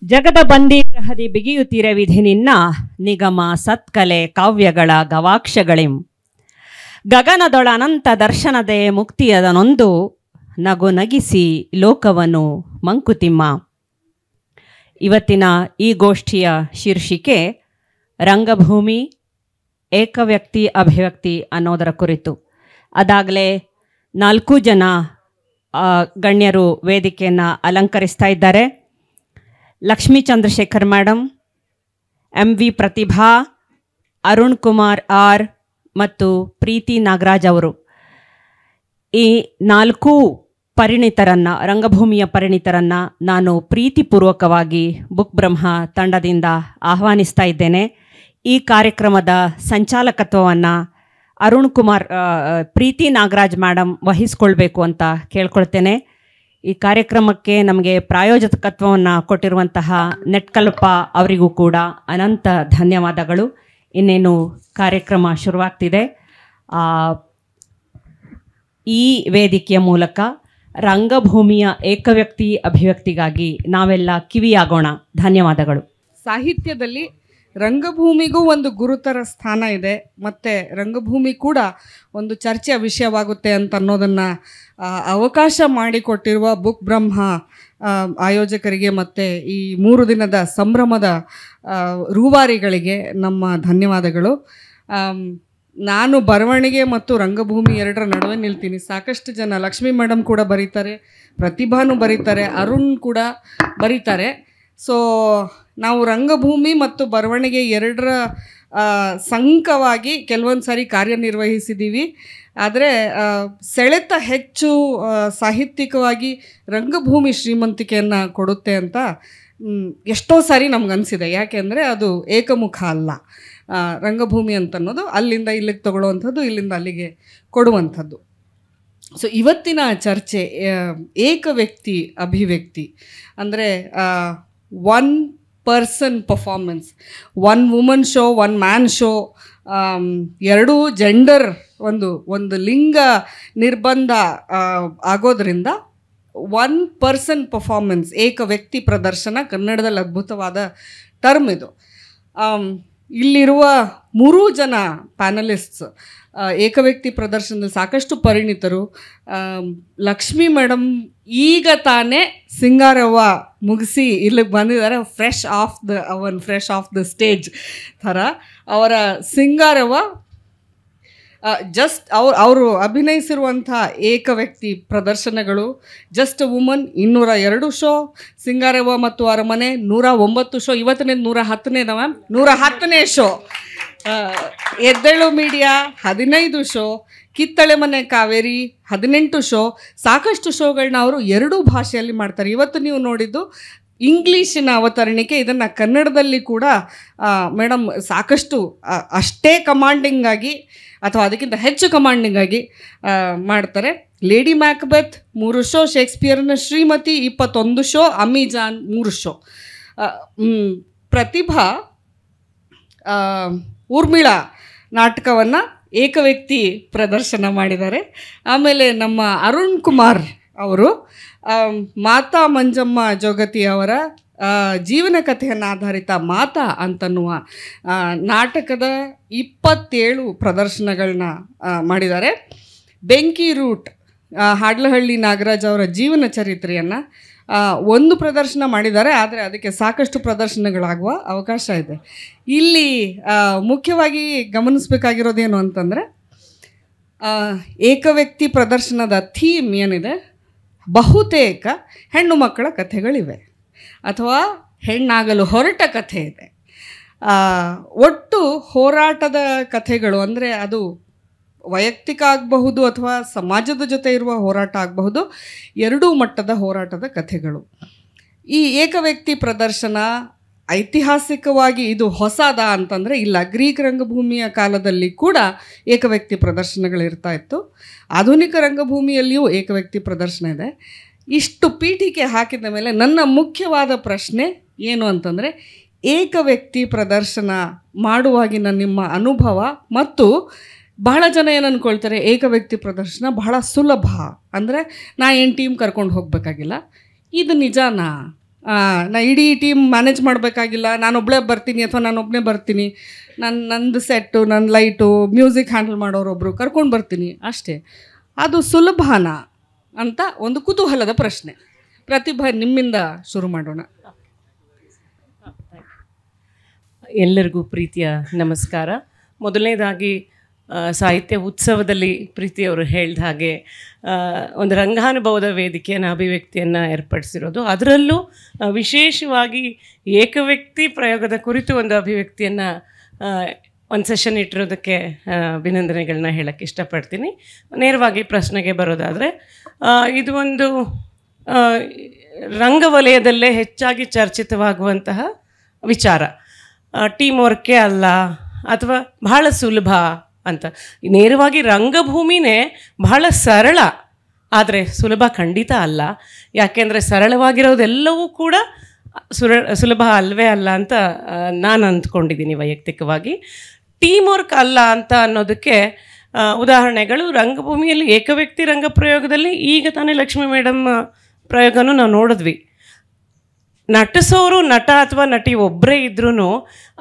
ಜಗದ ಬಂದಿ ಗ್ರಹದಿ ಬಿಗಿಯುತ್ತಿರವಿಧಿ ನಿನ್ನ ನಿಗಮ ಸತ್ಕಲೆ ಕಾವ್ಯಗಳ ಗವಾಕ್ಷಗಳಿಂ ಗಗನದೊಳ ಅನಂತ ದರ್ಶನದೆ ಮುಕ್ತಿಯದನೊಂದು ನಗು ನಗಿಸಿ ಲೋಕವನ್ನು ಮಂಕುತಿಮ್ಮ. ಇವತ್ತಿನ ಈ ಗೋಷ್ಠಿಯ ಶೀರ್ಷಿಕೆ ರಂಗಭೂಮಿ ಏಕವ್ಯಕ್ತಿ ಅಭಿವ್ಯಕ್ತಿ ಅನ್ನೋದರ ಕುರಿತು. ಅದಾಗಲೇ 4 ಜನ ಗಣ್ಯರು ವೇದಿಕೆಯನ್ನು ಅಲಂಕರಿಸ್ತಾ ಇದ್ದಾರೆ. ಲಕ್ಷ್ಮೀ ಚಂದ್ರಶೇಖರ್ ಮೇಡಮ್, MV ಪ್ರತಿಭಾ, ಅರುಣ್ ಕುಮಾರ್ ಆರ್ ಮತ್ತು ಪ್ರೀತಿ ನಾಗರಾಜ್ ಅವರು. ಈ 4 ಪರಿಣಿತರನ್ನು, ರಂಗಭೂಮಿಯ ಪರಿಣಿತರನ್ನು ನಾನು ಪ್ರೀತಿಪೂರ್ವಕವಾಗಿ ಬುಕ್ ಬ್ರಹ್ಮ ತಂಡದಿಂದ ಆಹ್ವಾನಿಸ್ತಾ ಇದ್ದೇನೆ. ಈ ಕಾರ್ಯಕ್ರಮದ ಸಂಚಾಲಕತ್ವವನ್ನು ಅರುಣ್ ಕುಮಾರ್, ಪ್ರೀತಿ ನಾಗರಾಜ್ ಮೇಡಮ್ ವಹಿಸ್ಕೊಳ್ಬೇಕು ಅಂತ ಕೇಳ್ಕೊಳ್ತೇನೆ. ಈ ಕಾರ್ಯಕ್ರಮಕ್ಕೆ ನಮಗೆ ಪ್ರಾಯೋಜಕತ್ವವನ್ನು ಕೊಟ್ಟಿರುವಂತಹ ನೆಟ್ಕಲ್ಪ ಅವರಿಗೂ ಕೂಡ ಅನಂತ ಧನ್ಯವಾದಗಳು. ಇನ್ನೇನು ಕಾರ್ಯಕ್ರಮ ಶುರುವಾಗ್ತಿದೆ. ಈ ವೇದಿಕೆಯ ಮೂಲಕ ರಂಗಭೂಮಿಯ ಏಕವ್ಯಕ್ತಿ ಅಭಿವ್ಯಕ್ತಿಗಾಗಿ ನಾವೆಲ್ಲ ಕಿವಿಯಾಗೋಣ. ಧನ್ಯವಾದಗಳು. ಸಾಹಿತ್ಯದಲ್ಲಿ ರಂಗಭೂಮಿಗೂ ಒಂದು ಗುರುತರ ಸ್ಥಾನ ಇದೆ, ಮತ್ತು ರಂಗಭೂಮಿ ಕೂಡ ಒಂದು ಚರ್ಚೆಯ ವಿಷಯವಾಗುತ್ತೆ ಅಂತ ಅನ್ನೋದನ್ನು ಅವಕಾಶ ಮಾಡಿಕೊಟ್ಟಿರುವ ಬುಕ್ ಬ್ರಹ್ಮ ಆಯೋಜಕರಿಗೆ ಮತ್ತು ಈ 3 ದಿನದ ಸಂಭ್ರಮದ ರೂವಾರಿಗಳಿಗೆ ನಮ್ಮ ಧನ್ಯವಾದಗಳು. ನಾನು ಬರವಣಿಗೆ ಮತ್ತು ರಂಗಭೂಮಿ ಎರಡರ ನಡುವೆ ನಿಲ್ತೀನಿ. ಸಾಕಷ್ಟು ಜನ, ಲಕ್ಷ್ಮೀ ಮೇಡಮ್ ಕೂಡ ಬರೀತಾರೆ, ಪ್ರತಿಭಾನು ಬರೀತಾರೆ, ಅರುಣ್ ಕೂಡ ಬರೀತಾರೆ. ಸೊ ನಾವು ರಂಗಭೂಮಿ ಮತ್ತು ಬರವಣಿಗೆ ಎರಡರ ಸಂಕವಾಗಿ ಕೆಲವೊಂದು ಸಾರಿ ಕಾರ್ಯನಿರ್ವಹಿಸಿದ್ದೀವಿ. ಆದರೆ ಸೆಳೆತ ಹೆಚ್ಚು ಸಾಹಿತ್ಯಿಕವಾಗಿ ರಂಗಭೂಮಿ ಶ್ರೀಮಂತಿಕೆಯನ್ನು ಕೊಡುತ್ತೆ ಅಂತ ಎಷ್ಟೋ ಸಾರಿ ನಮಗನ್ಸಿದೆ. ಯಾಕೆಂದರೆ ಅದು ಏಕಮುಖ ಅಲ್ಲ. ರಂಗಭೂಮಿ ಅಂತನ್ನೋದು ಅಲ್ಲಿಂದ ಇಲ್ಲಿಗೆ ತಗೊಳ್ಳುವಂಥದ್ದು, ಇಲ್ಲಿಂದ ಅಲ್ಲಿಗೆ ಕೊಡುವಂಥದ್ದು. ಸೊ ಇವತ್ತಿನ ಚರ್ಚೆ ಏಕವ್ಯಕ್ತಿ ಅಭಿವ್ಯಕ್ತಿ ಅಂದರೆ one person performance, 1 woman show, 1 man show, ಎರಡೂ ಜೆಂಡರ್, ಒಂದು ಲಿಂಗ ನಿರ್ಬಂಧ ಆಗೋದ್ರಿಂದ 1 ಪರ್ಸನ್ ಪರ್ಫಾರ್ಮೆನ್ಸ್, ಏಕ ವ್ಯಕ್ತಿ ಪ್ರದರ್ಶನ, ಕನ್ನಡದಲ್ಲಿ ಅದ್ಭುತವಾದ ಟರ್ಮ್ ಇದು. ಇಲ್ಲಿರುವ 3 ಜನ ಪ್ಯಾನಲಿಸ್ಟ್ಸ್ ಏಕವ್ಯಕ್ತಿ ಪ್ರದರ್ಶನದಲ್ಲಿ ಸಾಕಷ್ಟು ಪರಿಣಿತರು. ಲಕ್ಷ್ಮೀ ಮೇಡಮ್ ಈಗ ತಾನೇ ಸಿಂಗಾರವ್ವ ಮುಗಿಸಿ ಇಲ್ಲಿಗೆ ಬಂದಿದ್ದಾರೆ. ಫ್ರೆಶ್ ಆಫ್ ದ ಸ್ಟೇಜ್ ಥರ ಅವರ ಸಿಂಗಾರವ್ವ ಜಸ್ಟ್ ಅವರು ಅಭಿನಯಿಸಿರುವಂಥ ಏಕವ್ಯಕ್ತಿ ಪ್ರದರ್ಶನಗಳು ಜಸ್ಟ್ ವುಮನ್ 202 ಶೋ, ಸಿಂಗಾರವ್ವ ಮತ್ತು ಅರಮನೆ 109 ಶೋ, ಇವತ್ತನೇ 110ನೇದ ಮ್ಯಾಮ್ 110ನೇ ಶೋ, ಎದ್ದೇಳು ಮೀಡಿಯಾ 15 ಶೋ, ಕಿತ್ತಳೆ ಮನೆ ಕಾವೇರಿ 18 ಶೋ. ಸಾಕಷ್ಟು ಶೋಗಳನ್ನ ಅವರು 2 ಭಾಷೆಯಲ್ಲಿ ಮಾಡ್ತಾರೆ. ಇವತ್ತು ನೀವು ನೋಡಿದ್ದು ಇಂಗ್ಲೀಷಿನ ಅವತರಣಿಕೆ. ಇದನ್ನು ಕನ್ನಡದಲ್ಲಿ ಕೂಡ ಮೇಡಮ್ ಸಾಕಷ್ಟು ಅಷ್ಟೇ ಕಮಾಂಡಿಂಗ್ ಆಗಿ ಅಥವಾ ಅದಕ್ಕಿಂತ ಹೆಚ್ಚು ಕಮಾಂಡಿಂಗ್ ಆಗಿ ಮಾಡ್ತಾರೆ. ಲೇಡಿ ಮ್ಯಾಕ್ಬೆತ್ 3 ಶೋ, ಶೇಕ್ಸ್ಪಿಯರ್ನ ಶ್ರೀಮತಿ 21 ಶೋ, ಅಮಿಜಾನ್ 3 ಶೋ. ಪ್ರತಿಭಾ ಊರ್ಮಿಳಾ ನಾಟಕವನ್ನು ಏಕವ್ಯಕ್ತಿ ಪ್ರದರ್ಶನ ಮಾಡಿದ್ದಾರೆ. ಆಮೇಲೆ ನಮ್ಮ ಅರುಣ್ ಕುಮಾರ್ ಅವರು ಮಾತಾ ಮಂಜಮ್ಮ ಜೋಗತಿ ಅವರ ಜೀವನ ಕಥೆಯನ್ನು ಆಧಾರಿತ ಮಾತಾ ಅಂತನ್ನುವ ನಾಟಕದ 27 ಪ್ರದರ್ಶನಗಳನ್ನ ಮಾಡಿದ್ದಾರೆ. ಬೆಂಕಿ ರೂಟ್ ಹಾಡ್ಲಹಳ್ಳಿ ನಾಗರಾಜ್ ಅವರ ಜೀವನ ಚರಿತ್ರೆಯನ್ನು 1 ಪ್ರದರ್ಶನ ಮಾಡಿದ್ದಾರೆ. ಆದರೆ ಅದಕ್ಕೆ ಸಾಕಷ್ಟು ಪ್ರದರ್ಶನಗಳಾಗುವ ಅವಕಾಶ ಇದೆ. ಇಲ್ಲಿ ಮುಖ್ಯವಾಗಿ ಗಮನಿಸಬೇಕಾಗಿರೋದೇನು ಅಂತಂದರೆ, ಏಕವ್ಯಕ್ತಿ ಪ್ರದರ್ಶನದ ಥೀಮ್ ಏನಿದೆ, ಬಹುತೇಕ ಹೆಣ್ಣು ಮಕ್ಕಳ ಕಥೆಗಳಿವೆ ಅಥವಾ ಹೆಣ್ಣಾಗಲು ಹೊರಟ ಕಥೆ ಇದೆ. ಒಟ್ಟು ಹೋರಾಟದ ಕಥೆಗಳು ಅಂದರೆ ಅದು ವೈಯಕ್ತಿಕ ಆಗಬಹುದು ಅಥವಾ ಸಮಾಜದ ಜೊತೆ ಇರುವ ಹೋರಾಟ ಆಗಬಹುದು, 2 ಮಟ್ಟದ ಹೋರಾಟದ ಕಥೆಗಳು. ಈ ಏಕವ್ಯಕ್ತಿ ಪ್ರದರ್ಶನ ಐತಿಹಾಸಿಕವಾಗಿ ಇದು ಹೊಸದ ಅಂತಂದರೆ ಇಲ್ಲ. ಗ್ರೀಕ್ ರಂಗಭೂಮಿಯ ಕಾಲದಲ್ಲಿ ಕೂಡ ಏಕವ್ಯಕ್ತಿ ಪ್ರದರ್ಶನಗಳಿರ್ತಾ ಇತ್ತು. ಆಧುನಿಕ ರಂಗಭೂಮಿಯಲ್ಲಿಯೂ ಏಕವ್ಯಕ್ತಿ ಪ್ರದರ್ಶನ ಇದೆ. ಇಷ್ಟು ಪೀಠಿಕೆ ಹಾಕಿದ ಮೇಲೆ ನನ್ನ ಮುಖ್ಯವಾದ ಪ್ರಶ್ನೆ ಏನು ಅಂತಂದರೆ, ಏಕವ್ಯಕ್ತಿ ಪ್ರದರ್ಶನ ಮಾಡುವಾಗಿನ ನಿಮ್ಮ ಅನುಭವ. ಮತ್ತು ಬಹಳ ಜನ ಏನು ಅಂದ್ಕೊಳ್ತಾರೆ, ಏಕವ್ಯಕ್ತಿ ಪ್ರದರ್ಶನ ಬಹಳ ಸುಲಭ, ಅಂದರೆ ನಾ ಏನು ಟೀಮ್ ಕರ್ಕೊಂಡು ಹೋಗಬೇಕಾಗಿಲ್ಲ. ಇದು ನಿಜಾನಾ? ನಾ ಇಡೀ ಟೀಮ್ ಮ್ಯಾನೇಜ್ ಮಾಡಬೇಕಾಗಿಲ್ಲ, ನಾನೊಬ್ಬಳೇ ಬರ್ತೀನಿ ಅಥವಾ ನಾನೊಬ್ಬನೇ ಬರ್ತೀನಿ, ನಂದು ಸೆಟ್ಟು, ನನ್ನ ಲೈಟು, ಮ್ಯೂಸಿಕ್ ಹ್ಯಾಂಡಲ್ ಮಾಡೋರೊಬ್ಬರು ಕರ್ಕೊಂಡು ಬರ್ತೀನಿ ಅಷ್ಟೇ. ಅದು ಸುಲಭನಾ ಅಂತ ಒಂದು ಕುತೂಹಲದ ಪ್ರಶ್ನೆ. ಪ್ರತಿಭಾ, ನಿಮ್ಮಿಂದ ಶುರು ಮಾಡೋಣ. ಎಲ್ಲರಿಗೂ ಪ್ರೀತಿಯ ನಮಸ್ಕಾರ. ಮೊದಲನೇದಾಗಿ ಸಾಹಿತ್ಯ ಉತ್ಸವದಲ್ಲಿ ಪ್ರೀತಿಯವರು ಹೇಳಿದ ಹಾಗೆ ಒಂದು ರಂಗಾನುಭವದ ವೇದಿಕೆಯನ್ನು, ಅಭಿವ್ಯಕ್ತಿಯನ್ನು ಏರ್ಪಡಿಸಿರೋದು, ಅದರಲ್ಲೂ ವಿಶೇಷವಾಗಿ ಏಕವ್ಯಕ್ತಿ ಪ್ರಯೋಗದ ಕುರಿತು ಒಂದು ಅಭಿವ್ಯಕ್ತಿಯನ್ನು ಒಂದು ಸೆಷನ್ ಇಟ್ಟಿರೋದಕ್ಕೆ ಅಭಿನಂದನೆಗಳನ್ನ ಹೇಳೋಕ್ಕೆ ಇಷ್ಟಪಡ್ತೀನಿ. ನೇರವಾಗಿ ಪ್ರಶ್ನೆಗೆ ಬರೋದಾದರೆ, ಇದು ಒಂದು ರಂಗವಲಯದಲ್ಲೇ ಹೆಚ್ಚಾಗಿ ಚರ್ಚಿತವಾಗುವಂತಹ ವಿಚಾರ. ಟೀಮ್ ವರ್ಕೇ ಅಲ್ಲ ಅಥವಾ ಬಹಳ ಸುಲಭ ಅಂತ. ನೇರವಾಗಿ ರಂಗಭೂಮಿನೇ ಬಹಳ ಸರಳ, ಆದರೆ ಸುಲಭ ಖಂಡಿತ ಅಲ್ಲ. ಯಾಕೆಂದರೆ ಸರಳವಾಗಿರೋದೆಲ್ಲವೂ ಕೂಡ ಸುಲಭ ಅಲ್ಲವೇ ಅಲ್ಲ ಅಂತ ನಾನು ಅಂದ್ಕೊಂಡಿದ್ದೀನಿ ವೈಯಕ್ತಿಕವಾಗಿ. ಟೀಮ್ ವರ್ಕ್ ಅಲ್ಲ ಅಂತ ಅನ್ನೋದಕ್ಕೆ ಉದಾಹರಣೆಗಳು ರಂಗಭೂಮಿಯಲ್ಲಿ ಏಕವ್ಯಕ್ತಿ ರಂಗ ಪ್ರಯೋಗದಲ್ಲಿ ಈಗ ತಾನೇ ಲಕ್ಷ್ಮೀ ಮೇಡಮ್ ಪ್ರಯೋಗನೂ ನಾವು ನೋಡಿದ್ವಿ. ನಟಿಸೋರು ನಟ ಅಥವಾ ನಟಿ ಒಬ್ಬರೇ ಇದ್ರೂ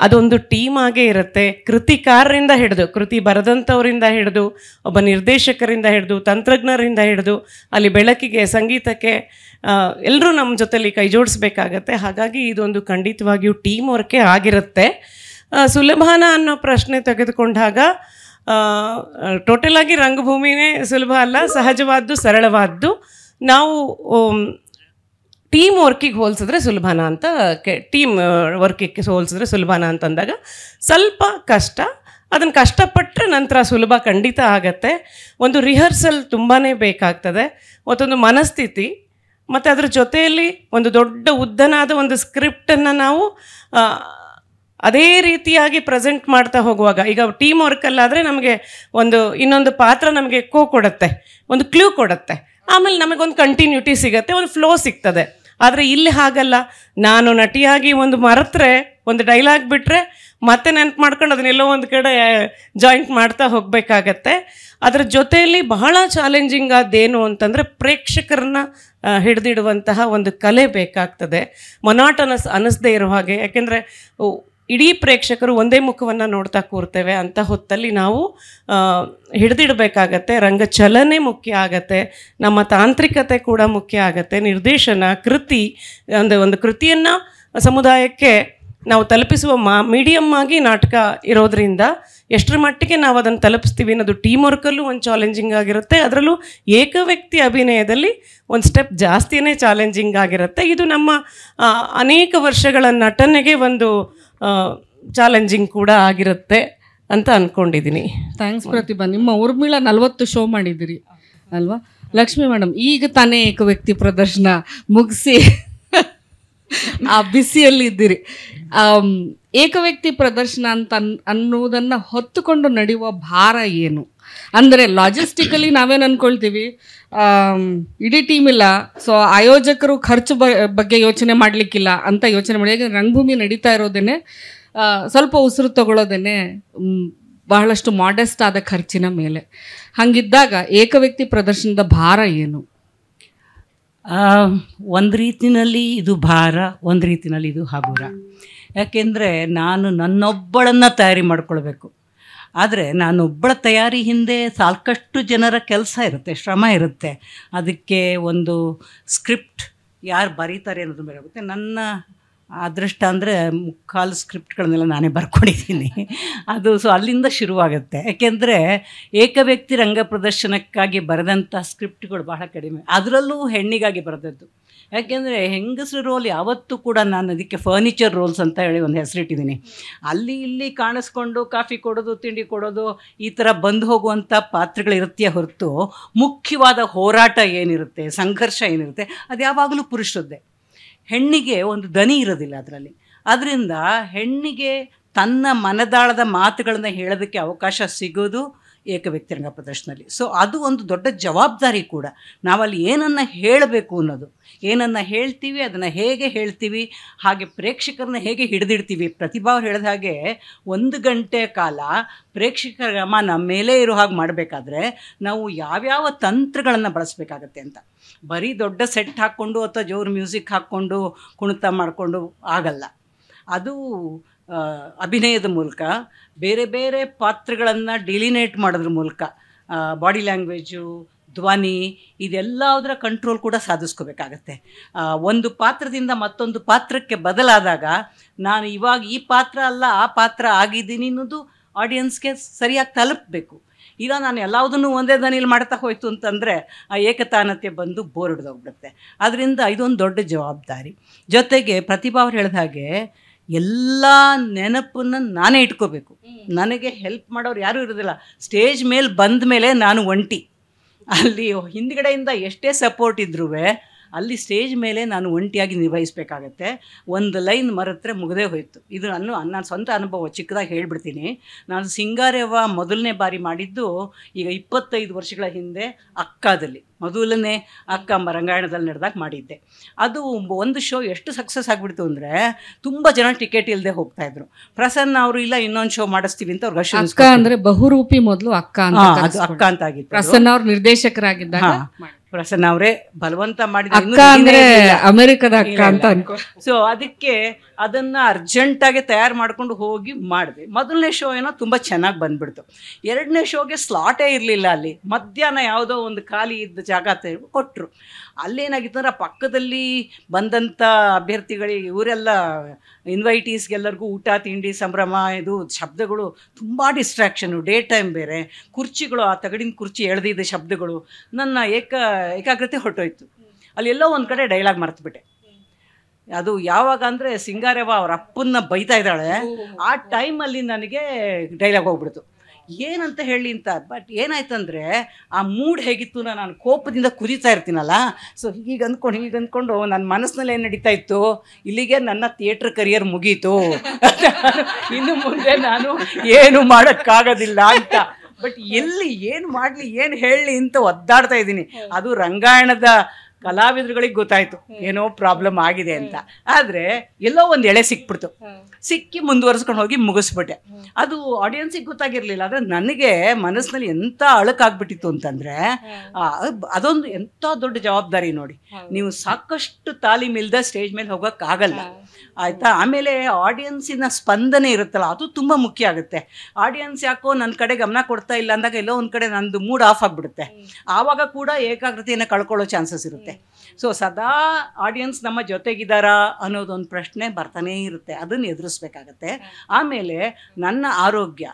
ಅದೊಂದು ಟೀಮ್ ಆಗೇ ಇರುತ್ತೆ. ಕೃತಿಕಾರರಿಂದ ಹಿಡಿದು, ಕೃತಿ ಬರೆದಂಥವರಿಂದ ಹಿಡಿದು, ಒಬ್ಬ ನಿರ್ದೇಶಕರಿಂದ ಹಿಡಿದು, ತಂತ್ರಜ್ಞರಿಂದ ಹಿಡಿದು, ಅಲ್ಲಿ ಬೆಳಕಿಗೆ, ಸಂಗೀತಕ್ಕೆ ಎಲ್ಲರೂ ನಮ್ಮ ಜೊತೆಲಿ ಕೈ ಜೋಡಿಸ್ಬೇಕಾಗತ್ತೆ. ಹಾಗಾಗಿ ಇದೊಂದು ಖಂಡಿತವಾಗಿಯೂ ಟೀಮ್ ವರ್ಕೇ ಆಗಿರುತ್ತೆ. ಸುಲಭನ ಅನ್ನೋ ಪ್ರಶ್ನೆ ತೆಗೆದುಕೊಂಡಾಗ ಟೋಟಲಾಗಿ ರಂಗಭೂಮಿನೇ ಸುಲಭ ಅಲ್ಲ, ಸಹಜವಾದ್ದು, ಸರಳವಾದ್ದು. ನಾವು ಟೀಮ್ ವರ್ಕಿಗೆ ಹೋಲಿಸಿದ್ರೆ ಸುಲಭನ ಅಂತ, ಟೀಮ್ ವರ್ಕಿಗೆ ಹೋಲಿಸಿದ್ರೆ ಸುಲಭನ ಅಂತಂದಾಗ ಸ್ವಲ್ಪ ಕಷ್ಟ. ಅದನ್ನು ಕಷ್ಟಪಟ್ಟರೆ ನಂತರ ಸುಲಭ ಖಂಡಿತ ಆಗತ್ತೆ. ಒಂದು ರಿಹರ್ಸಲ್ ತುಂಬಾ ಬೇಕಾಗ್ತದೆ, ಮತ್ತೊಂದು ಮನಸ್ಥಿತಿ, ಮತ್ತು ಅದ್ರ ಜೊತೆಯಲ್ಲಿ ಒಂದು ದೊಡ್ಡ ಉದ್ದನಾದ ಒಂದು ಸ್ಕ್ರಿಪ್ಟನ್ನು ನಾವು ಅದೇ ರೀತಿಯಾಗಿ ಪ್ರೆಸೆಂಟ್ ಮಾಡ್ತಾ ಹೋಗುವಾಗ, ಈಗ ಟೀಮ್ ವರ್ಕಲ್ಲಾದರೆ ನಮಗೆ ಇನ್ನೊಂದು ಪಾತ್ರ ನಮಗೆ ಕೊಡುತ್ತೆ, ಒಂದು ಕ್ಲೂ ಕೊಡುತ್ತೆ, ಆಮೇಲೆ ನಮಗೊಂದು ಕಂಟಿನ್ಯೂಟಿ ಸಿಗುತ್ತೆ, ಒಂದು ಫ್ಲೋ ಸಿಗ್ತದೆ. ಆದರೆ ಇಲ್ಲಿ ಹಾಗಲ್ಲ. ನಾನು ನಟಿಯಾಗಿ ಒಂದು ಮರೆತರೆ, ಒಂದು ಡೈಲಾಗ್ ಬಿಟ್ಟರೆ ಮತ್ತೆ ನೆನಪು ಮಾಡ್ಕೊಂಡು ಅದನ್ನೆಲ್ಲೋ ಒಂದು ಕಡೆ ಜಾಯಿಂಟ್ ಮಾಡ್ತಾ ಹೋಗಬೇಕಾಗತ್ತೆ. ಅದರ ಜೊತೆಯಲ್ಲಿ ಬಹಳ ಚಾಲೆಂಜಿಂಗ್ ಆದ್ದೇನು ಅಂತಂದರೆ ಪ್ರೇಕ್ಷಕರನ್ನ ಹಿಡಿದಿಡುವಂತಹ ಒಂದು ಕಲೆ ಬೇಕಾಗ್ತದೆ, ಮೊನಾಟನಸ್ ಅನ್ನಿಸದೇ ಇರೋ ಹಾಗೆ. ಯಾಕೆಂದರೆ ಇಡೀ ಪ್ರೇಕ್ಷಕರು ಒಂದೇ ಮುಖವನ್ನು ನೋಡ್ತಾ ಕೂರ್ತೇವೆ ಅಂತ ಹೊತ್ತಲ್ಲಿ ನಾವು ಹಿಡಿದಿಡಬೇಕಾಗತ್ತೆ. ರಂಗಚಲನೆ ಮುಖ್ಯ ಆಗತ್ತೆ, ನಮ್ಮ ತಾಂತ್ರಿಕತೆ ಕೂಡ ಮುಖ್ಯ ಆಗತ್ತೆ, ನಿರ್ದೇಶನ, ಕೃತಿ, ಒಂದು ಕೃತಿಯನ್ನು ಸಮುದಾಯಕ್ಕೆ ನಾವು ತಲುಪಿಸುವ ಮೀಡಿಯಮ್ ಆಗಿ ನಾಟಕ ಇರೋದ್ರಿಂದ ಎಷ್ಟರ ಮಟ್ಟಿಗೆ ನಾವು ಅದನ್ನು ತಲುಪಿಸ್ತೀವಿ ಅನ್ನೋದು ಟೀಮ್ ವರ್ಕಲ್ಲೂ ಒಂದು ಚಾಲೆಂಜಿಂಗ್ ಆಗಿರುತ್ತೆ. ಅದರಲ್ಲೂ ಏಕವ್ಯಕ್ತಿ ಅಭಿನಯದಲ್ಲಿ ಒಂದು ಸ್ಟೆಪ್ ಜಾಸ್ತಿಯೇ ಚಾಲೆಂಜಿಂಗ್ ಆಗಿರುತ್ತೆ. ಇದು ನಮ್ಮ ಅನೇಕ ವರ್ಷಗಳ ನಟನೆಗೆ ಒಂದು ಚಾಲೆಂಜಿಂಗ್ ಕೂಡ ಆಗಿರುತ್ತೆ ಅಂತ ಅಂದ್ಕೊಂಡಿದ್ದೀನಿ. ಥ್ಯಾಂಕ್ಸ್ ಪ್ರತಿಭಾ. ನಿಮ್ಮ ಊರ್ಮಿಳಾ 40 ಶೋ ಮಾಡಿದ್ದೀರಿ ಅಲ್ವಾ? ಲಕ್ಷ್ಮೀ ಮೇಡಮ್ ಈಗ ತಾನೇ ಏಕವ್ಯಕ್ತಿ ಪ್ರದರ್ಶನ ಮುಗಿಸಿ ಆ ಬಿಸಿಯಲ್ಲಿ ಇದ್ದೀರಿ. ಏಕವ್ಯಕ್ತಿ ಪ್ರದರ್ಶನ ಅಂತ ಅನ್ನೋದನ್ನು ಹೊತ್ತುಕೊಂಡು ನಡೆಯುವ ಭಾರ ಏನು? ಅಂದರೆ ಲಾಜಿಸ್ಟಿಕಲಿ ನಾವೇನು ಅಂದ್ಕೊಳ್ತೀವಿ, ಇಡೀ ಟೀಮ್ ಇಲ್ಲ, ಸೊ ಆಯೋಜಕರು ಖರ್ಚು ಬಗ್ಗೆ ಯೋಚನೆ ಮಾಡಲಿಕ್ಕಿಲ್ಲ ಅಂತ ಯೋಚನೆ ಮಾಡಿ. ಯಾಕಂದರೆ ರಂಗಭೂಮಿ ನಡೀತಾ ಇರೋದೇನೆ ಸ್ವಲ್ಪ ಉಸಿರು ತಗೊಳ್ಳೋದೇನೆ ಬಹಳಷ್ಟು ಮಾಡೆಸ್ಟ್ ಆದ ಖರ್ಚಿನ ಮೇಲೆ. ಹಾಗಿದ್ದಾಗ ಏಕವ್ಯಕ್ತಿ ಪ್ರದರ್ಶನದ ಭಾರ ಏನು? ಒಂದು ರೀತಿಯಲ್ಲಿ ಇದು ಭಾರ, ಒಂದು ರೀತಿಯಲ್ಲಿ ಇದು ಹಗುರ. ಯಾಕೆಂದರೆ ನಾನು ನನ್ನೊಬ್ಬಳನ್ನು ತಯಾರಿ ಮಾಡ್ಕೊಳ್ಬೇಕು. ಆದರೆ ನಾನೊಬ್ಬಳ ತಯಾರಿ ಹಿಂದೆ ಸಾಕಷ್ಟು ಜನರ ಕೆಲಸ ಇರುತ್ತೆ, ಶ್ರಮ ಇರುತ್ತೆ. ಅದಕ್ಕೆ ಒಂದು ಸ್ಕ್ರಿಪ್ಟ್ ಯಾರು ಬರೀತಾರೆ ಅನ್ನೋದು ಬೇರೆ. ನನ್ನ ಅದೃಷ್ಟ ಅಂದರೆ ಮುಕ್ಕಾಲು ಸ್ಕ್ರಿಪ್ಟ್ಗಳನ್ನೆಲ್ಲ ನಾನೇ ಬರ್ಕೊಂಡಿದ್ದೀನಿ. ಅದು ಅಲ್ಲಿಂದ ಶುರುವಾಗುತ್ತೆ. ಯಾಕೆಂದರೆ ಏಕವ್ಯಕ್ತಿ ರಂಗ ಪ್ರದರ್ಶನಕ್ಕಾಗಿ ಬರೆದಂಥ ಸ್ಕ್ರಿಪ್ಟ್ಗಳು ಬಹಳ ಕಡಿಮೆ, ಅದರಲ್ಲೂ ಹೆಣ್ಣಿಗಾಗಿ ಬರೆದದ್ದು. ಯಾಕೆಂದರೆ ಹೆಂಗಸರು ರೋಲ್ ಯಾವತ್ತೂ ಕೂಡ ನಾನು ಅದಕ್ಕೆ ಫರ್ನಿಚರ್ ರೋಲ್ಸ್ ಅಂತ ಹೇಳಿ ಒಂದು ಹೆಸರಿಟ್ಟಿದ್ದೀನಿ. ಅಲ್ಲಿ ಇಲ್ಲಿ ಕಾಣಿಸ್ಕೊಂಡು ಕಾಫಿ ಕೊಡೋದು, ತಿಂಡಿ ಕೊಡೋದು, ಈ ಥರ ಬಂದು ಹೋಗುವಂಥ ಪಾತ್ರಗಳಿರುತ್ತೆ ಹೊರತು ಮುಖ್ಯವಾದ ಹೋರಾಟ ಏನಿರುತ್ತೆ, ಸಂಘರ್ಷ ಏನಿರುತ್ತೆ, ಅದು ಯಾವಾಗಲೂ ಪುರುಷರದ್ದೇ. ಹೆಣ್ಣಿಗೆ ಒಂದು ದನಿ ಇರೋದಿಲ್ಲ ಅದರಲ್ಲಿ. ಅದರಿಂದ ಹೆಣ್ಣಿಗೆ ತನ್ನ ಮನದಾಳದ ಮಾತುಗಳನ್ನು ಹೇಳೋದಕ್ಕೆ ಅವಕಾಶ ಸಿಗೋದು ಏಕವ್ಯಕ್ತಿ ರಂಗ ಪ್ರದರ್ಶನದಲ್ಲಿ. ಸೊ ಅದು ಒಂದು ದೊಡ್ಡ ಜವಾಬ್ದಾರಿ ಕೂಡ. ನಾವಲ್ಲಿ ಏನನ್ನು ಹೇಳಬೇಕು ಅನ್ನೋದು, ಏನನ್ನು ಹೇಳ್ತೀವಿ, ಅದನ್ನು ಹೇಗೆ ಹೇಳ್ತೀವಿ, ಹಾಗೆ ಪ್ರೇಕ್ಷಕರನ್ನ ಹೇಗೆ ಹಿಡಿದಿಡ್ತೀವಿ. ಪ್ರತಿಭಾ ಅವ್ರು ಹೇಳಿದ ಹಾಗೆ 1 ಗಂಟೆ ಕಾಲ ಪ್ರೇಕ್ಷಕರ ಗಮನ ಮೇಲೆ ಇರೋ ಹಾಗೆ ಮಾಡಬೇಕಾದ್ರೆ ನಾವು ಯಾವ್ಯಾವ ತಂತ್ರಗಳನ್ನು ಬಳಸಬೇಕಾಗತ್ತೆ ಅಂತ. ಬರೀ ದೊಡ್ಡ ಸೆಟ್ ಹಾಕ್ಕೊಂಡು ಅಥವಾ ಜೋರು ಮ್ಯೂಸಿಕ್ ಹಾಕ್ಕೊಂಡು ಕುಣಿತ ಮಾಡಿಕೊಂಡು ಆಗಲ್ಲ. ಅದು ಅಭಿನಯದ ಮೂಲಕ ಬೇರೆ ಬೇರೆ ಪಾತ್ರಗಳನ್ನು ಡಿಲಿನೇಟ್ ಮಾಡೋದ್ರ ಮೂಲಕ ಬಾಡಿ ಲ್ಯಾಂಗ್ವೇಜು, ಧ್ವನಿ, ಇದೆಲ್ಲದರ ಕಂಟ್ರೋಲ್ ಕೂಡ ಸಾಧಿಸ್ಕೋಬೇಕಾಗತ್ತೆ. ಒಂದು ಪಾತ್ರದಿಂದ ಮತ್ತೊಂದು ಪಾತ್ರಕ್ಕೆ ಬದಲಾದಾಗ ನಾನು ಇವಾಗ ಈ ಪಾತ್ರ ಅಲ್ಲ ಆ ಪಾತ್ರ ಆಗಿದ್ದೀನಿ ಅನ್ನೋದು ಆಡಿಯನ್ಸ್ಗೆ ಸರಿಯಾಗಿ ತಲುಪಬೇಕು. ಇಲ್ಲ ನಾನು ಎಲ್ಲದನ್ನೂ ಒಂದೇ ದನಿಯಲ್ಲಿ ಮಾಡ್ತಾ ಹೋಯ್ತು ಅಂತಂದರೆ ಆ ಏಕತಾನತೆ ಬಂದು ಬೋರ್ ಹಿಡಿದೋಗ್ಬಿಡುತ್ತೆ. ಅದರಿಂದ ಇದೊಂದು ದೊಡ್ಡ ಜವಾಬ್ದಾರಿ. ಜೊತೆಗೆ ಪ್ರತಿಭಾ ಅವ್ರು ಹೇಳಿದ ಹಾಗೆ ಎಲ್ಲ ನೆನಪನ್ನು ನಾನೇ ಇಟ್ಕೋಬೇಕು. ನನಗೆ ಹೆಲ್ಪ್ ಮಾಡೋರು ಯಾರೂ ಇರೋದಿಲ್ಲ. ಸ್ಟೇಜ್ ಮೇಲೆ ಬಂದ ಮೇಲೆ ನಾನು ಒಂಟಿ. ಅಲ್ಲಿ ಹಿಂದ್ಗಡೆಯಿಂದ ಎಷ್ಟೇ ಸಪೋರ್ಟ್ ಇದ್ರೂ ಅಲ್ಲಿ ಸ್ಟೇಜ್ ಮೇಲೆ ನಾನು ಒಂಟಿಯಾಗಿ ನಿರ್ವಹಿಸಬೇಕಾಗತ್ತೆ. ಒಂದು ಲೈನ್ ಮರೆತರೆ ಮುಗದೇ ಹೋಯಿತು. ಇದು ನನ್ನ ಸ್ವಂತ ಅನುಭವ. ಚಿಕ್ಕದಾಗಿ ಹೇಳ್ಬಿಡ್ತೀನಿ. ನಾನು ಸಿಂಗಾರವ್ವ ಮೊದಲನೇ ಬಾರಿ ಮಾಡಿದ್ದು ಈಗ 25 ವರ್ಷಗಳ ಹಿಂದೆ ಅಕ್ಕಾದಲ್ಲಿ, ಮೊದಲನೇ ಅಕ್ಕ ರಂಗಾಯಣದಲ್ಲಿ ನಡೆದಾಗ ಮಾಡಿದ್ದೆ. ಅದು ಒಂದು ಶೋ ಎಷ್ಟು ಸಕ್ಸಸ್ ಆಗಿಬಿಡ್ತು ಅಂದರೆ ತುಂಬ ಜನ ಟಿಕೆಟ್ ಇಲ್ಲದೆ ಹೋಗ್ತಾಯಿದ್ರು. ಪ್ರಸನ್ನ ಅವರು ಇಲ್ಲ ಇನ್ನೊಂದು ಶೋ ಮಾಡಿಸ್ತೀವಿ ಅಂತ ಅವ್ರಿಗೆ ಅಕ್ಕ ಅಂದರೆ ಬಹುರೂಪಿ ಮೊದಲು ಅಕ್ಕ ಅಂತ ಆಗಿತ್ತು. ಪ್ರಸನ್ನ ಅವ್ರು ನಿರ್ದೇಶಕರಾಗಿದ್ದಾಗ ಪ್ರಸನ್ನ ಅವರೇ ಬಲವಂತ ಮಾಡಿದ ಅಮೆರಿಕದ ಅಕ್ಕ ಅಂತ ಅನ್ಕೋ. ಸೊ ಅದಕ್ಕೆ ಅದನ್ನ ಅರ್ಜೆಂಟಾಗಿ ತಯಾರು ಮಾಡ್ಕೊಂಡು ಹೋಗಿ ಮಾಡಿದೆ. ಮೊದಲನೇ ಶೋ ಏನೋ ತುಂಬ ಚೆನ್ನಾಗಿ ಬಂದ್ಬಿಡ್ತು. 2ನೇ ಶೋಗೆ ಸ್ಲಾಟೇ ಇರಲಿಲ್ಲ. ಅಲ್ಲಿ ಮಧ್ಯಾಹ್ನ ಯಾವುದೋ ಒಂದು ಖಾಲಿ ಇದ್ದ ಜಾಗ ಕೊಟ್ಟರು. ಅಲ್ಲೇನಾಗಿತ್ತು ಅಂದ್ರೆ ಪಕ್ಕದಲ್ಲಿ ಬಂದಂಥ ಅಭ್ಯರ್ಥಿಗಳಿಗೆ ಇವರೆಲ್ಲ ಇನ್ವೈಟೀಸ್ಗೆಲ್ಲರಿಗೂ ಊಟ ತಿಂಡಿ ಸಂಭ್ರಮ, ಇದು ಶಬ್ದಗಳು ತುಂಬ ಡಿಸ್ಟ್ರಾಕ್ಷನು. ಡೇ ಟೈಮ್ ಬೇರೆ, ಕುರ್ಚಿಗಳು ಆ ತಗಡಿನ ಕುರ್ಚಿ ಎಳೆದಿದ್ದ ಶಬ್ದಗಳು, ನನ್ನ ಏಕಾಗ್ರತೆ ಹೊರಟೋಯ್ತು. ಅಲ್ಲಿ ಎಲ್ಲೋ ಒಂದು ಕಡೆ ಡೈಲಾಗ್ ಮರ್ತುಬಿಟ್ಟೆ. ಅದು ಯಾವಾಗ ಅಂದರೆ ಸಿಂಗಾರವ್ವ ಅವ್ರ ಅಪ್ಪನ್ನ ಬೈತಾ ಇದ್ದಾಳೆ, ಆ ಟೈಮಲ್ಲಿ ನನಗೆ ಡೈಲಾಗ್ ಹೋಗ್ಬಿಡ್ತು. ಏನಂತ ಹೇಳಿ ಅಂತ. ಬಟ್ ಏನಾಯ್ತಂದರೆ ಆ ಮೂಡ್ ಹೇಗಿತ್ತು, ನಾನು ಕೋಪದಿಂದ ಕುದೀತಾ ಇರ್ತೀನಲ್ಲ. ಸೊ ಹೀಗೆ ಅಂದ್ಕೊಂಡು ನನ್ನ ಮನಸ್ಸಿನಲ್ಲಿ ಏನು ನಡೀತಾ ಇತ್ತು, ಇಲ್ಲಿಗೆ ನನ್ನ ಥಿಯೇಟ್ರ್ ಕರಿಯರ್ ಮುಗೀತು, ಇನ್ನು ಮುಂದೆ ನಾನು ಏನು ಮಾಡೋಕ್ಕಾಗೋದಿಲ್ಲ ಅಂತ. ಬಟ್ ಎಲ್ಲಿ ಏನು ಮಾಡಲಿ, ಏನು ಹೇಳಲಿ ಅಂತ ಒದ್ದಾಡ್ತಾ ಇದ್ದೀನಿ. ಅದು ರಂಗಾಯಣದ ಕಲಾವಿದರುಗಳಿಗೆ ಗೊತ್ತಾಯ್ತು ಏನೋ ಪ್ರಾಬ್ಲಮ್ ಆಗಿದೆ ಅಂತ. ಆದರೆ ಎಲ್ಲೋ ಒಂದು ಎಳೆ ಸಿಕ್ಬಿಡ್ತು. ಸಿಕ್ಕಿ ಮುಂದುವರಿಸ್ಕೊಂಡು ಹೋಗಿ ಮುಗಿಸ್ಬಿಟ್ಟೆ. ಅದು ಆಡಿಯನ್ಸಿಗೆ ಗೊತ್ತಾಗಿರಲಿಲ್ಲ. ಆದರೆ ನನಗೆ ಮನಸ್ಸಿನಲ್ಲಿ ಎಂಥ ಅಳಕಾಗ್ಬಿಟ್ಟಿತ್ತು ಅಂತಂದರೆ ಅದೊಂದು ಎಂಥ ದೊಡ್ಡ ಜವಾಬ್ದಾರಿ ನೋಡಿ. ನೀವು ಸಾಕಷ್ಟು ತಾಲೀಮಿಲ್ದ ಸ್ಟೇಜ್ ಮೇಲೆ ಹೋಗೋಕ್ಕಾಗಲ್ಲ, ಆಯಿತಾ. ಆಮೇಲೆ ಆಡಿಯನ್ಸಿನ ಸ್ಪಂದನೆ ಇರುತ್ತಲ್ಲ, ಅದು ತುಂಬ ಮುಖ್ಯ ಆಗುತ್ತೆ. ಆಡಿಯನ್ಸ್ ಯಾಕೋ ನನ್ನ ಕಡೆ ಗಮನ ಕೊಡ್ತಾ ಇಲ್ಲ ಅಂದಾಗ ಎಲ್ಲೋ ಒಂದು ಕಡೆ ನಂದು ಮೂಡ್ ಆಫ್ ಆಗಿಬಿಡುತ್ತೆ. ಆವಾಗ ಕೂಡ ಏಕಾಗ್ರತೆಯನ್ನು ಕಳ್ಕೊಳ್ಳೋ ಚಾನ್ಸಸ್ ಇರುತ್ತೆ. ಸೊ ಸದಾ ಆಡಿಯನ್ಸ್ ನಮ್ಮ ಜೊತೆಗಿದ್ದಾರಾ ಅನ್ನೋದೊಂದು ಪ್ರಶ್ನೆ ಬರ್ತಾನೇ ಇರುತ್ತೆ. ಅದನ್ನು ಎದುರಿಸ್ಬೇಕಾಗತ್ತೆ. ಆಮೇಲೆ ನನ್ನ ಆರೋಗ್ಯ,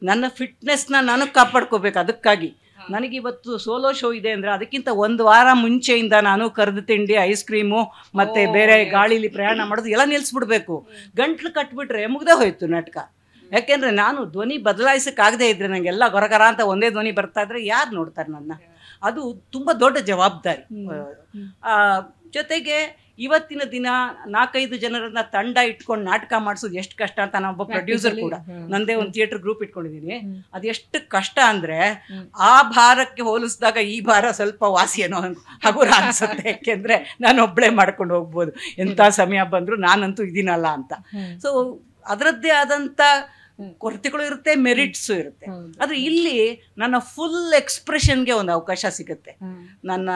ನನ್ನ ಫಿಟ್ನೆಸ್ನ ನಾನು ಕಾಪಾಡ್ಕೋಬೇಕು. ಅದಕ್ಕಾಗಿ ನನಗಿವತ್ತು ಸೋಲೋ ಶೋ ಇದೆ ಅಂದರೆ ಅದಕ್ಕಿಂತ 1 ವಾರ ಮುಂಚೆಯಿಂದ ನಾನು ಕರೆದು ತಿಂಡಿ, ಐಸ್ ಕ್ರೀಮು ಮತ್ತು ಬೇರೆ ಗಾಳೀಲಿ ಪ್ರಯಾಣ ಮಾಡೋದು ಎಲ್ಲ ನಿಲ್ಲಿಸ್ಬಿಡ್ಬೇಕು. ಗಂಟ್ಲು ಕಟ್ಬಿಟ್ರೆ ಮುಗ್ದೇ ಹೋಯ್ತು ನಾಟಕ. ಯಾಕೆಂದರೆ ನಾನು ಧ್ವನಿ ಬದಲಾಯಿಸೋಕ್ಕಾಗದೇ ಇದ್ದರೆ ನನಗೆಲ್ಲ ಗೊರಗರ ಅಂತ ಒಂದೇ ಧ್ವನಿ ಬರ್ತಾ ಇದ್ರೆ ಯಾರು ನೋಡ್ತಾರೆ ನನ್ನ? ಅದು ತುಂಬ ದೊಡ್ಡ ಜವಾಬ್ದಾರಿ. ಜೊತೆಗೆ ಇವತ್ತಿನ ದಿನ 4-5 ಜನರನ್ನ ತಂಡ ಇಟ್ಕೊಂಡು ನಾಟಕ ಮಾಡಿಸೋದು ಎಷ್ಟು ಕಷ್ಟ ಅಂತ ನಾನೊಬ್ಬ ಪ್ರೊಡ್ಯೂಸರ್ ಕೂಡ, ನಂದೇ ಒಂದು ಥಿಯೇಟರ್ ಗ್ರೂಪ್ ಇಟ್ಕೊಂಡಿದ್ದೀನಿ. ಅದು ಎಷ್ಟು ಕಷ್ಟ ಅಂದರೆ ಆ ಭಾರಕ್ಕೆ ಹೋಲಿಸಿದಾಗ ಈ ಭಾರ ಸ್ವಲ್ಪ ವಾಸಿ ಅನ್ನೋ ಹಗುರ ಅನಿಸುತ್ತೆ. ಯಾಕೆಂದರೆ ನಾನು ಒಬ್ಬಳೇ ಮಾಡ್ಕೊಂಡು ಹೋಗ್ಬೋದು, ಎಂಥ ಸಮಯ ಬಂದರೂ ನಾನಂತೂ ಇದೀನಲ್ಲ ಅಂತ. ಸೊ ಅದರದ್ದೇ ಆದಂಥ ಕೊರತೆಗಳು ಇರುತ್ತೆ, ಮೆರಿಟ್ಸು ಇರುತ್ತೆ. ಆದರೆ ಇಲ್ಲಿ ನನ್ನ ಫುಲ್ ಎಕ್ಸ್ಪ್ರೆಷನ್ಗೆ ಒಂದು ಅವಕಾಶ ಸಿಗುತ್ತೆ. ನನ್ನ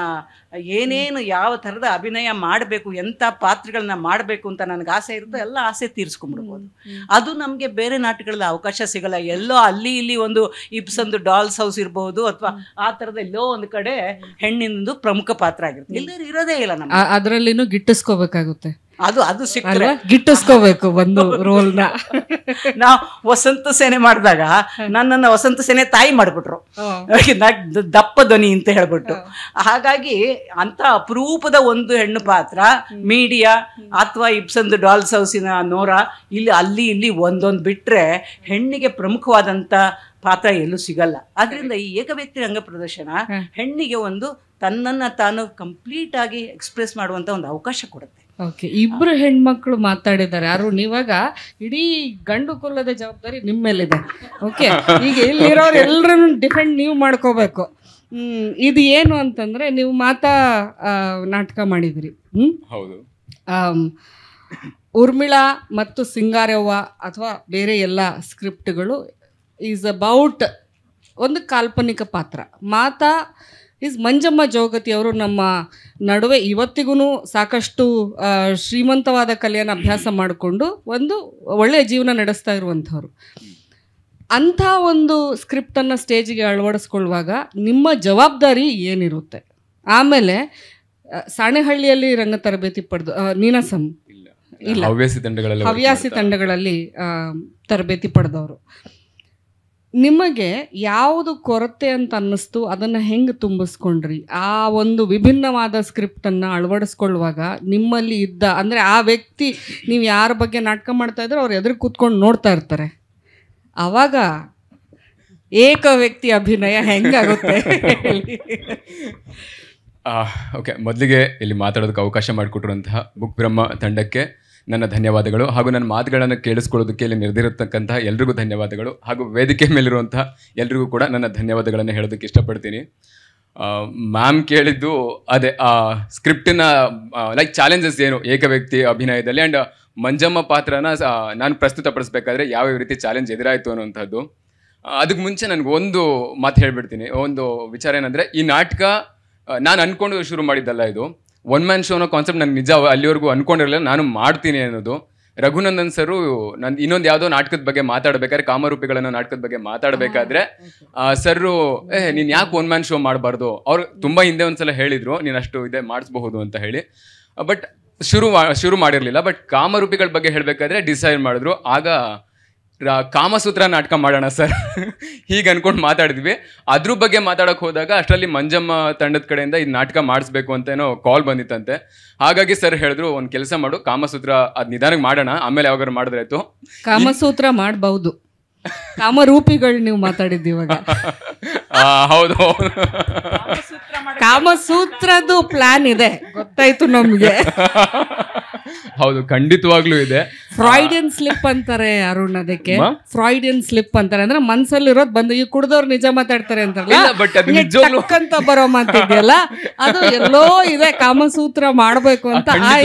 ಏನೇನು ಯಾವ ಥರದ ಅಭಿನಯ ಮಾಡಬೇಕು, ಎಂಥ ಪಾತ್ರಗಳನ್ನ ಮಾಡಬೇಕು ಅಂತ ನನಗೆ ಆಸೆ ಇರುತ್ತೋ ಎಲ್ಲ ಆಸೆ ತೀರಿಸ್ಕೊಂಡ್ಬಿಡ್ಬೋದು. ಅದು ನಮಗೆ ಬೇರೆ ನಾಟಕಗಳಲ್ಲಿ ಅವಕಾಶ ಸಿಗಲ್ಲ. ಎಲ್ಲೋ ಅಲ್ಲಿ ಇಲ್ಲಿ ಒಂದು ಇಬ್ಸಂದು ಡಾಲ್ಸ್ ಹೌಸ್ ಇರ್ಬೋದು, ಅಥವಾ ಆ ಥರದ ಎಲ್ಲೋ ಒಂದು ಕಡೆ ಹೆಣ್ಣಿನದು ಪ್ರಮುಖ ಪಾತ್ರ ಆಗಿರುತ್ತೆ. ಎಲ್ಲರೂ ಇರೋದೇ ಇಲ್ಲ ನಮ್ಗೆ. ಅದರಲ್ಲಿನೂ ಗಿಟ್ಟಿಸ್ಕೋಬೇಕಾಗುತ್ತೆ. ಅದು ಸಿಕ್ಕರೆ ಗಿಟ್ಟಿಸ್ಕೋಬೇಕು ಒಂದು ರೋಲ್ನ. ನಾವು ವಸಂತ ಸೇನೆ ಮಾಡಿದಾಗ ನನ್ನನ್ನು ವಸಂತ ಸೇನೆ ತಾಯಿ ಮಾಡಿಬಿಟ್ರು, ದಪ್ಪ ಧ್ವನಿ ಅಂತ ಹೇಳ್ಬಿಟ್ಟು. ಹಾಗಾಗಿ ಅಂತ ಅಪರೂಪದ ಒಂದು ಹೆಣ್ಣು ಪಾತ್ರ ಮೀಡಿಯಾ ಅಥವಾ ಇಬ್ಸಂದು ಡಾಲ್ಸ್ ಹೌಸಿನ ನೋರಾ ಇಲ್ಲಿ ಅಲ್ಲಿ ಇಲ್ಲಿ ಒಂದೊಂದು ಬಿಟ್ಟರೆ ಹೆಣ್ಣಿಗೆ ಪ್ರಮುಖವಾದಂಥ ಪಾತ್ರ ಎಲ್ಲೂ ಸಿಗಲ್ಲ. ಆದ್ರಿಂದ ಈ ಏಕವ್ಯಕ್ತಿ ರಂಗ ಪ್ರದರ್ಶನ ಹೆಣ್ಣಿಗೆ ಒಂದು ತನ್ನನ್ನು ತಾನು ಕಂಪ್ಲೀಟ್ ಆಗಿ ಎಕ್ಸ್ಪ್ರೆಸ್ ಮಾಡುವಂಥ ಒಂದು ಅವಕಾಶ ಕೊಡುತ್ತೆ. ಓಕೆ, ಇಬ್ರು ಹೆಣ್ಮಕ್ಳು ಮಾತಾಡಿದ್ದಾರೆ. ಯಾರು ನೀವಾಗ ಇಡೀ ಗಂಡು ಕುಲದ ಜವಾಬ್ದಾರಿ ನಿಮ್ಮ ಮೇಲಿದೆ. ಓಕೆ, ಈಗ ಇಲ್ಲಿರೋರು ಎಲ್ಲರನ್ನು ಡಿಫೆಂಡ್ ನೀವು ಮಾಡ್ಕೋಬೇಕು. ಇದು ಏನು ಅಂತಂದ್ರೆ, ನೀವು ನಾಟಕ ಮಾಡಿದಿರಿ. ಹೌದು. ಊರ್ಮಿಳಾ ಮತ್ತು ಸಿಂಗಾರವ್ವ ಅಥವಾ ಬೇರೆ ಎಲ್ಲ ಸ್ಕ್ರಿಪ್ಟ್ಗಳು ಈಸ್ ಅಬೌಟ್ ಒಂದು ಕಾಲ್ಪನಿಕ ಪಾತ್ರ. ಮಾತಾ ಈಸ್ ಮಂಜಮ್ಮ ಜೋಗತಿ ಅವರು ನಮ್ಮ ನಡುವೆ ಇವತ್ತಿಗೂ ಸಾಕಷ್ಟು ಶ್ರೀಮಂತವಾದ ಕಲೆಯನ್ನು ಅಭ್ಯಾಸ ಮಾಡಿಕೊಂಡು ಒಂದು ಒಳ್ಳೆಯ ಜೀವನ ನಡೆಸ್ತಾ ಇರುವಂಥವ್ರು. ಅಂಥ ಒಂದು ಸ್ಕ್ರಿಪ್ಟನ್ನು ಸ್ಟೇಜಿಗೆ ಅಳವಡಿಸ್ಕೊಳ್ಳುವಾಗ ನಿಮ್ಮ ಜವಾಬ್ದಾರಿ ಏನಿರುತ್ತೆ? ಆಮೇಲೆ ಸಾಣೆಹಳ್ಳಿಯಲ್ಲಿ ರಂಗ ತರಬೇತಿ ಪಡೆದು ನೀನಾಸಂ ಇಲ್ಲ ಹವ್ಯಾಸಿ ತಂಡಗಳಲ್ಲಿ ತರಬೇತಿ ಪಡೆದವರು. ನಿಮಗೆ ಯಾವುದು ಕೊರತೆ ಅಂತ ಅನ್ನಿಸ್ತು, ಅದನ್ನು ಹೆಂಗೆ ತುಂಬಿಸ್ಕೊಂಡ್ರಿ? ಆ ಒಂದು ವಿಭಿನ್ನವಾದ ಸ್ಕ್ರಿಪ್ಟನ್ನು ಅಳವಡಿಸ್ಕೊಳ್ಳುವಾಗ ನಿಮ್ಮಲ್ಲಿ ಇದ್ದ, ಅಂದರೆ ಆ ವ್ಯಕ್ತಿ ನೀವು ಯಾರ ಬಗ್ಗೆ ನಾಟಕ ಮಾಡ್ತಾ ಇದ್ರೆ ಅವ್ರು ಎದುರು ಕೂತ್ಕೊಂಡು ನೋಡ್ತಾ ಇರ್ತಾರೆ, ಆವಾಗ ಏಕ ವ್ಯಕ್ತಿ ಅಭಿನಯ ಹೆಂಗಾಗುತ್ತೆ? ಓಕೆ, ಮೊದಲಿಗೆ ಇಲ್ಲಿ ಮಾತಾಡೋದಕ್ಕೆ ಅವಕಾಶ ಮಾಡಿಕೊಟ್ಟಿರುವಂತಹ ಬುಕ್ ಬ್ರಹ್ಮ ತಂಡಕ್ಕೆ ನನ್ನ ಧನ್ಯವಾದಗಳು, ಹಾಗೂ ನನ್ನ ಮಾತುಗಳನ್ನು ಕೇಳಿಸ್ಕೊಳ್ಳೋದಕ್ಕೆ ಇಲ್ಲಿ ನಿರ್ದಿರತಕ್ಕಂತಹ ಎಲ್ರಿಗೂ ಧನ್ಯವಾದಗಳು, ಹಾಗೂ ವೇದಿಕೆ ಮೇಲಿರುವಂತಹ ಎಲ್ರಿಗೂ ಕೂಡ ನನ್ನ ಧನ್ಯವಾದಗಳನ್ನು ಹೇಳೋದಕ್ಕೆ ಇಷ್ಟಪಡ್ತೀನಿ. ಮ್ಯಾಮ್ ಕೇಳಿದ್ದು ಅದೇ ಸ್ಕ್ರಿಪ್ಟಿನ ಲೈಕ್ ಚಾಲೆಂಜಸ್ ಏನು ಏಕ ವ್ಯಕ್ತಿ ಅಭಿನಯದಲ್ಲಿ, ಆ್ಯಂಡ್ ಮಂಜಮ್ಮ ಪಾತ್ರನ ನಾನು ಪ್ರಸ್ತುತಪಡಿಸ್ಬೇಕಾದ್ರೆ ಯಾವ ರೀತಿ ಚಾಲೆಂಜ್ ಎದುರಾಯಿತು ಅನ್ನೋಂಥದ್ದು. ಅದಕ್ಕೆ ಮುಂಚೆ ನನಗೆ ಒಂದು ಮಾತು ಹೇಳ್ಬಿಡ್ತೀನಿ. ಒಂದು ವಿಚಾರ ಏನಂದರೆ, ಈ ನಾಟಕ ನಾನು ಅಂದ್ಕೊಂಡು ಶುರು ಮಾಡಿದ್ದಲ್ಲ, ಇದು ಒನ್ ಮ್ಯಾನ್ ಶೋ ಅನ್ನೋ ಕಾನ್ಸೆಪ್ಟ್ ನನಗೆ ನಿಜ ಅಲ್ಲಿವರೆಗೂ ಅಂದ್ಕೊಂಡಿರಲಿಲ್ಲ ನಾನು ಮಾಡ್ತೀನಿ ಅನ್ನೋದು. ರಘುನಂದನ್ ಸರು ನಾನು ಇನ್ನೊಂದು ಯಾವುದೋ ನಾಟಕದ ಬಗ್ಗೆ ಮಾತಾಡಬೇಕಾದ್ರೆ, ಕಾಮರೂಪಿಗಳನ್ನೋ ನಾಟಕದ ಬಗ್ಗೆ ಮಾತಾಡಬೇಕಾದ್ರೆ ಸರ್ರು ನೀನು ಯಾಕೆ ಒನ್ ಮ್ಯಾನ್ ಶೋ ಮಾಡಬಾರ್ದು, ಅವ್ರು ತುಂಬ ಹಿಂದೆ ಒಂದ್ಸಲ ಹೇಳಿದರು ನೀನು ಅಷ್ಟು ಇದೆ ಮಾಡಿಸ್ಬಹುದು ಅಂತ ಹೇಳಿ. ಬಟ್ ಶುರು ಮಾಡಿರಲಿಲ್ಲ. ಬಟ್ ಕಾಮರೂಪಿಗಳ ಬಗ್ಗೆ ಹೇಳಬೇಕಾದ್ರೆ ಡಿಸೈಡ್ ಮಾಡಿದ್ರು. ಆಗ ಕಾಮಸೂತ್ರ ನಾಟಕ ಮಾಡೋಣ ಸರ್ ಹೀಗೆ ಅನ್ಕೊಂಡು ಮಾತಾಡಿದ್ವಿ. ಅದ್ರ ಬಗ್ಗೆ ಮಾತಾಡೋಕೆ ಹೋದಾಗ ಅಷ್ಟರಲ್ಲಿ ಮಂಜಮ್ಮ ತಂಡದ ಕಡೆಯಿಂದ ಇದು ನಾಟಕ ಮಾಡಿಸ್ಬೇಕು ಅಂತ ಏನೋ ಕಾಲ್ ಬಂದಿತ್ತಂತೆ. ಹಾಗಾಗಿ ಸರ್ ಹೇಳಿದ್ರು, ಒಂದು ಕೆಲಸ ಮಾಡು, ಕಾಮಸೂತ್ರ ಅದು ನಿಧಾನಕ್ಕೆ ಮಾಡೋಣ, ಆಮೇಲೆ ಯಾವಾಗಾರು ಮಾಡಿದ್ರಾಯ್ತು. ಕಾಮಸೂತ್ರ ಮಾಡಬಹುದು, ಕಾಮರೂಪಿಗಳು ನೀವು ಮಾತಾಡಿದ್ದೀವಾಗ. ಹೌದು, ಕಾಮಸೂತ್ರದ್ದು ಪ್ಲಾನ್ ಇದೆ, ಗೊತ್ತಾಯ್ತು ನಮ್ಗೆ. ಹೌದು, ಖಂಡಿತವಾಗ್ಲೂ ಇದೆ. ಫ್ರಾಯ್ಡಿಯನ್ ಸ್ಲಿಪ್ ಅಂತಾರೆ ಅರುಣ್, ಅದಕ್ಕೆ ಫ್ರಾಯ್ಡಿಯನ್ ಸ್ಲಿಪ್ ಅಂತಾರೆ. ಅಂದ್ರೆ ಮನ್ಸಲ್ಲಿರೋದು ಬಂದು ಈ ಕುಡ್ದವ್ರು ನಿಜ ಮಾತಾಡ್ತಾರೆ ಅಂತಾರಲ್ಲ, ಅಂತ ಬರೋ ಮಾತಿದೆಯಲ್ಲ, ಅದು ಎಲ್ಲೋ ಇದೆ. ಕಾಮಸೂತ್ರ ಮಾಡ್ಬೇಕು ಅಂತ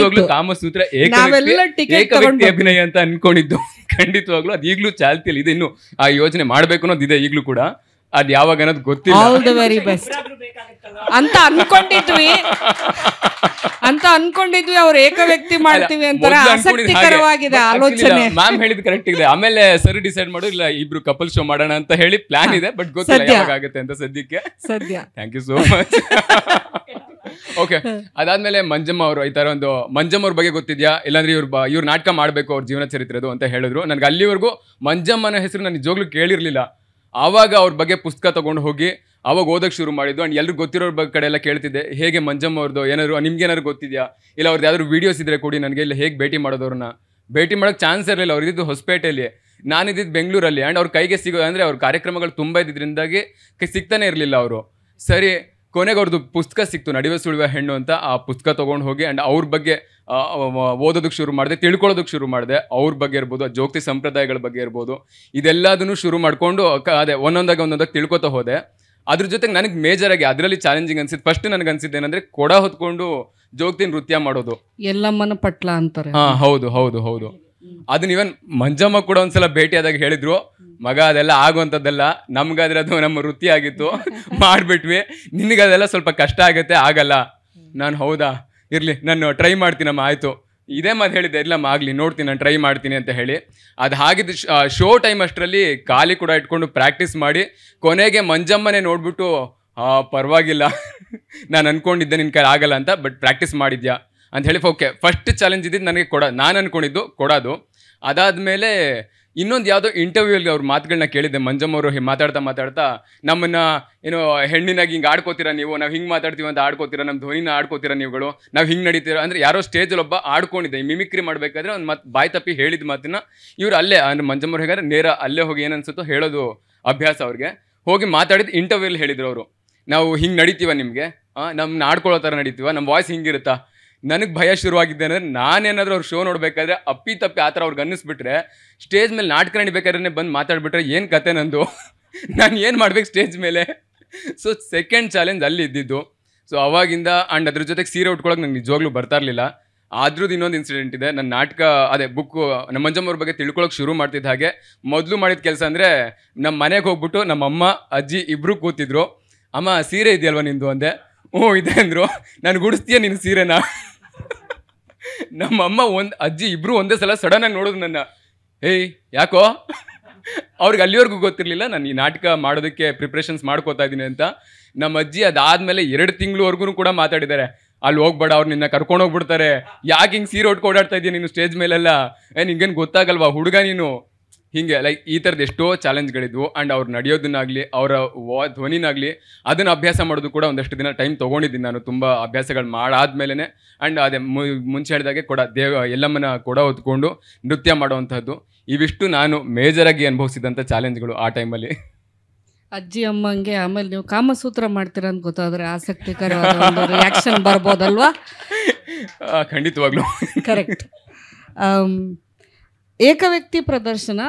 ಕಾಮಸೂತ್ರ ನಾವೆಲ್ಲ ಟಿಕೆಟ್ ಅಭಿನಯ ಅಂತ ಅನ್ಕೊಂಡಿದ್ದು. ಖಂಡಿತವಾಗ್ಲೂ ಅದು ಈಗಲೂ ಚಾಲ್ತಿಯಲ್ಲಿ ಇದೆ. ಇನ್ನು ಆ ಯೋಚನೆ ಮಾಡ್ಬೇಕು ಅನ್ನೋದು ಇದೆ ಈಗಲೂ ಕೂಡ. ಅದ್ ಯಾವಾಗ ಅನ್ನೋದು ಗೊತ್ತಿಲ್ಲ. ಆಲ್ ದ ವೆರಿ ಬೆಸ್ಟ್ ಅಂತ ಅನ್ಕೊಂಡಿದ್ವಿ ಅವ್ರು ಏಕ ವ್ಯಕ್ತಿ ಮಾಡ್ತೀವಿ ಅಂತ. ಆಸಕ್ತಿಕರವಾಗಿದೆ ಆಲೋಚನೆ. ಮ್ಯಾಮ್ ಹೇಳಿದ್ ಕರೆಕ್ಟ್ ಇದೆ. ಆಮೇಲೆ ಸರಿ ಡಿಸೈಡ್ ಮಾಡು, ಇಲ್ಲ ಇಬ್ರು ಕಪಲ್ ಶೋ ಮಾಡೋಣ ಅಂತ ಹೇಳಿ ಪ್ಲಾನ್ ಇದೆ. ಬಟ್ ಗೊತ್ತಿಲ್ಲ ಯಾವಾಗ ಆಗುತ್ತೆ ಅಂತ ಸದ್ಯಕ್ಕೆ. Thank you so much. Okay, ಅದಾದ್ಮೇಲೆ ಮಂಜಮ್ಮ ಅವರು ಈ ತರ ಒಂದು ಮಂಜಮ್ಮ ಅವ್ರ ಬಗ್ಗೆ ಗೊತ್ತಿದ್ಯಾ, ಇಲ್ಲಾಂದ್ರೆ ಇವ್ರ ನಾಟಕ ಮಾಡ್ಬೇಕು ಅವ್ರ ಜೀವನ ಚರಿತ್ರೆದು ಅಂತ ಹೇಳಿದ್ರು. ನನ್ಗೆ ಅಲ್ಲಿವರೆಗೂ ಮಂಜಮ್ಮನ ಹೆಸರು ನಾನು ನಿಜವಾಗ್ಲೂ ಕೇಳಿರ್ಲಿಲ್ಲ. ಆವಾಗ ಅವ್ರ ಬಗ್ಗೆ ಪುಸ್ತಕ ತಗೊಂಡು ಹೋಗಿ ಅವಾಗ ಓದಕ್ಕೆ ಶುರು ಮಾಡಿದ್ದು. ಅಂಡ್ ಎಲ್ರು ಗೊತ್ತಿರೋರ ಬಗ್ಗೆ ಕಡೆ ಎಲ್ಲ ಕೇಳ್ತಿದ್ದೆ, ಹೇಗೆ ಮಂಜಮ್ಮ ಅವ್ರದ್ದು ಏನಾದ್ರು ನಿಮ್ಗೇನಾದ್ರು ಗೊತ್ತಿದ್ಯಾ, ಇಲ್ಲ ಅವ್ರದ್ದು ಯಾವ್ದಾದ್ರು ವೀಡಿಯೋಸ್ ಇದ್ರೆ ಕೊಡಿ ನನಗೆ, ಇಲ್ಲ ಹೇಗೆ ಭೇಟಿ ಮಾಡೋದವ್ರನ್ನ. ಭೇಟಿ ಮಾಡೋಕ್ಕೆ ಚಾನ್ಸ್ ಇರಲಿಲ್ಲ. ಅವ್ರು ಇದ್ದಿದ್ದು ಹೊಸಪೇಟೆಯಲ್ಲಿ, ನಾನಿದ್ದಿದ್ದು ಬೆಂಗಳೂರಲ್ಲಿ. ಆ್ಯಂಡ್ ಅವ್ರ ಕೈಗೆ ಸಿಗೋ ಅಂದರೆ ಅವ್ರ ಕಾರ್ಯಕ್ರಮಗಳು ತುಂಬ ಇದ್ದಿದ್ದರಿಂದಾಗಿ ಸಿಗ್ತಾನೆ ಇರಲಿಲ್ಲ ಅವರು. ಸರಿ, ಕೊನೆಗೆ ಅವ್ರದ್ದು ಪುಸ್ತಕ ಸಿಕ್ತು, ನಡಿವೆ ಸುಳಿವೆ ಹೆಣ್ಣು ಅಂತ. ಆ ಪುಸ್ತಕ ತೊಗೊಂಡು ಹೋಗಿ ಆ್ಯಂಡ್ ಅವ್ರ ಬಗ್ಗೆ ಓದೋದಕ್ಕೆ ಶುರು ಮಾಡಿದೆ, ತಿಳ್ಕೊಳ್ಳೋದಕ್ಕೆ ಶುರು ಮಾಡಿದೆ. ಅವ್ರ ಬಗ್ಗೆ ಇರ್ಬೋದು, ಜೋಗತಿ ಸಂಪ್ರದಾಯಗಳ ಬಗ್ಗೆ ಇರ್ಬೋದು, ಇದೆಲ್ಲದನ್ನು ಶುರು ಮಾಡಿಕೊಂಡು ಅದೇ ಒಂದೊಂದಾಗಿ ತಿಳ್ಕೊತಾ ಹೋದೆ. ಅದ್ರ ಜೊತೆಗೆ ನನಗೆ ಮೇಜರಾಗಿ ಅದರಲ್ಲಿ ಚಾಲೆಂಜಿಂಗ್ ಅನ್ಸಿದ್ದು, ಫಸ್ಟ್ ನನಗೆ ಅನ್ಸಿದ್ದು ಏನಂದರೆ ಕೊಡ ಹೊತ್ಕೊಂಡು ಜೋಗತಿ ನೃತ್ಯ ಮಾಡೋದು. ಎಲ್ಲಮ್ಮನ ಪಟ್ಲ ಅಂತಾರೆ. ಹೌದು ಹೌದು ಹೌದು. ಅದನ್ನ ಇವನ್ ಮಂಜಮ್ಮ ಕೂಡ ಒಂದ್ಸಲ ಭೇಟಿಯಾದಾಗ ಹೇಳಿದ್ರು, ಮಗ ಅದೆಲ್ಲ ಆಗುವಂಥದ್ದೆಲ್ಲ, ನಮ್ಗಾದ್ರೆ ಅದು ನಮ್ಮ ವೃತ್ತಿ ಆಗಿತ್ತು, ಮಾಡಿಬಿಟ್ವಿ, ನಿನಗದೆಲ್ಲ ಸ್ವಲ್ಪ ಕಷ್ಟ ಆಗುತ್ತೆ, ಆಗಲ್ಲ. ನಾನು ಹೌದಾ, ಇರಲಿ ನಾನು ಟ್ರೈ ಮಾಡ್ತೀನಮ್ಮ, ಆಯಿತು ಇದೇ ಮಾತು ಹೇಳಿದ್ದೆ, ಇಲ್ಲಮ್ಮ ಆಗಲಿ ನೋಡ್ತೀನಿ, ನಾನು ಟ್ರೈ ಮಾಡ್ತೀನಿ ಅಂತ ಹೇಳಿ. ಅದು ಹಾಗಿದ್ದು ಶೋ ಟೈಮ್ ಅಷ್ಟರಲ್ಲಿ ಖಾಲಿ ಕೂಡ ಇಟ್ಕೊಂಡು ಪ್ರಾಕ್ಟೀಸ್ ಮಾಡಿ ಕೊನೆಗೆ ಮಂಜಮ್ಮನೇ ನೋಡ್ಬಿಟ್ಟು ಪರವಾಗಿಲ್ಲ ನಾನು ಅಂದ್ಕೊಂಡಿದ್ದೆ ನಿನ್ನ ಕೈ ಆಗಲ್ಲ ಅಂತ, ಬಟ್ ಪ್ರಾಕ್ಟೀಸ್ ಮಾಡಿದ್ಯಾ ಅಂತ ಹೇಳಿ ಓಕೆ. ಫಸ್ಟ್ ಚಾಲೆಂಜ್ ಇದ್ದಿದ್ದು ನನಗೆ ನಾನು ಅಂದ್ಕೊಂಡಿದ್ದು ಕೊಡೋದು. ಅದಾದಮೇಲೆ ಇನ್ನೊಂದು ಯಾವುದೋ ಇಂಟರ್ವ್ಯೂಲ್ಲಿ ಅವ್ರ ಮಾತುಗಳನ್ನ ಕೇಳಿದ್ದೆ. ಮಂಜಮ್ಮವರು ಮಾತಾಡ್ತಾ ನಮ್ಮನ್ನು ಏನೋ ಹೆಣ್ಣಿನಾಗಿ ಹಿಂಗೆ ಆಡ್ಕೋತೀರಾ ನೀವು, ನಾವು ಹಿಂಗೆ ಮಾತಾಡ್ತೀವಿ ಅಂತ ಆಡ್ಕೋತೀರಾ, ನಮ್ಮ ಧ್ವನಿನ ಆಡ್ಕೋತೀರಾ ನೀವುಗಳು, ನಾವು ಹಿಂಗೆ ನಡೀತೀರಾ ಅಂದರೆ ಯಾರೋ ಸ್ಟೇಜಲ್ಲಿ ಒಬ್ಬ ಆಡ್ಕೊಂಡಿದ್ದೆ. ಈ ಮಿಮಿಕ್ರಿ ಮಾಡಬೇಕಾದ್ರೆ ಒಂದು ಬಾಯಿ ತಪ್ಪಿ ಹೇಳಿದ ಮಾತನ್ನ ಇವ್ರು ಅಲ್ಲೇ ಅಂದರೆ ಮಂಜಮ್ಮವ್ರು ಹೇಗಾದ್ರೆ ನೇರ ಅಲ್ಲೇ ಹೋಗಿ ಏನನ್ಸುತ್ತೋ ಹೇಳೋದು ಅಭ್ಯಾಸ ಅವ್ರಿಗೆ. ಹೋಗಿ ಮಾತಾಡಿದ್ದು ಇಂಟರ್ವ್ಯೂಲ್ಲಿ ಹೇಳಿದ್ರು ಅವರು, ನಾವು ಹಿಂಗೆ ನಡೀತೀವ ನಿಮಗೆ, ನಮ್ಮನ್ನ ಆಡ್ಕೊಳ್ಳೋ ಥರ ನಡೀತೀವ, ನಮ್ಮ ವಾಯ್ಸ್ ಹಿಂಗಿರುತ್ತಾ, ನನಗೆ ಭಯ ಶುರುವಾಗಿದ್ದೆ ಅಂದರೆ ನಾನೇನಾದರೂ ಅವ್ರ ಶೋ ನೋಡಬೇಕಾದ್ರೆ ಅಪ್ಪಿ ತಪ್ಪಿ ಆ ಥರ ಅವ್ರಿಗೆ ಅನ್ನಿಸ್ಬಿಟ್ರೆ ಸ್ಟೇಜ್ ಮೇಲೆ ನಾಟಕ ನಡಿಬೇಕಾದ್ರೆ ಬಂದು ಮಾತಾಡ್ಬಿಟ್ರೆ ಏನು ಕತೆ ನಂದು, ನಾನು ಏನು ಮಾಡ್ಬೇಕು ಸ್ಟೇಜ್ ಮೇಲೆ. ಸೊ ಸೆಕೆಂಡ್ ಚಾಲೆಂಜ್ ಅಲ್ಲಿ ಇದ್ದಿದ್ದು. ಸೊ ಅವಾಗಿಂದ ಆ್ಯಂಡ್ ಅದ್ರ ಜೊತೆಗೆ ಸೀರೆ ಉಟ್ಕೊಳಕ್ಕೆ ನಂಗೆ ನಿಜವಾಗ್ಲೂ ಬರ್ತಾ ಇರಲಿಲ್ಲ. ಆದ್ರದ್ದು ಇನ್ನೊಂದು ಇನ್ಸಿಡೆಂಟ್ ಇದೆ. ನನ್ನ ನಾಟಕ ಅದೇ ಬುಕ್ಕು ನಮ್ಮ ಮಂಜಮ್ಮವ್ರ ಬಗ್ಗೆ ತಿಳ್ಕೊಳಕ್ಕೆ ಶುರು ಮಾಡ್ತಿದ್ದ ಹಾಗೆ ಮೊದಲು ಮಾಡಿದ ಕೆಲಸ ಅಂದರೆ ನಮ್ಮ ಮನೆಗೆ ಹೋಗ್ಬಿಟ್ಟು ನಮ್ಮಮ್ಮ ಅಜ್ಜಿ ಇಬ್ಬರು ಕೂತಿದ್ರು. ಅಮ್ಮ ಸೀರೆ ಇದೆಯಲ್ವ ನಿಂದು ಅಂದೆ. ಹ್ಞೂ ಇದೆ ಅಂದರು. ನಾನು ಗುಡಿಸ್ತೀಯ ನಿನ್ನ ಸೀರೆನ? ನಮ್ಮಮ್ಮ ಅಜ್ಜಿ ಇಬ್ಬರು ಒಂದೇ ಸಲ ಸಡನ್ನಾಗಿ ನೋಡೋದು ನನ್ನ. ಏಯ್ ಯಾಕೋ? ಅವ್ರಿಗೆ ಅಲ್ಲಿವರೆಗೂ ಗೊತ್ತಿರಲಿಲ್ಲ ನಾನು ಈ ನಾಟಕ ಮಾಡೋದಕ್ಕೆ ಪ್ರಿಪ್ರೇಷನ್ಸ್ ಮಾಡ್ಕೋತಾ ಇದ್ದೀನಿ ಅಂತ. ನಮ್ಮ ಅಜ್ಜಿ ಅದಾದಮೇಲೆ 2 ತಿಂಗಳವರೆಗೂ ಕೂಡ ಮಾತಾಡಿದ್ದಾರೆ, ಅಲ್ಲಿ ಹೋಗ್ಬೇಡ, ಅವ್ರು ನಿನ್ನ ಕರ್ಕೊಂಡು ಹೋಗ್ಬಿಡ್ತಾರೆ, ಯಾಕೆ ಹಿಂಗೆ ಸೀರೆ ಉಟ್ಕೊಂಡು ಓಡಾಡ್ತಾ ಇದೀಯ ನೀನು ಸ್ಟೇಜ್ ಮೇಲೆಲ್ಲ, ನಿಂಗೇನು ಗೊತ್ತಾಗಲ್ವಾ ಹುಡುಗ ನೀನು, ಹೀಗೆ ಲೈಕ್ ಈ ಥರದ್ದು ಎಷ್ಟೋ ಚಾಲೆಂಜ್ಗಳಿದ್ವು. ಆ್ಯಂಡ್ ಅವ್ರು ನಡೆಯೋದನ್ನಾಗಲಿ ಅವರ ಧ್ವನಿನಾಗಲಿ ಅದನ್ನು ಅಭ್ಯಾಸ ಮಾಡೋದು ಕೂಡ ಒಂದಷ್ಟು ದಿನ ಟೈಮ್ ತೊಗೊಂಡಿದ್ದೀನಿ ನಾನು, ತುಂಬ ಅಭ್ಯಾಸಗಳು ಮಾಡಾದ್ಮೇಲೆ. ಆ್ಯಂಡ್ ಅದೇ ಮುಂಚೆ ಹೇಳಿದಾಗೆ ಎಲ್ಲಮ್ಮನ ಕೊಡ ಹೊತ್ಕೊಂಡು ನೃತ್ಯ ಮಾಡೋವಂಥದ್ದು, ಇವಿಷ್ಟು ನಾನು ಮೇಜರಾಗಿ ಅನುಭವಿಸಿದಂಥ ಚಾಲೆಂಜ್ಗಳು ಆ ಟೈಮಲ್ಲಿ. ಅಜ್ಜಿ ಅಮ್ಮಂಗೆ ಆಮೇಲೆ ನೀವು ಕಾಮಸೂತ್ರ ಮಾಡ್ತೀರಾ ಅಂತ ಗೊತ್ತಾದರೆ ಆಸಕ್ತಿಕರವಾದ ಒಂದು ರಿಯಾಕ್ಷನ್ ಬರ್ಬೋದಲ್ವಾ? ಖಂಡಿತವಾಗ್ಲೂ ಕರೆಕ್ಟ್. ಏಕವ್ಯಕ್ತಿ ಪ್ರದರ್ಶನ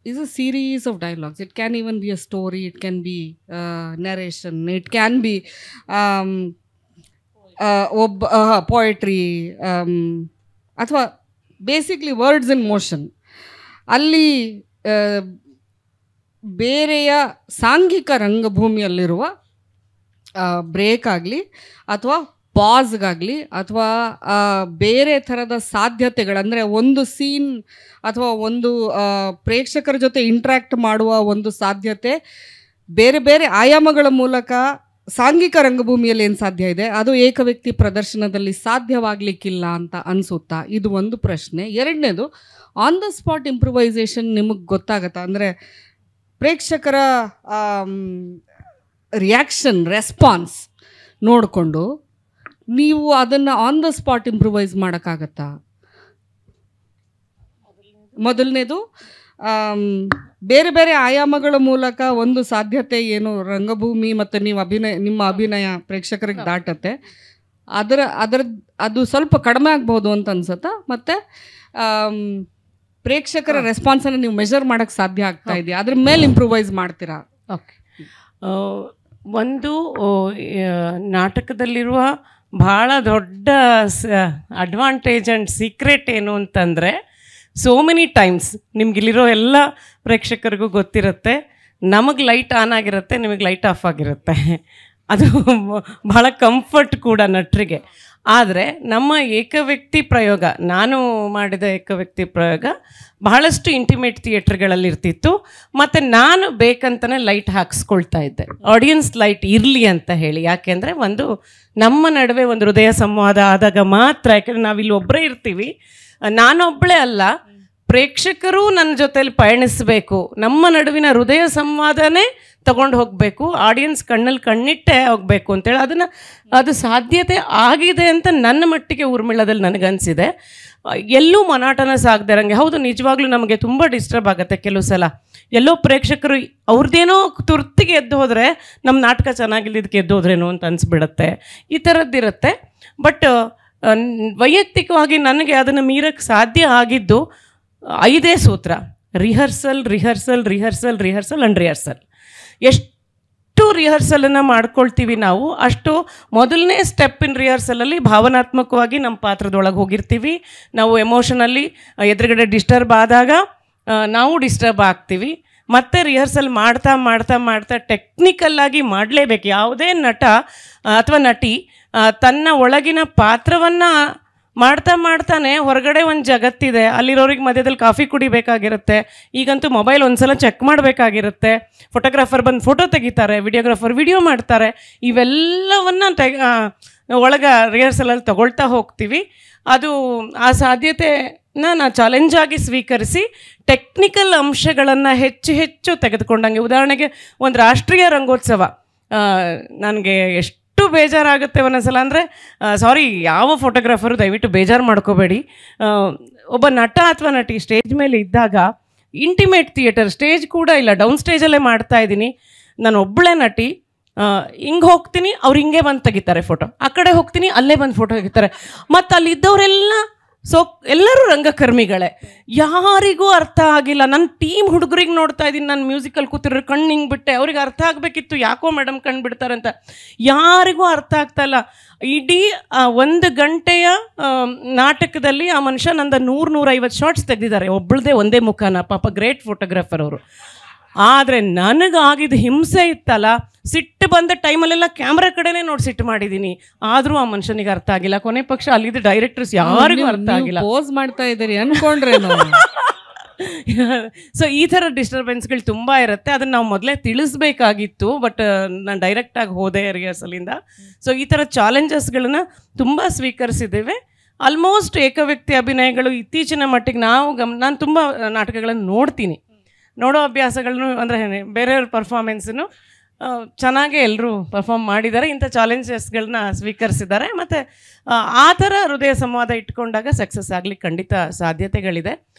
is a series of dialogues. It can even be a story, it can be narration, it can be poetry, ಅಥವಾ ಬೇಸಿಕ್ಲಿ ವರ್ಡ್ಸ್ ಇನ್ ಮೋಷನ್. ಅಲ್ಲಿ ಬೇರೆಯ ಸಾಂಘಿಕ ರಂಗಭೂಮಿಯಲ್ಲಿರುವ ಬ್ರೇಕ್ ಆಗಲಿ ಅಥವಾ ಪಾಸ್ಗಾಗಲಿ ಅಥವಾ ಬೇರೆ ಥರದ ಸಾಧ್ಯತೆಗಳಂದರೆ ಒಂದು ಸೀನ್ ಅಥವಾ ಒಂದು ಪ್ರೇಕ್ಷಕರ ಜೊತೆ ಇಂಟ್ರ್ಯಾಕ್ಟ್ ಮಾಡುವ ಒಂದು ಸಾಧ್ಯತೆ ಬೇರೆ ಬೇರೆ ಆಯಾಮಗಳ ಮೂಲಕ ಸಾಂಘಿಕ ರಂಗಭೂಮಿಯಲ್ಲಿ ಏನು ಸಾಧ್ಯ ಇದೆ ಅದು ಏಕವ್ಯಕ್ತಿ ಪ್ರದರ್ಶನದಲ್ಲಿ ಸಾಧ್ಯವಾಗಲಿಕ್ಕಿಲ್ಲ ಅಂತ ಅನಿಸುತ್ತಾ? ಇದು ಒಂದು ಪ್ರಶ್ನೆ. ಎರಡನೇದು, ಆನ್ ದ ಸ್ಪಾಟ್ ಇಂಪ್ರೂವೈಸೇಷನ್ ನಿಮಗೆ ಗೊತ್ತಾಗತ್ತಾ? ಅಂದರೆ ಪ್ರೇಕ್ಷಕರ ರಿಯಾಕ್ಷನ್ ರೆಸ್ಪಾನ್ಸ್ ನೋಡಿಕೊಂಡು ನೀವು ಅದನ್ನು ಆನ್ ದ ಸ್ಪಾಟ್ ಇಂಪ್ರೂವೈಸ್ ಮಾಡೋಕ್ಕಾಗತ್ತಾ? ಮೊದಲನೇದು, ಬೇರೆ ಬೇರೆ ಆಯಾಮಗಳ ಮೂಲಕ ಒಂದು ಸಾಧ್ಯತೆ ಏನು ರಂಗಭೂಮಿ ಮತ್ತು ನಿಮ್ಮ ಅಭಿನಯ ಪ್ರೇಕ್ಷಕರಿಗೆ ದಾಟತ್ತೆ, ಅದು ಸ್ವಲ್ಪ ಕಡಿಮೆ ಆಗ್ಬೋದು ಅಂತ ಅನ್ಸುತ್ತಾ? ಮತ್ತು ಪ್ರೇಕ್ಷಕರ ರೆಸ್ಪಾನ್ಸನ್ನು ನೀವು ಮೆಜರ್ ಮಾಡೋಕ್ಕೆ ಸಾಧ್ಯ ಆಗ್ತಾ ಇದೆಯಾ? ಅದ್ರ ಮೇಲೆ ಇಂಪ್ರೂವೈಸ್ ಮಾಡ್ತೀರಾ? ಓಕೆ, ಒಂದು ನಾಟಕದಲ್ಲಿರುವ ಭಾಳ ದೊಡ್ಡ ಅಡ್ವಾಂಟೇಜ್ ಆ್ಯಂಡ್ ಸೀಕ್ರೆಟ್ ಏನು ಅಂತಂದರೆ, ಸೋ ಮೆನಿ ಟೈಮ್ಸ್ ನಿಮ್ಗಿಲ್ಲಿರೋ ಎಲ್ಲ ಪ್ರೇಕ್ಷಕರಿಗೂ ಗೊತ್ತಿರುತ್ತೆ, ನಮಗೆ ಲೈಟ್ ಆನ್ ಆಗಿರುತ್ತೆ, ನಿಮಗೆ ಲೈಟ್ ಆಫ್ ಆಗಿರುತ್ತೆ. ಅದು ಭಾಳ ಕಂಫರ್ಟ್ ಕೂಡ ನಟರಿಗೆ. ಆದರೆ ನಮ್ಮ ಏಕವ್ಯಕ್ತಿ ಪ್ರಯೋಗ, ನಾನು ಮಾಡಿದ ಏಕವ್ಯಕ್ತಿ ಪ್ರಯೋಗ ಬಹಳಷ್ಟು ಇಂಟಿಮೇಟ್ ಥಿಯೇಟ್ರ್ಗಳಲ್ಲಿ ಇರ್ತಿತ್ತು. ಮತ್ತು ನಾನು ಬೇಕಂತಲೇ ಲೈಟ್ ಹಾಕ್ಸ್ಕೊಳ್ತಾ ಇದ್ದೆ, ಆಡಿಯನ್ಸ್ ಲೈಟ್ ಇರಲಿ ಅಂತ ಹೇಳಿ. ಯಾಕೆಂದರೆ ಒಂದು ನಮ್ಮ ನಡುವೆ ಒಂದು ಹೃದಯ ಸಂವಾದ ಆದಾಗ ಮಾತ್ರ, ಯಾಕೆಂದರೆ ನಾವಿಲ್ಲಿ ಒಬ್ಬರೇ ಇರ್ತೀವಿ, ನಾನೊಬ್ಬಳೇ ಅಲ್ಲ, ಪ್ರೇಕ್ಷಕರು ನನ್ನ ಜೊತೆಲಿ ಪಯಣಿಸಬೇಕು, ನಮ್ಮ ನಡುವಿನ ಹೃದಯ ಸಂವಾದನೇ ತಗೊಂಡು ಹೋಗಬೇಕು, ಆಡಿಯನ್ಸ್ ಕಣ್ಣಲ್ಲಿ ಕಣ್ಣಿಟ್ಟೆ ಹೋಗಬೇಕು ಅಂತೇಳಿ ಅದು ಸಾಧ್ಯತೆ ಆಗಿದೆ ಅಂತ ನನ್ನ ಮಟ್ಟಿಗೆ ಊರ್ಮಿಳದಲ್ಲಿ ನನಗನ್ಸಿದೆ. ಎಲ್ಲೂ ಮನಾಟನಸ್ ಆಗದೆ ಇರಂಗೆ. ಹೌದು, ನಿಜವಾಗ್ಲೂ ನಮಗೆ ತುಂಬ ಡಿಸ್ಟರ್ಬ್ ಆಗುತ್ತೆ ಕೆಲವು ಸಲ. ಎಲ್ಲೋ ಪ್ರೇಕ್ಷಕರು ಅವ್ರದ್ದೇನೋ ತುರ್ತಿಗೆ ಎದ್ದು ಹೋದರೆ ನಮ್ಮ ನಾಟಕ ಚೆನ್ನಾಗಿಲ್ಲಿದ್ದಕ್ಕೆ ಎದ್ದು ಹೋದ್ರೇನೋ ಅಂತ ಅನಿಸ್ಬಿಡುತ್ತೆ, ಈ ಥರದ್ದಿರುತ್ತೆ. ಬಟ್ ವೈಯಕ್ತಿಕವಾಗಿ ನನಗೆ ಅದನ್ನು ಮೀರಕ್ಕೆ ಸಾಧ್ಯ ಆಗಿದ್ದು 5 ಸೂತ್ರ: rehearsal, rehearsal, rehearsal, rehearsal and rehearsal. ಎಷ್ಟು ರಿಹರ್ಸಲನ್ನು ಮಾಡ್ಕೊಳ್ತೀವಿ ನಾವು, ಅಷ್ಟು ಮೊದಲನೇ ಸ್ಟೆಪ್ ಇನ್ ರಿಹರ್ಸಲಲ್ಲಿ ಭಾವನಾತ್ಮಕವಾಗಿ ನಮ್ಮ ಪಾತ್ರದೊಳಗೆ ಹೋಗಿರ್ತೀವಿ. ನಾವು ಎಮೋಷನಲ್ಲಿ ಎದುರುಗಡೆ ಡಿಸ್ಟರ್ಬ್ ಆದಾಗ ನಾವು ಡಿಸ್ಟರ್ಬ್ ಆಗ್ತೀವಿ. ಮತ್ತು ರಿಹರ್ಸಲ್ ಮಾಡ್ತಾ ಮಾಡ್ತಾ ಮಾಡ್ತಾ ಟೆಕ್ನಿಕಲ್ಲಾಗಿ ಮಾಡಲೇಬೇಕು. ಯಾವುದೇ ನಟ ಅಥವಾ ನಟಿ ತನ್ನ ಒಳಗಿನ ಪಾತ್ರವನ್ನು ಮಾಡ್ತಾ ಮಾಡ್ತಾನೆ ಹೊರಗಡೆ ಒಂದು ಜಗತ್ತಿದೆ, ಅಲ್ಲಿರೋರಿಗೆ ಮಧ್ಯದಲ್ಲಿ ಕಾಫಿ ಕುಡಿಬೇಕಾಗಿರುತ್ತೆ. ಈಗಂತೂ ಮೊಬೈಲ್ ಒಂದ್ಸಲ ಚೆಕ್ ಮಾಡಬೇಕಾಗಿರುತ್ತೆ, ಫೋಟೋಗ್ರಾಫರ್ ಬಂದು ಫೋಟೋ ತೆಗಿತಾರೆ, ವಿಡಿಯೋಗ್ರಾಫರ್ ವಿಡಿಯೋ ಮಾಡ್ತಾರೆ. ಇವೆಲ್ಲವನ್ನು ಒಳಗೆ ರಿಹರ್ಸಲಲ್ಲಿ ತಗೊಳ್ತಾ ಹೋಗ್ತೀವಿ. ಅದು ಆ ಸಾಧ್ಯತೆನ ನಾನು ಚಾಲೆಂಜಾಗಿ ಸ್ವೀಕರಿಸಿ ಟೆಕ್ನಿಕಲ್ ಅಂಶಗಳನ್ನು ಹೆಚ್ಚು ಹೆಚ್ಚು ತೆಗೆದುಕೊಂಡಂಗೆ. ಉದಾಹರಣೆಗೆ ಒಂದು ರಾಷ್ಟ್ರೀಯ ರಂಗೋತ್ಸವ, ನನಗೆ ಎಷ್ಟು ಬೇಜಾರಾಗುತ್ತೆ ಒಂದೊಂದ್ಸಲ ಅಂದರೆ, ಸಾರಿ ಯಾವ ಫೋಟೋಗ್ರಾಫರು ದಯವಿಟ್ಟು ಬೇಜಾರು ಮಾಡ್ಕೋಬೇಡಿ, ಒಬ್ಬ ನಟ ಅಥವಾ ನಟಿ ಸ್ಟೇಜ್ ಮೇಲೆ ಇದ್ದಾಗ ಇಂಟಿಮೇಟ್ ಥಿಯೇಟರ್ ಸ್ಟೇಜ್ ಕೂಡ ಇಲ್ಲ, ಡೌನ್ ಸ್ಟೇಜಲ್ಲೇ ಮಾಡ್ತಾ ಇದ್ದೀನಿ, ನಾನು ಒಬ್ಬಳೇ ನಟಿ, ಹಿಂಗೆ ಹೋಗ್ತೀನಿ ಅವ್ರು ಹಿಂಗೆ ಬಂದು ತೆಗಿತಾರೆ ಫೋಟೋ, ಆ ಕಡೆ ಹೋಗ್ತೀನಿ ಅಲ್ಲೇ ಬಂದು ಫೋಟೋ ತೆಗಿತಾರೆ. ಮತ್ತು ಅಲ್ಲಿದ್ದವರೆಲ್ಲ ಎಲ್ಲರೂ ರಂಗಕರ್ಮಿಗಳೇ, ಯಾರಿಗೂ ಅರ್ಥ ಆಗಿಲ್ಲ. ನನ್ನ ಟೀಮ್ ಹುಡುಗರಿಗೆ ನೋಡ್ತಾ ಇದ್ದೀನಿ, ನಾನು ಮ್ಯೂಸಿಕಲ್ಲಿ ಕೂತಿರೋ ಕಣ್ಣು ಹಿಂಗೆ ಬಿಟ್ಟೆ, ಅವ್ರಿಗೆ ಅರ್ಥ ಆಗಬೇಕಿತ್ತು ಯಾಕೋ ಮೇಡಮ್ ಕಣ್ಣು ಬಿಡ್ತಾರೆ ಅಂತ, ಯಾರಿಗೂ ಅರ್ಥ ಆಗ್ತಾ ಇಲ್ಲ. ಇಡೀ 1 ಗಂಟೆಯ ನಾಟಕದಲ್ಲಿ ಆ ಮನುಷ್ಯ ನಂದು 100-150 ಶಾರ್ಟ್ಸ್ ತೆಗೆದಿದ್ದಾರೆ, ಒಬ್ಬಳದೇ ಒಂದೇ ಮುಖನ, ಪಾಪ ಗ್ರೇಟ್ ಫೋಟೋಗ್ರಾಫರ್ ಅವರು. ಆದರೆ ನನಗಾಗಿದ್ದು ಹಿಂಸೆ ಇತ್ತಲ್ಲ, ಸಿಟ್ಟು ಬಂದ ಟೈಮಲ್ಲೆಲ್ಲ ಕ್ಯಾಮ್ರಾ ಕಡೆನೇ ನೋಡಿ ಸಿಟ್ಟು ಮಾಡಿದ್ದೀನಿ. ಆದರೂ ಆ ಮನುಷ್ಯನಿಗೆ ಅರ್ಥ ಆಗಿಲ್ಲ. ಕೊನೆ ಪಕ್ಷ ಅಲ್ಲಿದ್ದ ಡೈರೆಕ್ಟರ್ಸ್ ಯಾರಿಗೂ ಅರ್ಥ ಆಗಿಲ್ಲ. ಪೋಸ್ ಮಾಡ್ತಾ ಇದ್ದೀರಿ ಅನ್ಕೊಂಡ್ರೆ ಸೊ ಈ ಥರ ಡಿಸ್ಟರ್ಬೆನ್ಸ್ಗಳು ತುಂಬ ಇರುತ್ತೆ. ಅದನ್ನು ನಾವು ಮೊದಲೇ ತಿಳಿಸ್ಬೇಕಾಗಿತ್ತು, ಬಟ್ ನಾನು ಡೈರೆಕ್ಟಾಗಿ ಹೋದೆ ರಿಹರ್ಸಲಿಂದ. ಸೊ ಈ ಥರ ಚಾಲೆಂಜಸ್ಗಳನ್ನ ತುಂಬ ಸ್ವೀಕರಿಸಿದ್ದೇವೆ. ಆಲ್ಮೋಸ್ಟ್ ಏಕವ್ಯಕ್ತಿ ಅಭಿನಯಗಳು ಇತ್ತೀಚಿನ ಮಟ್ಟಿಗೆ ನಾನು ತುಂಬ ನಾಟಕಗಳನ್ನು ನೋಡೋ ಅಭ್ಯಾಸಗಳನ್ನು, ಅಂದರೆ ಬೇರೆಯವ್ರ ಪರ್ಫಾರ್ಮೆನ್ಸನ್ನು ಚೆನ್ನಾಗೇ ಎಲ್ಲರೂ ಪರ್ಫಾರ್ಮ್ ಮಾಡಿದ್ದಾರೆ. ಇಂಥ ಚಾಲೆಂಜಸ್ಗಳನ್ನ ಸ್ವೀಕರಿಸಿದ್ದಾರೆ. ಮತ್ತು ಆ ಥರ ಹೃದಯ ಸಂವಾದ ಇಟ್ಕೊಂಡಾಗ ಸಕ್ಸಸ್ ಆಗಲಿಕ್ಕೆ ಖಂಡಿತ ಸಾಧ್ಯತೆಗಳಿದೆ.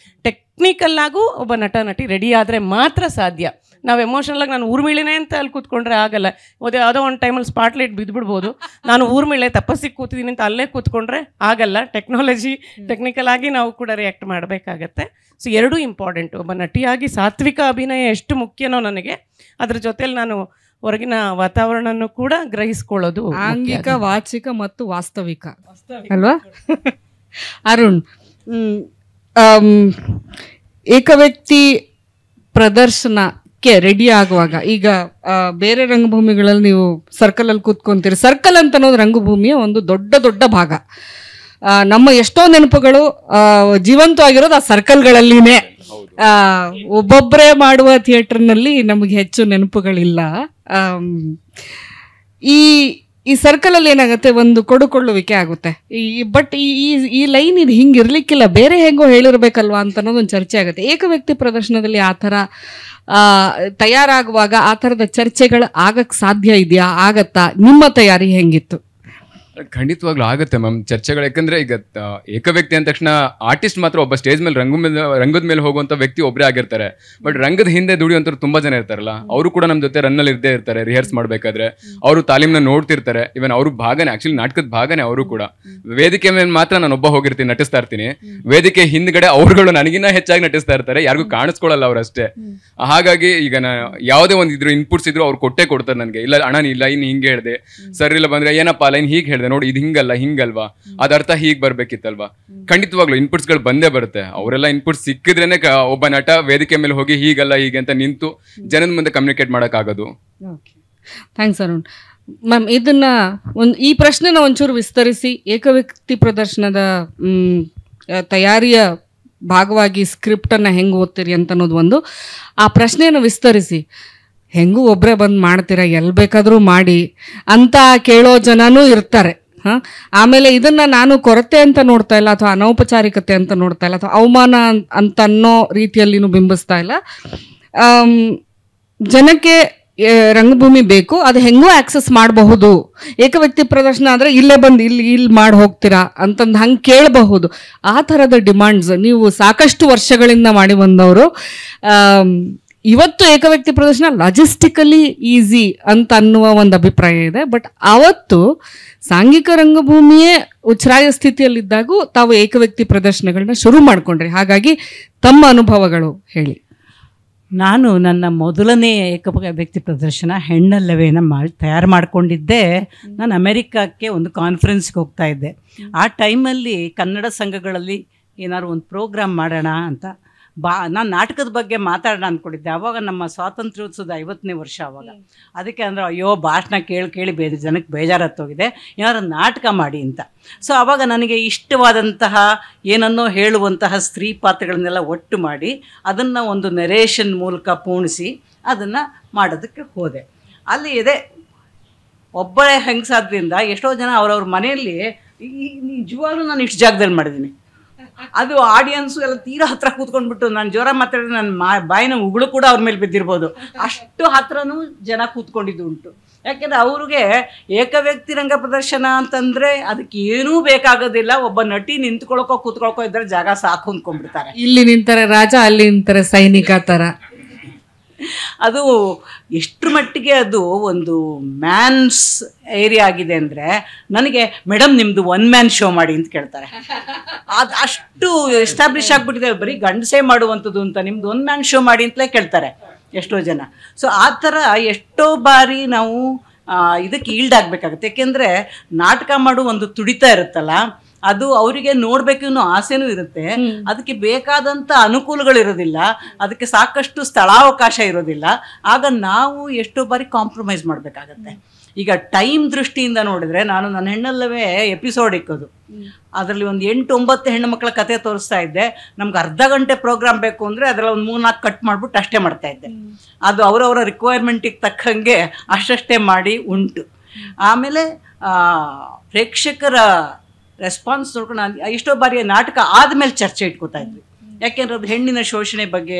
ಟೆಕ್ನಿಕಲ್ಲಾಗೂ ಒಬ್ಬ ನಟ ನಟಿ ರೆಡಿ ಆದರೆ ಮಾತ್ರ ಸಾಧ್ಯ. ನಾವು ಎಮೋಷನಲಾಗಿ ನಾನು ಊರ್ಮಿಳೆನೇ ಅಂತ ಅಲ್ಲಿ ಕೂತ್ಕೊಂಡ್ರೆ ಆಗಲ್ಲ. ಯಾವುದೋ ಒಂದು ಟೈಮಲ್ಲಿ ಸ್ಪಾಟ್ಲೈಟ್ ಬಿದ್ದುಬಿಡ್ಬೋದು. ನಾನು ಊರ್ಮಿಳೆ ತಪಸ್ಸಿಗೆ ಕೂತಿದ್ದೀನಿ ಅಂತ ಅಲ್ಲೇ ಕೂತ್ಕೊಂಡ್ರೆ ಆಗಲ್ಲ. ಟೆಕ್ನಿಕಲ್ ಆಗಿ ನಾವು ಕೂಡ ರಿಯಾಕ್ಟ್ ಮಾಡಬೇಕಾಗತ್ತೆ. ಸೊ ಎರಡೂ ಇಂಪಾರ್ಟೆಂಟು. ಒಬ್ಬ ನಟಿಯಾಗಿ ಸಾತ್ವಿಕ ಅಭಿನಯ ಎಷ್ಟು ಮುಖ್ಯನೋ ನನಗೆ, ಅದ್ರ ಜೊತೆಲಿ ನಾನು ಹೊರಗಿನ ವಾತಾವರಣನೂ ಕೂಡ ಗ್ರಹಿಸ್ಕೊಳ್ಳೋದು ಆಂಗಿಕ, ವಾಚಿಕ ಮತ್ತು ವಾಸ್ತವಿಕ ಅಲ್ವಾ? ಅರುಣ್, ಏಕವ್ಯಕ್ತಿ ಪ್ರದರ್ಶನಕ್ಕೆ ರೆಡಿ ಆಗುವಾಗ, ಈಗ ಬೇರೆ ರಂಗಭೂಮಿಗಳಲ್ಲಿ ನೀವು ಸರ್ಕಲಲ್ಲಿ ಕೂತ್ಕೊಂತೀರಿ. ಸರ್ಕಲ್ ಅಂತ ಅನ್ನೋದು ರಂಗಭೂಮಿಯ ಒಂದು ದೊಡ್ಡ ಭಾಗ. ನಮ್ಮ ಎಷ್ಟೋ ನೆನಪುಗಳು ಜೀವಂತವಾಗಿರೋದು ಆ ಸರ್ಕಲ್ಗಳಲ್ಲಿನೇ. ಒಬ್ಬೊಬ್ಬರೇ ಮಾಡುವ ಥಿಯೇಟರ್ನಲ್ಲಿ ನಮಗೆ ಹೆಚ್ಚು ನೆನಪುಗಳಿಲ್ಲ. ಈ ಸರ್ಕಲಲ್ಲಿ ಏನಾಗುತ್ತೆ, ಒಂದು ಕೊಡುಕೊಳ್ಳುವಿಕೆ ಆಗುತ್ತೆ. ಬಟ್ ಈ ಲೈನ್ ಇದು ಹಿಂಗೆ ಇರ್ಲಿಕ್ಕಿಲ್ಲ, ಬೇರೆ ಹೆಂಗೋ ಹೇಳಿರ್ಬೇಕಲ್ವಾ ಅಂತ ಅನ್ನೋದೊಂದು ಚರ್ಚೆ ಆಗುತ್ತೆ. ಏಕವ್ಯಕ್ತಿ ಪ್ರದರ್ಶನದಲ್ಲಿ ಆ ಥರ ತಯಾರಾಗುವಾಗ ಆ ಥರದ ಚರ್ಚೆಗಳು ಆಗಕ್ಕೆ ಸಾಧ್ಯ ಇದೆಯಾ? ಆಗತ್ತಾ? ನಿಮ್ಮ ತಯಾರಿ ಹೆಂಗಿತ್ತು? ಖಂಡಿತವಾಗ್ಲೂ ಆಗುತ್ತೆ ಮ್ಯಾಮ್ ಚರ್ಚೆಗಳು. ಯಾಕಂದ್ರೆ ಈಗ ಏಕವ್ಯಕ್ತಿ ಅಂದ ತಕ್ಷಣ ಆರ್ಟಿಸ್ಟ್ ಮಾತ್ರ ಒಬ್ಬ ಸ್ಟೇಜ್ ಮೇಲೆ ರಂಗದ ಮೇಲೆ ಹೋಗುವಂತ ವ್ಯಕ್ತಿ ಒಬ್ಬರೇ ಆಗಿರ್ತಾರೆ. ಬಟ್ ರಂಗದ ಹಿಂದೆ ದುಡಿಯುವಂತವ್ರು ತುಂಬಾ ಜನ ಇರ್ತಾರಲ್ಲ, ಅವರು ಕೂಡ ನಮ್ಮ ಜೊತೆ ರನ್ನಲ್ಲಿ ಇರ್ದೇ ಇರ್ತಾರೆ. ರಿಹರ್ಸ್ ಮಾಡ್ಬೇಕಾದ್ರೆ ಅವರು ತಾಲೀಮ್ನ ನೋಡ್ತಿರ್ತಾರೆ. ಇವನ್ ಅವರು ಭಾಗನೇ, ಆಕ್ಚುಲಿ ನಾಟಕದ ಭಾಗನೇ ಅವರು ಕೂಡ. ವೇದಿಕೆ ಮೇಲೆ ಮಾತ್ರ ನಾನು ಒಬ್ಬ ಹೋಗಿರ್ತೀನಿ, ನಟಿಸ್ತಾ ಇರ್ತೀನಿ. ವೇದಿಕೆ ಹಿಂದ್ಗಡೆ ಅವ್ರುಗಳು ನನಗಿನ್ನ ಹೆಚ್ಚಾಗಿ ನಟಿಸ್ತಾ ಇರ್ತಾರೆ, ಯಾರಿಗೂ ಕಾಣಿಸ್ಕೊಳ್ಳಲ್ಲ ಅವ್ರಷ್ಟೇ. ಹಾಗಾಗಿ ಈಗ ಯಾವುದೇ ಒಂದು ಇದ್ರು ಇನ್ಪುಟ್ಸ್ ಇದ್ರು ಅವ್ರು ಕೊಡ್ತಾರೆ ನನಗೆ. ಇಲ್ಲ ಅಣ್ಣ ನೀ ಲೈನ್ ಹಿಂಗೆ ಹೇಳಿದೆ ಸರ್, ಇಲ್ಲ ಬಂದ್ರೆ ಏನಪ್ಪಾ ಲೈನ್ ಹೀಗೆ ಹೇಳಿದೆ ನೋಡಿ, ಇದು ಹಿಂಗಲ್ವಾ, ಅದರ್ಥ ಹೀಗೆ ಬರ್ಬೇಕಿತ್ತಲ್ವಾ. ಖಂಡಿತವಾಗ್ಲು ಇನ್ಪುಟ್ಸ್ ಗಳು ಬಂದೇ ಬರುತ್ತೆ. ಅವರೆಲ್ಲ ಇನ್ಪುಟ್ಸ್ ಸಿಕ್ಕಿದ್ರೇನೆ ಒಬ್ಬ ನಟ ವೇದಿಕೆ ಮೇಲೆ ಹೋಗಿ ಹೀಗಲ್ಲ ಹೀಗೆ ಅಂತ ನಿಂತು ಜನದ ಮುಂದೆ ಕಮ್ಯುನಿಕೇಟ್ ಮಾಡಕ್ ಆಗೋದು. ಥ್ಯಾಂಕ್ಸ್ ಅರುಣ್. ಮ್ಯಾಮ್, ಈ ಪ್ರಶ್ನೆನ ಒಂಚೂರು ವಿಸ್ತರಿಸಿ, ಏಕವ್ಯಕ್ತಿ ಪ್ರದರ್ಶನದ ತಯಾರಿಯ ಭಾಗವಾಗಿ ಸ್ಕ್ರಿಪ್ಟನ್ನು ಹೆಂಗೆ ಓದ್ತೀರಿ ಅಂತ ಅನ್ನೋದು ಒಂದು, ಆ ಪ್ರಶ್ನೆಯನ್ನು ವಿಸ್ತರಿಸಿ. ಹೆಂಗೂ ಒಬ್ಬರೇ ಬಂದು ಮಾಡ್ತೀರಾ, ಎಲ್ಲಿ ಬೇಕಾದರೂ ಮಾಡಿ ಅಂತ ಕೇಳೋ ಜನನೂ ಇರ್ತಾರೆ. ಆಮೇಲೆ ಇದನ್ನು ನಾನು ಕೊರತೆ ಅಂತ ನೋಡ್ತಾ ಇಲ್ಲ, ಅಥವಾ ಅನೌಪಚಾರಿಕತೆ ಅಂತ ನೋಡ್ತಾ ಇಲ್ಲ, ಅಥವಾ ಅವಮಾನ ಅಂತ ಅನ್ನೋ ರೀತಿಯಲ್ಲಿನೂ ಬಿಂಬಿಸ್ತಾ ಇಲ್ಲ. ಜನಕ್ಕೆ ರಂಗಭೂಮಿ ಬೇಕು, ಅದು ಹೆಂಗೂ ಆಕ್ಸೆಸ್ ಮಾಡಬಹುದು. ಏಕವ್ಯಕ್ತಿ ಪ್ರದರ್ಶನ ಆದರೆ ಇಲ್ಲೇ ಬಂದು ಇಲ್ಲಿ ಮಾಡಿ ಹೋಗ್ತೀರಾ ಅಂತಂದು ಹಂಗೆ ಕೇಳಬಹುದು. ಆ ಥರದ ಡಿಮಾಂಡ್ಸ್ ನೀವು ಸಾಕಷ್ಟು ವರ್ಷಗಳಿಂದ ಮಾಡಿ ಬಂದವರು. ಇವತ್ತು ಏಕವ್ಯಕ್ತಿ ಪ್ರದರ್ಶನ ಲಾಜಿಸ್ಟಿಕಲಿ ಈಸಿ ಅಂತ ಅನ್ನುವ ಒಂದು ಅಭಿಪ್ರಾಯ ಇದೆ. ಬಟ್ ಅವತ್ತು ಸಾಂಘಿಕ ರಂಗಭೂಮಿಯೇ ಉಚ್ಛ್ರಾಯ ಸ್ಥಿತಿಯಲ್ಲಿದ್ದಾಗೂ ತಾವು ಏಕವ್ಯಕ್ತಿ ಪ್ರದರ್ಶನಗಳನ್ನ ಶುರು ಮಾಡ್ಕೊಂಡ್ರಿ. ಹಾಗಾಗಿ ತಮ್ಮ ಅನುಭವಗಳು ಹೇಳಿ. ನಾನು ನನ್ನ ಮೊದಲನೇ ಏಕವ್ಯಕ್ತಿ ಪ್ರದರ್ಶನ ಹೆಣ್ಣಲ್ಲವೇನ ತಯಾರು ಮಾಡಿಕೊಂಡಿದ್ದೆ. ನಾನು ಅಮೆರಿಕಕ್ಕೆ ಒಂದು ಕಾನ್ಫರೆನ್ಸ್ಗೆ ಹೋಗ್ತಾ ಇದ್ದೆ. ಆ ಟೈಮಲ್ಲಿ ಕನ್ನಡ ಸಂಘಗಳಲ್ಲಿ ಏನಾದ್ರು ಒಂದು ಪ್ರೋಗ್ರಾಮ್ ಮಾಡೋಣ ಅಂತ ನಾನು ನಾಟಕದ ಬಗ್ಗೆ ಮಾತಾಡೋಣ ಅಂದ್ಕೊಂಡಿದ್ದೆ. ಆವಾಗ ನಮ್ಮ ಸ್ವಾತಂತ್ರ್ಯೋತ್ಸವದ 50ನೇ ವರ್ಷ. ಆವಾಗ ಅದಕ್ಕೆ ಅಂದರೆ ಅಯ್ಯೋ ಭಾಷಣ ಕೇಳಿ ಜನಕ್ಕೆ ಬೇಜಾರತ್ತೋಗಿದೆ, ಏನಾದ್ರು ನಾಟಕ ಮಾಡಿ ಅಂತ. ಸೊ ಆವಾಗ ನನಗೆ ಇಷ್ಟವಾದಂತಹ ಏನನ್ನೋ ಹೇಳುವಂತಹ ಸ್ತ್ರೀ ಪಾತ್ರಗಳನ್ನೆಲ್ಲ ಒಟ್ಟು ಮಾಡಿ ಅದನ್ನು ಒಂದು ನೆರೇಷನ್ ಮೂಲಕ ಪೂಣಿಸಿ ಅದನ್ನು ಮಾಡೋದಕ್ಕೆ ಹೋದೆ. ಅಲ್ಲಿ ಇದೆ ಒಬ್ಬಳೇ ಹೆಂಗಸಾದ್ರಿಂದ ಎಷ್ಟೋ ಜನ ಅವ್ರವ್ರ ಮನೆಯಲ್ಲಿ ನಿಜವಾಗ್ಲೂ ನಾನು ಇಷ್ಟು ಜಾಗದಲ್ಲಿ ಮಾಡಿದ್ದೀನಿ. ಅದು ಆಡಿಯನ್ಸು ಎಲ್ಲ ತೀರಾ ಹತ್ರ ಕೂತ್ಕೊಂಡ್ಬಿಟ್ಟು ನಾನು ಜೋರ ಮಾತಾಡಿದ್ರೆ ನನ್ನ ಬಾಯಿನ ಉಗುಳು ಕೂಡ ಅವ್ರ ಮೇಲೆ ಬಿದ್ದಿರ್ಬೋದು, ಅಷ್ಟು ಹತ್ರನೂ ಜನ ಕೂತ್ಕೊಂಡಿದ್ದು ಉಂಟು. ಯಾಕೆಂದರೆ ಅವ್ರಿಗೆ ಏಕವ್ಯಕ್ತಿ ರಂಗ ಪ್ರದರ್ಶನ ಅಂತಂದರೆ ಅದಕ್ಕೆ ಏನೂ ಬೇಕಾಗೋದಿಲ್ಲ. ಒಬ್ಬ ನಟಿ ಕೂತ್ಕೊಳ್ಕೋ ಇದ್ರೆ ಜಾಗ ಸಾಕು ಅಂದ್ಕೊಂಡ್ಬಿಡ್ತಾರೆ. ಇಲ್ಲಿ ನಿಂತಾರೆ ರಾಜ, ಅಲ್ಲಿ ನಿಂತಾರೆ ಸೈನಿಕ ಥರ. ಅದು ಎಷ್ಟರ ಮಟ್ಟಿಗೆ ಅದು ಒಂದು ಮ್ಯಾನ್ಸ್ ಏರಿಯಾ ಆಗಿದೆ ಅಂದರೆ, ನನಗೆ ಮೇಡಮ್ ನಿಮ್ಮದು ಒನ್ ಮ್ಯಾನ್ ಶೋ ಮಾಡಿ ಅಂತ ಕೇಳ್ತಾರೆ. ಅದು ಅಷ್ಟು ಎಸ್ಟಾಬ್ಲಿಷ್ ಆಗಿಬಿಟ್ಟಿದೆ, ಬರೀ ಗಂಡಸೇ ಮಾಡುವಂಥದ್ದು ಅಂತ, ನಿಮ್ದು ಒನ್ ಮ್ಯಾನ್ ಶೋ ಮಾಡಿ ಅಂತಲೇ ಕೇಳ್ತಾರೆ ಎಷ್ಟೋ ಜನ. ಸೊ ಆ ಥರ ಎಷ್ಟೋ ಬಾರಿ ನಾವು ಇದಕ್ಕೆ ಈಲ್ಡ್ ಆಗಬೇಕಾಗುತ್ತೆ. ಯಾಕೆಂದರೆ ನಾಟಕ ಮಾಡೋ ಒಂದು ತುಡಿತ ಇರುತ್ತಲ್ಲ, ಅದು ಅವರಿಗೆ ನೋಡಬೇಕು ಅನ್ನೋ ಆಸೆನೂ ಇರುತ್ತೆ. ಅದಕ್ಕೆ ಬೇಕಾದಂಥ ಅನುಕೂಲಗಳಿರೋದಿಲ್ಲ, ಅದಕ್ಕೆ ಸಾಕಷ್ಟು ಸ್ಥಳಾವಕಾಶ ಇರೋದಿಲ್ಲ. ಆಗ ನಾವು ಎಷ್ಟೋ ಬಾರಿ ಕಾಂಪ್ರಮೈಸ್ ಮಾಡಬೇಕಾಗತ್ತೆ. ಈಗ ಟೈಮ್ ದೃಷ್ಟಿಯಿಂದ ನೋಡಿದ್ರೆ, ನಾನು ನನ್ನ ಹೆಣ್ಣಲ್ಲವೇ ಎಪಿಸೋಡ್ ಇಕ್ಕೋದು, ಅದರಲ್ಲಿ ಒಂದು 8-9 ಹೆಣ್ಣು ಮಕ್ಕಳ ಕತೆ ತೋರಿಸ್ತಾ ಇದ್ದೆ. ನಮ್ಗೆ ಅರ್ಧ ಗಂಟೆ ಪ್ರೋಗ್ರಾಮ್ ಬೇಕು ಅಂದರೆ ಅದರಲ್ಲಿ ಒಂದು 3-4 ಕಟ್ ಮಾಡಿಬಿಟ್ಟು ಅಷ್ಟೇ ಮಾಡ್ತಾ ಇದ್ದೆ. ಅದು ಅವರವರ ರಿಕ್ವೈರ್ಮೆಂಟಿಗೆ ತಕ್ಕಂಗೆ ಅಷ್ಟೇ ಮಾಡಿ ಉಂಟು. ಆಮೇಲೆ ಪ್ರೇಕ್ಷಕರ ರೆಸ್ಪಾನ್ಸ್ ನೋಡ್ಕೊಂಡು ಎಷ್ಟೋ ಬಾರಿ ನಾಟಕ ಆದಮೇಲೆ ಚರ್ಚೆ ಇಟ್ಕೋತಾ ಇದ್ವಿ. ಯಾಕೆಂದ್ರೆ ಅದು ಹೆಣ್ಣಿನ ಶೋಷಣೆ ಬಗ್ಗೆ,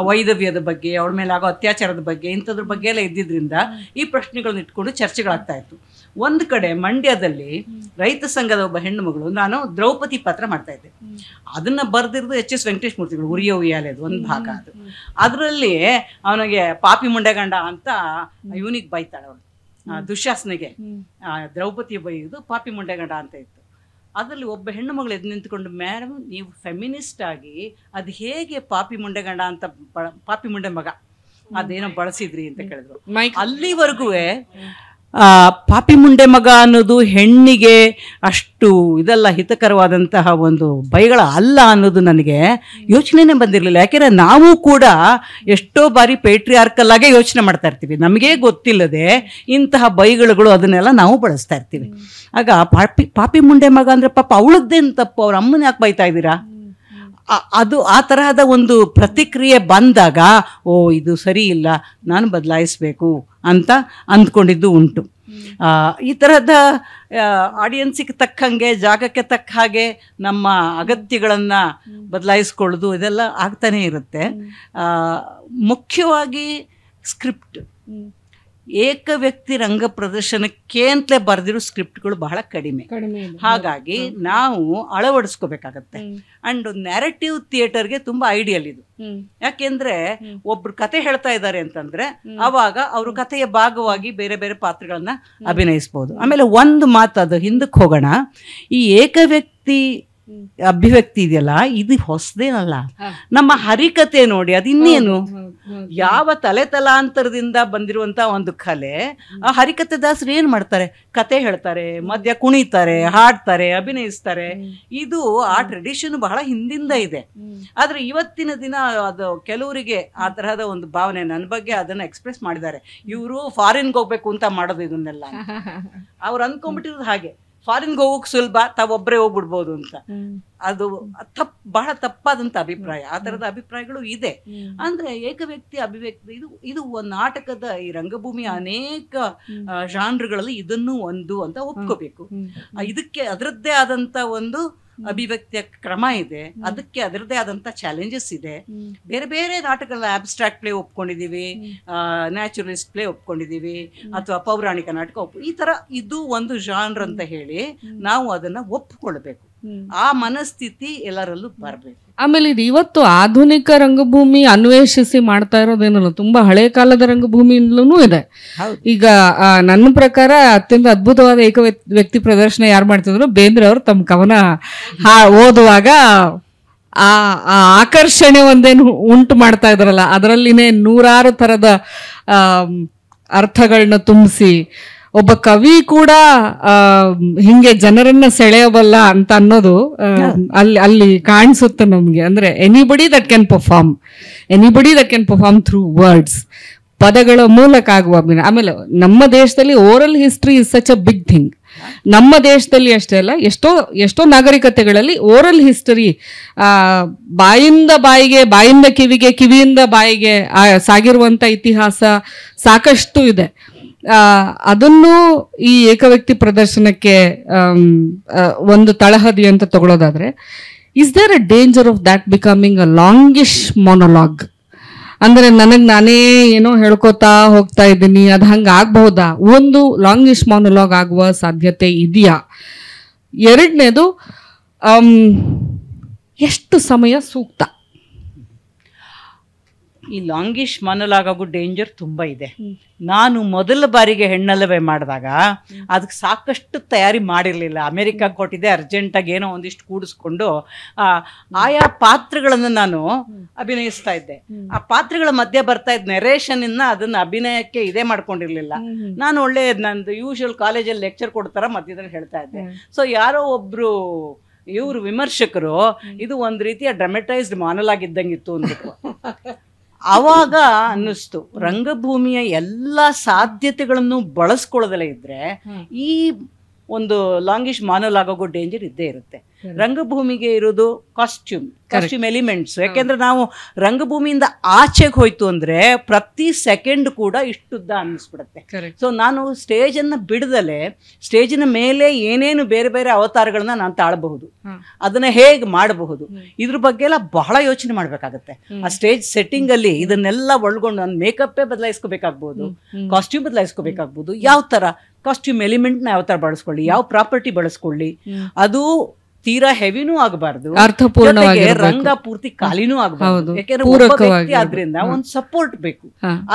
ವೈದವ್ಯದ ಬಗ್ಗೆ, ಅವಳ ಮೇಲೆ ಆಗೋ ಅತ್ಯಾಚಾರದ ಬಗ್ಗೆ, ಇಂಥದ್ರ ಬಗ್ಗೆ ಎಲ್ಲ ಇದ್ದಿದ್ದರಿಂದ ಈ ಪ್ರಶ್ನೆಗಳನ್ನ ಇಟ್ಕೊಂಡು ಚರ್ಚೆಗಳಾಗ್ತಾ ಇತ್ತು. ಒಂದು ಕಡೆ ಮಂಡ್ಯದಲ್ಲಿ ರೈತ ಸಂಘದ ಒಬ್ಬ ಹೆಣ್ಣು ಮಗಳು, ನಾನು ದ್ರೌಪದಿ ಪಾತ್ರ ಮಾಡ್ತಾ ಇದ್ದೆ. ಅದನ್ನ ಬರೆದಿರೋದು ಎಚ್ ಎಸ್ ವೆಂಕಟೇಶ್ ಮೂರ್ತಿಗಳು, ಉರಿಯ ಉಯ್ಯಾಲೆದು ಒಂದು ಭಾಗ. ಅದು ಅದರಲ್ಲಿ ಅವನಿಗೆ ಪಾಪಿ ಮುಂಡೆಗಂಡ ಅಂತ ಇವನಿಗೆ ಬೈತಾಳೆ ಅವಳು, ದುಶ್ಯಾಸನಿಗೆ ದ್ರೌಪದಿ ಬೈಯೋದು ಪಾಪಿ ಮುಂಡೆಗಂಡ ಅಂತ ಇತ್ತು. ಅದರಲ್ಲಿ ಒಬ್ಬ ಹೆಣ್ಣು ಮಗಳು ಎದ್ದು ನಿಂತ್ಕೊಂಡು, ಮೇಡಮ್ ನೀವು ಫೆಮಿನಿಸ್ಟ್ ಆಗಿ ಅದು ಹೇಗೆ ಪಾಪಿ ಮುಂಡೆಗಂಡ ಅಂತ ಪಾಪಿ ಮುಂಡೆ ಮಗ ಅದೇನೋ ಬಳಸಿದ್ರಿ ಅಂತ ಕೇಳಿದ್ರು. ಅಲ್ಲಿವರೆಗೂ ಪಾಪಿ ಮುಂಡೆ ಮಗ ಅನ್ನೋದು ಹೆಣ್ಣಿಗೆ ಅಷ್ಟು ಇದೆಲ್ಲ ಹಿತಕರವಾದಂತಹ ಒಂದು ಬೈಗಳ ಅಲ್ಲ ಅನ್ನೋದು ನನಗೆ ಯೋಚನೆನೇ ಬಂದಿರಲಿಲ್ಲ. ಯಾಕೆಂದರೆ ನಾವು ಕೂಡ ಎಷ್ಟೋ ಬಾರಿ ಪೇಟ್ರಿಯಾರ್ಕಲ್ ಆಗೇ ಯೋಚನೆ ಮಾಡ್ತಾ ಇರ್ತೀವಿ, ನಮಗೇ ಗೊತ್ತಿಲ್ಲದೆ ಇಂತಹ ಬೈಗಳು ಅದನ್ನೆಲ್ಲ ನಾವು ಬಳಸ್ತಾ ಇರ್ತೀವಿ. ಆಗ ಪಾಪಿ ಮುಂಡೆ ಮಗ ಅಂದರೆ ಪಾಪ ಅವಳದ್ದೇನು ತಪ್ಪು, ಅವ್ರ ಅಮ್ಮನ ಯಾಕೆ ಬೈತಾ ಇದ್ದೀರಾ, ಅದು ಆ ತರಹದ ಒಂದು ಪ್ರತಿಕ್ರಿಯೆ ಬಂದಾಗ ಇದು ಸರಿ ಇಲ್ಲ, ನಾನು ಬದಲಾಯಿಸಬೇಕು ಅಂತ ಅಂದ್ಕೊಂಡಿದ್ದು ಉಂಟು. ಈ ತರಹದ ಆಡಿಯನ್ಸಿಗೆ ತಕ್ಕಂಗೆ, ಜಾಗಕ್ಕೆ ತಕ್ಕ ಹಾಗೆ ನಮ್ಮ ಅಗತ್ಯಗಳನ್ನು ಬದಲಾಯಿಸ್ಕೊಳ್ಳೋದು ಇದೆಲ್ಲ ಆಗ್ತಾನೇ ಇರುತ್ತೆ. ಮುಖ್ಯವಾಗಿ ಸ್ಕ್ರಿಪ್ಟ್, ಏಕ ವ್ಯಕ್ತಿ ರಂಗ ಪ್ರದರ್ಶನಕ್ಕೆ ಅಂತಲೇ ಬರೆದಿರೋ ಸ್ಕ್ರಿಪ್ಟ್ಗಳು ಬಹಳ ಕಡಿಮೆ. ಹಾಗಾಗಿ ನಾವು ಅಳವಡಿಸ್ಕೋಬೇಕಾಗತ್ತೆ. ಅಂಡ್ ನ್ಯಾರೇಟಿವ್ ಥಿಯೇಟರ್ಗೆ ತುಂಬಾ ಐಡಿಯಲ್ ಇದು. ಯಾಕೆಂದ್ರೆ ಒಬ್ರು ಕತೆ ಹೇಳ್ತಾ ಇದ್ದಾರೆ ಅಂತಂದ್ರೆ ಅವಾಗ ಅವರು ಕಥೆಯ ಭಾಗವಾಗಿ ಬೇರೆ ಬೇರೆ ಪಾತ್ರಗಳನ್ನ ಅಭಿನಯಿಸ್ಬೋದು. ಆಮೇಲೆ ಒಂದು ಮಾತು, ಅದು ಹಿಂದಕ್ಕೆ ಹೋಗೋಣ, ಈ ಏಕ ವ್ಯಕ್ತಿ ಅಭಿವ್ಯಕ್ತಿ ಇದೆಯಲ್ಲ, ಇದು ಹೊಸದೇನಲ್ಲ. ನಮ್ಮ ಹರಿಕತೆ ನೋಡಿ, ಅದಿನ್ನೇನು, ಯಾವ ತಲೆ ತಲಾಂತರದಿಂದ ಬಂದಿರುವಂತ ಒಂದು ಕಲೆ. ಆ ಹರಿಕತೆ ದಾಸರು ಏನ್ ಮಾಡ್ತಾರೆ, ಕತೆ ಹೇಳ್ತಾರೆ, ಮಧ್ಯ ಕುಣಿತಾರೆ, ಹಾಡ್ತಾರೆ, ಅಭಿನಯಿಸ್ತಾರೆ. ಇದು ಆ ಟ್ರೆಡಿಷನ್ ಬಹಳ ಹಿಂದಿಂದ ಇದೆ. ಆದ್ರೆ ಇವತ್ತಿನ ದಿನ ಅದು ಕೆಲವರಿಗೆ ಆ ತರಹದ ಒಂದು ಭಾವನೆ, ನನ್ನ ಬಗ್ಗೆ ಅದನ್ನ ಎಕ್ಸ್ಪ್ರೆಸ್ ಮಾಡಿದ್ದಾರೆ, ಇವರು ಫಾರಿನ್ಗೆ ಹೋಗ್ಬೇಕು ಅಂತ ಮಾಡೋದು ಇದನ್ನೆಲ್ಲ. ಅವ್ರು ಅಂದ್ಕೊಂಡ್ಬಿಟ್ಟಿರೋದು ಹಾಗೆ, ಫಾರಿನ್ಗೆ ಹೋಗೋಕೆ ಸುಲಭ, ತಾವೊಬ್ಬರೇ ಹೋಗ್ಬಿಡ್ಬೋದು ಅಂತ. ಅದು ಬಹಳ ತಪ್ಪಾದಂಥ ಅಭಿಪ್ರಾಯ. ಆ ಥರದ ಅಭಿಪ್ರಾಯಗಳು ಇದೆ. ಅಂದರೆ ಏಕ ವ್ಯಕ್ತಿ ಅಭಿವ್ಯಕ್ತಿ ಇದು ಒಂದು ನಾಟಕದ ಈ ರಂಗಭೂಮಿಯ ಅನೇಕ ಜಾನ್ರ್ಗಳಲ್ಲಿ ಇದನ್ನು ಒಂದು ಅಂತ ಒಪ್ಕೋಬೇಕು. ಇದಕ್ಕೆ ಅದರದ್ದೇ ಆದಂಥ ಒಂದು ಅಭಿವ್ಯಕ್ತಿಯ ಕ್ರಮ ಇದೆ, ಅದಕ್ಕೆ ಅದರದ್ದೇ ಆದಂಥ ಚಾಲೆಂಜಸ್ ಇದೆ. ಬೇರೆ ಬೇರೆ ನಾಟಕಗಳ ಆಬ್ಸ್ಟ್ರಾಕ್ಟ್ ಪ್ಲೇ ಒಪ್ಕೊಂಡಿದ್ದೀವಿ, ನ್ಯಾಚುರಲಿಸ್ಟ್ ಪ್ಲೇ ಒಪ್ಕೊಂಡಿದ್ದೀವಿ, ಅಥವಾ ಪೌರಾಣಿಕ ನಾಟಕ ಈ ಥರ ಇದು ಒಂದು ಜಾನ್ರ್ ಅಂತ ಹೇಳಿ ನಾವು ಅದನ್ನು ಒಪ್ಪಿಕೊಳ್ಬೇಕು. ಆ ಮನಸ್ಥಿತಿ ಎಲ್ಲರಲ್ಲೂ ಬರಬೇಕು. ಆಮೇಲೆ ಇದು ಇವತ್ತು ಆಧುನಿಕ ರಂಗಭೂಮಿ ಅನ್ವೇಷಿಸಿ ಮಾಡ್ತಾ ಇರೋದೇನಲ್ಲ, ತುಂಬಾ ಹಳೆ ಕಾಲದ ರಂಗಭೂಮಿಯಿಂದಲೂ ಇದೆ. ಈಗ ನನ್ನ ಪ್ರಕಾರ ಅತ್ಯಂತ ಅದ್ಭುತವಾದ ಏಕ ವ್ಯಕ್ತಿ ಪ್ರದರ್ಶನ ಯಾರು ಮಾಡ್ತಿದ್ರು, ಬೇಂದ್ರೆ ಅವರು ತಮ್ಮ ಕವನ ಓದುವಾಗ ಆ ಆಕರ್ಷಣೆ ಒಂದೇನು ಉಂಟು ಮಾಡ್ತಾ ಇದ್ರಲ್ಲ, ಅದರಲ್ಲಿನೇ 100 ಥರದ ಅರ್ಥಗಳನ್ನ ತುಂಬಿಸಿ ಒಬ್ಬ ಕವಿ ಕೂಡ ಹಿಂಗೆ ಜನರನ್ನ ಸೆಳೆಯಬಲ್ಲ ಅಂತ ಅನ್ನೋದು ಅಲ್ಲಿ ಕಾಣಿಸುತ್ತೆ ನಮ್ಗೆ. ಅಂದ್ರೆ anybody that can perform through words, ಪದಗಳ ಮೂಲಕ ಆಗುವ ಅಭಿನಯ. ಆಮೇಲೆ ನಮ್ಮ ದೇಶದಲ್ಲಿ oral history is such a big thing. ನಮ್ಮ ದೇಶದಲ್ಲಿ ಅಷ್ಟೇ ಅಲ್ಲ, ಎಷ್ಟೋ ನಾಗರಿಕತೆಗಳಲ್ಲಿ ಓರಲ್ ಹಿಸ್ಟರಿ ಬಾಯಿಂದ ಬಾಯಿಗೆ, ಬಾಯಿಂದ ಕಿವಿಗೆ, ಕಿವಿಯಿಂದ ಬಾಯಿಗೆ ಸಾಗಿರುವಂತ ಇತಿಹಾಸ ಸಾಕಷ್ಟು ಇದೆ. ಅದನ್ನು ಈ ಏಕವ್ಯಕ್ತಿ ಪ್ರದರ್ಶನಕ್ಕೆ ಒಂದು ತಳಹದಿ ಅಂತ ತಗೊಳ್ಳೋದಾದ್ರೆ, is there a danger of that becoming a longish monologue? ಅಂದ್ರೆ ನನಗೆ ನಾನೇ ಏನೋ ಹೇಳ್ಕೊತಾ ಹೋಗ್ತಾ ಇದ್ದೀನಿ, ಅದು ಹಂಗೆ ಆಗಬಹುದಾ? ಒಂದು ಲಾಂಗಿಶ್ ಮೊನೊಲಾಗ್ ಆಗುವ ಸಾಧ್ಯತೆ ಇದೆಯಾ? ಎರಡನೇದು, ಎಷ್ಟು ಸಮಯ ಸೂಕ್ತ? ಈ ಲಾಂಗಿಶ್ ಮಾನಲಾಗ್ ಆಗೋ ಡೇಂಜರ್ ತುಂಬ ಇದೆ. ನಾನು ಮೊದಲ ಬಾರಿಗೆ ಹೆಣ್ಣಲ್ಲವೇ ಮಾಡಿದಾಗ ಅದಕ್ಕೆ ಸಾಕಷ್ಟು ತಯಾರಿ ಮಾಡಿರಲಿಲ್ಲ. ಅಮೇರಿಕಾಗೆ ಕೊಟ್ಟಿದ್ದೆ, ಅರ್ಜೆಂಟಾಗಿ ಏನೋ ಒಂದಿಷ್ಟು ಕೂಡಿಸ್ಕೊಂಡು ಆಯಾ ಪಾತ್ರಗಳನ್ನು ನಾನು ಅಭಿನಯಿಸ್ತಾ ಇದ್ದೆ. ಆ ಪಾತ್ರಗಳ ಮಧ್ಯೆ ಬರ್ತಾ ಇದ್ದ ನೆರೇಷನ್ನ ಅದನ್ನು ಅಭಿನಯಕ್ಕೆ ಇದೇ ಮಾಡ್ಕೊಂಡಿರಲಿಲ್ಲ. ನಾನು ಒಳ್ಳೆ ನಂದು ಯೂಶುವಲ್ ಕಾಲೇಜಲ್ಲಿ ಲೆಕ್ಚರ್ ಕೊಡ್ತಾರ ಮಧ್ಯದಲ್ಲಿ ಹೇಳ್ತಾ ಇದ್ದೆ. ಸೊ ಯಾರೋ ಒಬ್ಬರು ಇವರು ವಿಮರ್ಶಕರು ಇದು ಒಂದು ರೀತಿಯ ಡ್ರಾಮೆಟೈಸ್ಡ್ ಮಾನಲಾಗ್ ಇದ್ದಂಗಿತ್ತು ಅಂದ್ಬಿಟ್ಟು. ಆವಾಗ ಅನ್ನಿಸ್ತು ರಂಗಭೂಮಿಯ ಎಲ್ಲ ಸಾಧ್ಯತೆಗಳನ್ನು ಬಳಸ್ಕೊಳ್ಳೋದಲ್ಲೇ ಇದ್ರೆ ಈ ಒಂದು ಲಾಂಗಿಶ್ ಮಾನಲಾಗ್ ಆಗೋ ಡೇಂಜರ್ ಇದ್ದೇ ಇರುತ್ತೆ. ರಂಗಭೂಮಿಗೆ ಇರೋದು ಕಾಸ್ಟ್ಯೂಮ್ ಎಲಿಮೆಂಟ್ಸ್. ಯಾಕೆಂದ್ರೆ ನಾವು ರಂಗಭೂಮಿಯಿಂದ ಆಚೆಗೆ ಹೋಯ್ತು ಅಂದ್ರೆ ಪ್ರತಿ ಸೆಕೆಂಡ್ ಕೂಡ ಇಷ್ಟುದ್ದ ಅನ್ನಿಸ್ಬಿಡುತ್ತೆ. ಸೊ ನಾನು ಸ್ಟೇಜನ್ನು ಬಿಡದಲೆ ಸ್ಟೇಜಿನ ಮೇಲೆ ಏನೇನು ಬೇರೆ ಬೇರೆ ಅವತಾರಗಳನ್ನ ನಾನು ತಾಳಬಹುದು, ಅದನ್ನ ಹೇಗೆ ಮಾಡಬಹುದು, ಇದ್ರ ಬಗ್ಗೆ ಎಲ್ಲ ಬಹಳ ಯೋಚನೆ ಮಾಡ್ಬೇಕಾಗತ್ತೆ. ಆ ಸ್ಟೇಜ್ ಸೆಟ್ಟಿಂಗ್ ಅಲ್ಲಿ ಇದನ್ನೆಲ್ಲ ಒಳಗೊಂಡು ನಾನು ಮೇಕಪ್ಪೇ ಬದಲಾಯಿಸ್ಕೋಬೇಕಾಗ್ಬೋದು, ಕಾಸ್ಟ್ಯೂಮ್ ಬದಲಾಯಿಸ್ಕೋಬೇಕಾಗ್ಬೋದು, ಯಾವ ತರ ಕಾಸ್ಟ್ಯೂಮ್ ಎಲಿಮೆಂಟ್ನ ಯಾವ ತರ ಬಳಸ್ಕೊಳ್ಳಿ, ಯಾವ ಪ್ರಾಪರ್ಟಿ ಬಳಸ್ಕೊಳ್ಳಿ, ಅದು ತೀರಾ ಹೆವಿನೂ ಆಗಬಾರ್ದು, ರಂಗ ಪೂರ್ತಿ ಖಾಲಿನೂ ಆಗಬಾರ್ದು. ಯಾಕೆಂದ್ರೆ ಒಬ್ಬ ವ್ಯಕ್ತಿ ಆದ್ರಿಂದ ಒಂದು ಸಪೋರ್ಟ್ ಬೇಕು,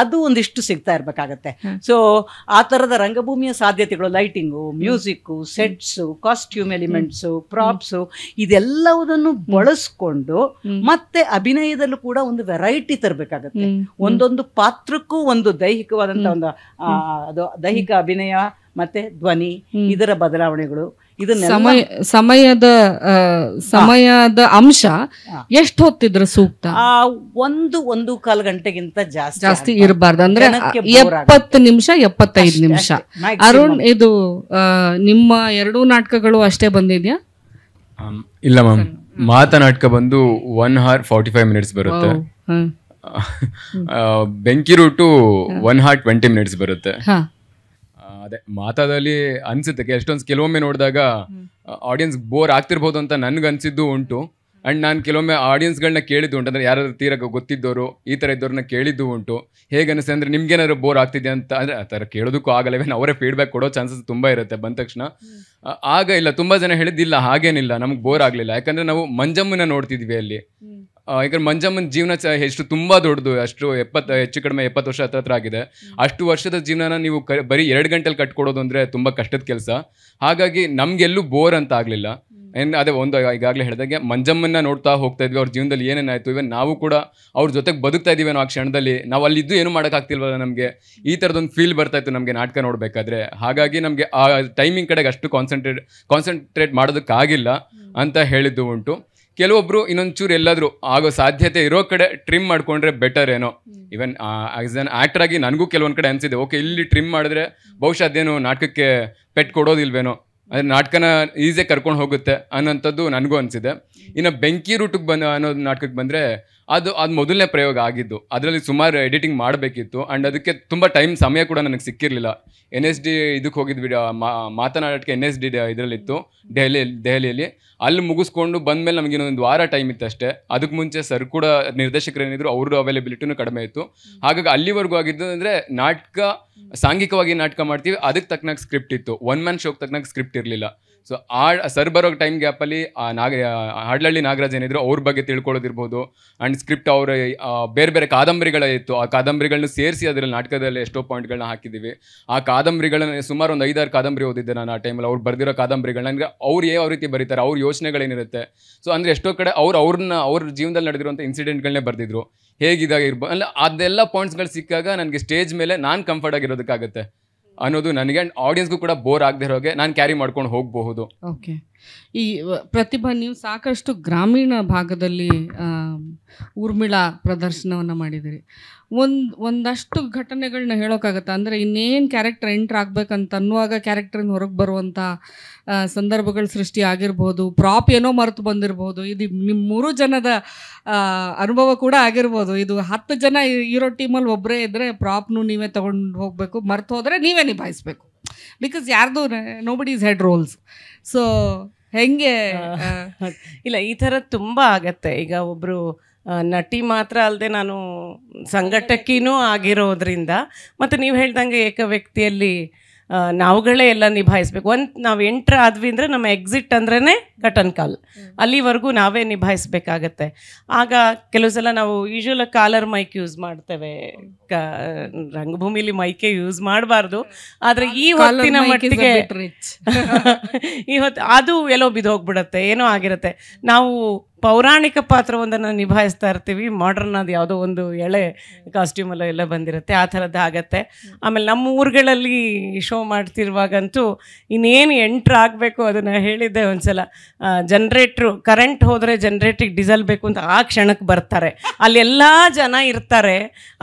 ಅದು ಒಂದಿಷ್ಟು ಸಿಗ್ತಾ ಇರ್ಬೇಕಾಗತ್ತೆ. ಸೊ ಆ ತರದ ರಂಗಭೂಮಿಯ ಸಾಧ್ಯತೆಗಳು, lighting, music, sets, costume elements, props, ಇದೆಲ್ಲವುದನ್ನು ಬಳಸ್ಕೊಂಡು ಮತ್ತೆ ಅಭಿನಯದಲ್ಲೂ ಕೂಡ ಒಂದು ವೆರೈಟಿ ತರಬೇಕಾಗತ್ತೆ. ಒಂದೊಂದು ಪಾತ್ರಕ್ಕೂ ಒಂದು ದೈಹಿಕವಾದಂತ ಒಂದು ದೈಹಿಕ ಅಭಿನಯ ಮತ್ತೆ ಧ್ವನಿ, ಇದರ ಬದಲಾವಣೆಗಳು, ಸಮಯದ ಅಂಶ ಎಷ್ಟು ಹೊತ್ತಿದ್ರೆ ಸೂಕ್ತ? 1.25 ಗಂಟೆಗಿಂತ ಜಾಸ್ತಿ ಇರಬಾರ್ದು. ಅಂದ್ರೆ 70 ನಿಮಿಷ 75 ನಿಮಿಷ. ಅರುಣ್, ಇದು ನಿಮ್ಮ 2 ನಾಟಕಗಳು ಅಷ್ಟೇ ಬಂದಿದ್ಯಾ? ಇಲ್ಲ ಮ್ಯಾಮ್, ಮಾತನಾಟಕ ಬಂದು 1 hour 45 minutes ಬರುತ್ತೆ. ಬೆಂಕಿ ರೂಟು 1 hour 20 minutes ಬರುತ್ತೆ. ಅದೇ ಮಾತಾದಲ್ಲಿ ಅನ್ಸುತ್ತೆ ಎಷ್ಟೊಂದು ಕೆಲವೊಮ್ಮೆ ನೋಡಿದಾಗ ಆಡಿಯನ್ಸ್ ಬೋರ್ ಆಗ್ತಿರ್ಬೋದು ಅಂತ ನನ್ಗೆ ಅನ್ಸಿದ್ದು ಉಂಟು. ಅಂಡ್ ನಾನು ಕೆಲವೊಮ್ಮೆ ಆಡಿಯನ್ಸ್ಗಳನ್ನ ಕೇಳಿದ್ದು ಉಂಟು, ಅಂದ್ರೆ ಯಾರಾದ್ರೂ ತೀರ ಗೊತ್ತಿದ್ದವರು ಈ ಥರ ಇದ್ದವ್ರನ್ನ ಕೇಳಿದ್ದು ಉಂಟು. ಹೇಗೆ ಅನಿಸ್ತದೆ ಅಂದರೆ ನಿಮ್ಗೇನಾದ್ರು ಬೋರ್ ಆಗ್ತಿದೆ ಅಂತ, ಅಂದರೆ ಆ ಥರ ಕೇಳೋದಕ್ಕೂ ಆಗಲ್ಲ, ಇವನ್ ಅವರೇ ಫೀಡ್ಬ್ಯಾಕ್ ಕೊಡೋ ಚಾನ್ಸಸ್ ತುಂಬ ಇರುತ್ತೆ ಬಂದ ತಕ್ಷಣ. ಆಗ ಇಲ್ಲ, ತುಂಬ ಜನ ಹೇಳಿದ್ದಿಲ್ಲ ಹಾಗೇನಿಲ್ಲ, ನಮ್ಗೆ ಬೋರ್ ಆಗಲಿಲ್ಲ. ಯಾಕಂದರೆ ನಾವು ಮಂಜಮ್ಮನ ನೋಡ್ತಿದ್ವಿ ಅಲ್ಲಿ. ಯಾಕಂದ್ರೆ ಮಂಜಮ್ಮನ ಜೀವನ ಎಷ್ಟು ತುಂಬ ದೊಡ್ಡದು, ಅಷ್ಟು ಹೆಚ್ಚು ಕಡಿಮೆ 70 ವರ್ಷ ಹತ್ರ ಆಗಿದೆ. ಅಷ್ಟು ವರ್ಷದ ಜೀವನನ ನೀವು ಬರೀ 2 ಗಂಟೆಲಿ ಕಟ್ಕೊಡೋದು ಅಂದರೆ ತುಂಬ ಕಷ್ಟದ ಕೆಲಸ. ಹಾಗಾಗಿ ನಮಗೆಲ್ಲೂ ಬೋರ್ ಅಂತ ಆಗಲಿಲ್ಲ. ಅದೇ ಒಂದು ಈಗಾಗಲೇ ಹೇಳಿದಾಗೆ ಮಂಜಮ್ಮನ್ನ ನೋಡ್ತಾ ಹೋಗ್ತಾ ಇದ್ವಿ, ಅವ್ರ ಜೀವನದಲ್ಲಿ ಏನೇನಾಯ್ತು, ಇವನ್ ನಾವು ಕೂಡ ಅವ್ರ ಜೊತೆಗೆ ಬದುಕ್ತಾ ಇದೀವೇನೋ ಆ ಕ್ಷಣದಲ್ಲಿ. ನಾವು ಅಲ್ಲಿದ್ದು ಏನು ಮಾಡೋಕ್ಕಾಗ್ತಿಲ್ವಲ್ಲ, ನಮಗೆ ಈ ಥರದೊಂದು ಫೀಲ್ ಬರ್ತಾ ಇತ್ತು ನಮಗೆ ನಾಟಕ ನೋಡಬೇಕಾದ್ರೆ. ಹಾಗಾಗಿ ನಮಗೆ ಆ ಟೈಮಿಂಗ್ ಕಡೆಗೆ ಅಷ್ಟು ಕಾನ್ಸಂಟ್ರೇಟ್ ಮಾಡೋದಕ್ಕಾಗಿಲ್ಲ ಅಂತ ಹೇಳಿದ್ದು ಉಂಟು. ಕೆಲವೊಬ್ರು ಇನ್ನೊಂಚೂರು ಎಲ್ಲಾದರೂ ಆಗೋ ಸಾಧ್ಯತೆ ಇರೋ ಕಡೆ ಟ್ರಿಮ್ ಮಾಡ್ಕೊಂಡ್ರೆ ಬೆಟರ್ ಏನೋ. ಇವನ್ ಆಸ್ ಅನ್ ಆ್ಯಕ್ಟರ್ ಆಗಿ ನನಗೂ ಕೆಲವೊಂದು ಕಡೆ ಅನಿಸಿದೆ, ಓಕೆ ಇಲ್ಲಿ ಟ್ರಿಮ್ ಮಾಡಿದ್ರೆ ಬಹುಶಃ ಅದೇನು ನಾಟಕಕ್ಕೆ ಪೆಟ್ ಕೊಡೋದಿಲ್ವೇನೋ, ಅಂದರೆ ನಾಟಕನ ಈಸಿಯಾಗಿ ಕರ್ಕೊಂಡು ಹೋಗುತ್ತೆ ಅನ್ನೋಂಥದ್ದು ನನಗೂ ಅನಿಸಿದೆ. ಇನ್ನು ಬೆಂಕಿ ರೂಟಿಗೆ ಅನ್ನೋದು ನಾಟಕಕ್ಕೆ ಬಂದರೆ ಅದು ಮೊದಲನೇ ಪ್ರಯೋಗ ಆಗಿದ್ದು. ಅದರಲ್ಲಿ ಸುಮಾರು ಎಡಿಟಿಂಗ್ ಮಾಡಬೇಕಿತ್ತು. ಆ್ಯಂಡ್ ಅದಕ್ಕೆ ತುಂಬ ಸಮಯ ಕೂಡ ನನಗೆ ಸಿಕ್ಕಿರಲಿಲ್ಲ. NSD ಇದಕ್ಕೆ ಹೋಗಿದ್ವಿ, ಮಾತನಾಡೋಕ್ಕೆ NSD ಇದರಲ್ಲಿತ್ತು ದೆಹಲಿಯಲ್ಲಿ. ಅಲ್ಲಿ ಮುಗಿಸ್ಕೊಂಡು ಬಂದಮೇಲೆ ನಮಗೆ ಇನ್ನೊಂದು ವಾರ ಟೈಮ್ ಇತ್ತು ಅಷ್ಟೇ. ಅದಕ್ಕೆ ಮುಂಚೆ ಸರ್ ಕೂಡ ನಿರ್ದೇಶಕರು ಏನಿದ್ರು ಅವ್ರದ್ದು ಅವೈಲೇಬಿಲಿಟಿನೂ ಕಡಿಮೆ ಇತ್ತು. ಹಾಗಾಗಿ ಅಲ್ಲಿವರೆಗೂ ಆಗಿದ್ದು ಅಂದರೆ ನಾಟಕ ಸಾಂಘಿಕವಾಗಿ ನಾಟಕ ಮಾಡ್ತೀವಿ, ಅದಕ್ಕೆ ತಕ್ಕನಾಗಿ ಸ್ಕ್ರಿಪ್ಟ್ ಇತ್ತು. 1 man ಶೋಗೆ ತಕ್ಕನಾಗಿ ಸ್ಕ್ರಿಪ್ಟ್ ಇರಲಿಲ್ಲ. ಸೊ ಸರ್ ಬರೋ ಟೈಮ್ ಗ್ಯಾಪಲ್ಲಿ ಹಾಡ್ಲಳ್ಳಿ ನಾಗರಾಜ್ ಏನಿದ್ರು ಅವ್ರ ಬಗ್ಗೆ ತಿಳ್ಕೊಳ್ಳೋದಿರ್ಬೋದು. ಆ್ಯಂಡ್ ಸ್ಕ್ರಿಪ್ಟ್ ಅವರ ಬೇರೆ ಬೇರೆ ಕಾದಂಬರಿಗಳೇ ಇತ್ತು, ಆ ಕಾದಂಬರಿಗಳನ್ನ ಸೇರಿಸಿ ಅದರಲ್ಲಿ ನಾಟಕದಲ್ಲಿ ಎಷ್ಟೋ ಪಾಯಿಂಟ್ಗಳನ್ನ ಹಾಕಿದ್ದೀವಿ. ಆ ಕಾದಂಬರಿಗಳನ್ನ ಸುಮಾರು ಒಂದು 5-6 ಕಾದಂಬರಿ ಓದಿದ್ದೆ ನಾನು ಆ ಟೈಮಲ್ಲಿ. ಅವ್ರು ಬರೆದಿರೋ ಕಾದಂಬರಿಗಳನ್ನ, ಅಂದರೆ ಅವ್ರು ಯಾವ ರೀತಿ ಬರೀತಾರೆ, ಅವ್ರ ಯೋಚನೆಗಳೇನಿರುತ್ತೆ. ಸೊ ಅಂದರೆ ಎಷ್ಟೋ ಕಡೆ ಅವ್ರ ಜೀವನದಲ್ಲಿ ನಡೆದಿರುವಂಥ ಇನ್ಸಿಡೆಂಟ್ಗಳನ್ನೇ ಬರೆದಿದ್ರು. ಹೇಗಿದಾಗ ಇರ್ಬೋದು ಅಲ್ಲ, ಅದೆಲ್ಲ ಪಾಯಿಂಟ್ಸ್ಗಳು ಸಿಕ್ಕಾಗ ನನಗೆ ಸ್ಟೇಜ್ ಮೇಲೆ ನಾನು ಕಂಫರ್ಟ್ ಆಗಿರೋದಕ್ಕಾಗುತ್ತೆ ಅನ್ನೋದು ನನಗೆ. ಆಡಿಯನ್ಸ್ಗೂ ಕೂಡ ಬೋರ್ ಆಗದೆ ಹೋಗಿ ನಾನು ಕ್ಯಾರಿ ಮಾಡ್ಕೊಂಡು ಹೋಗಬಹುದು. ಓಕೆ, ಈ ಪ್ರತಿಭಾ ನೀವು ಸಾಕಷ್ಟು ಗ್ರಾಮೀಣ ಭಾಗದಲ್ಲಿ ಊರ್ಮಿಳಾ ಪ್ರದರ್ಶನವನ್ನು ಮಾಡಿದಿರಿ. ಒಂದಷ್ಟು ಘಟನೆಗಳನ್ನ ಹೇಳೋಕ್ಕಾಗತ್ತೆ? ಅಂದರೆ ಇನ್ನೇನು ಕ್ಯಾರೆಕ್ಟರ್ ಎಂಟ್ರ್ ಆಗ್ಬೇಕಂತ ಅನ್ನುವಾಗ ಕ್ಯಾರೆಕ್ಟ್ರಿಂದ ಹೊರಗೆ ಬರುವಂಥ ಸಂದರ್ಭಗಳು ಸೃಷ್ಟಿ ಆಗಿರ್ಬೋದು, ಪ್ರಾಪ್ ಏನೋ ಮರೆತು ಬಂದಿರ್ಬೋದು. ಇದು ನಿಮ್ಮ 3 ಜನದ ಅನುಭವ ಕೂಡ ಆಗಿರ್ಬೋದು. ಇದು 10 ಜನ ಇರೋ ಟೀಮಲ್ಲಿ ಒಬ್ಬರೇ ಇದ್ದರೆ ಪ್ರಾಪ್ನು ನೀವೇ ತೊಗೊಂಡು ಹೋಗಬೇಕು, ಮರೆತು ಹೋದರೆ ನೀವೇ ನಿಭಾಯಿಸ್ಬೇಕು. ಬಿಕಾಸ್ ಯಾರ್ದು nobody is head rolls. So ಹೆಂಗೆ? ಇಲ್ಲ, ಈ ಥರ ತುಂಬ ಆಗತ್ತೆ. ಈಗ ಒಬ್ಬರು ನಟಿ ಮಾತ್ರ ಅಲ್ಲದೆ ನಾನು ಸಂಘಟಕಿನೂ ಆಗಿರೋದ್ರಿಂದ, ಮತ್ತು ನೀವು ಹೇಳ್ದಂಗೆ ಏಕ ವ್ಯಕ್ತಿಯಲ್ಲಿ ನಾವುಗಳೇ ಎಲ್ಲ ನಿಭಾಯಿಸ್ಬೇಕು. ನಾವು ಎಂಟ್ರ್ ಆದ್ವಿ ಅಂದರೆ ನಮ್ಮ ಎಕ್ಸಿಟ್ ಅಂದ್ರೇ ಕಟನ್ ಕಾಲ್, ಅಲ್ಲಿವರೆಗೂ ನಾವೇ ನಿಭಾಯಿಸ್ಬೇಕಾಗತ್ತೆ. ಆಗ ಕೆಲವು ಸಲ ನಾವು ಯೂಶ್ವಲ್ ಕಾಲರ್ ಮೈಕ್ ಯೂಸ್ ಮಾಡ್ತೇವೆ, ರಂಗಭೂಮಿಲಿ ಮೈಕೆ ಯೂಸ್ ಮಾಡಬಾರ್ದು. ಆದರೆ ಈ ಹೊತ್ತಿನ ಮಟ್ಟಿಗೆ ಇವತ್ತು ಅದು ಎಲ್ಲೋ ಬಿದ್ದೋಗ್ಬಿಡತ್ತೆ, ಏನೋ ಆಗಿರುತ್ತೆ. ನಾವು ಪೌರಾಣಿಕ ಪಾತ್ರವೊಂದನ್ನು ನಿಭಾಯಿಸ್ತಾ ಇರ್ತೀವಿ, ಮಾಡರ್ನ್ ಅದು ಯಾವುದೋ ಒಂದು ಎಳೆ ಕಾಸ್ಟ್ಯೂಮಲ್ಲ ಎಲ್ಲ ಬಂದಿರುತ್ತೆ, ಆ ಥರದ್ದು ಆಗತ್ತೆ. ಆಮೇಲೆ ನಮ್ಮ ಊರುಗಳಲ್ಲಿ ಶೋ ಮಾಡ್ತಿರುವಾಗಂತೂ ಇನ್ನೇನು ಎಂಟ್ರ್ ಆಗಬೇಕು ಅದನ್ನು ಹೇಳಿದ್ದೆ ಒಂದ್ಸಲ, ಜನ್ರೇಟ್ರು ಕರೆಂಟ್ ಹೋದರೆ ಜನ್ರೇಟ್ರಿಗೆ ಡೀಸೆಲ್ ಬೇಕು ಅಂತ ಆ ಕ್ಷಣಕ್ಕೆ ಬರ್ತಾರೆ. ಅಲ್ಲಿ ಎಲ್ಲ ಜನ ಇರ್ತಾರೆ,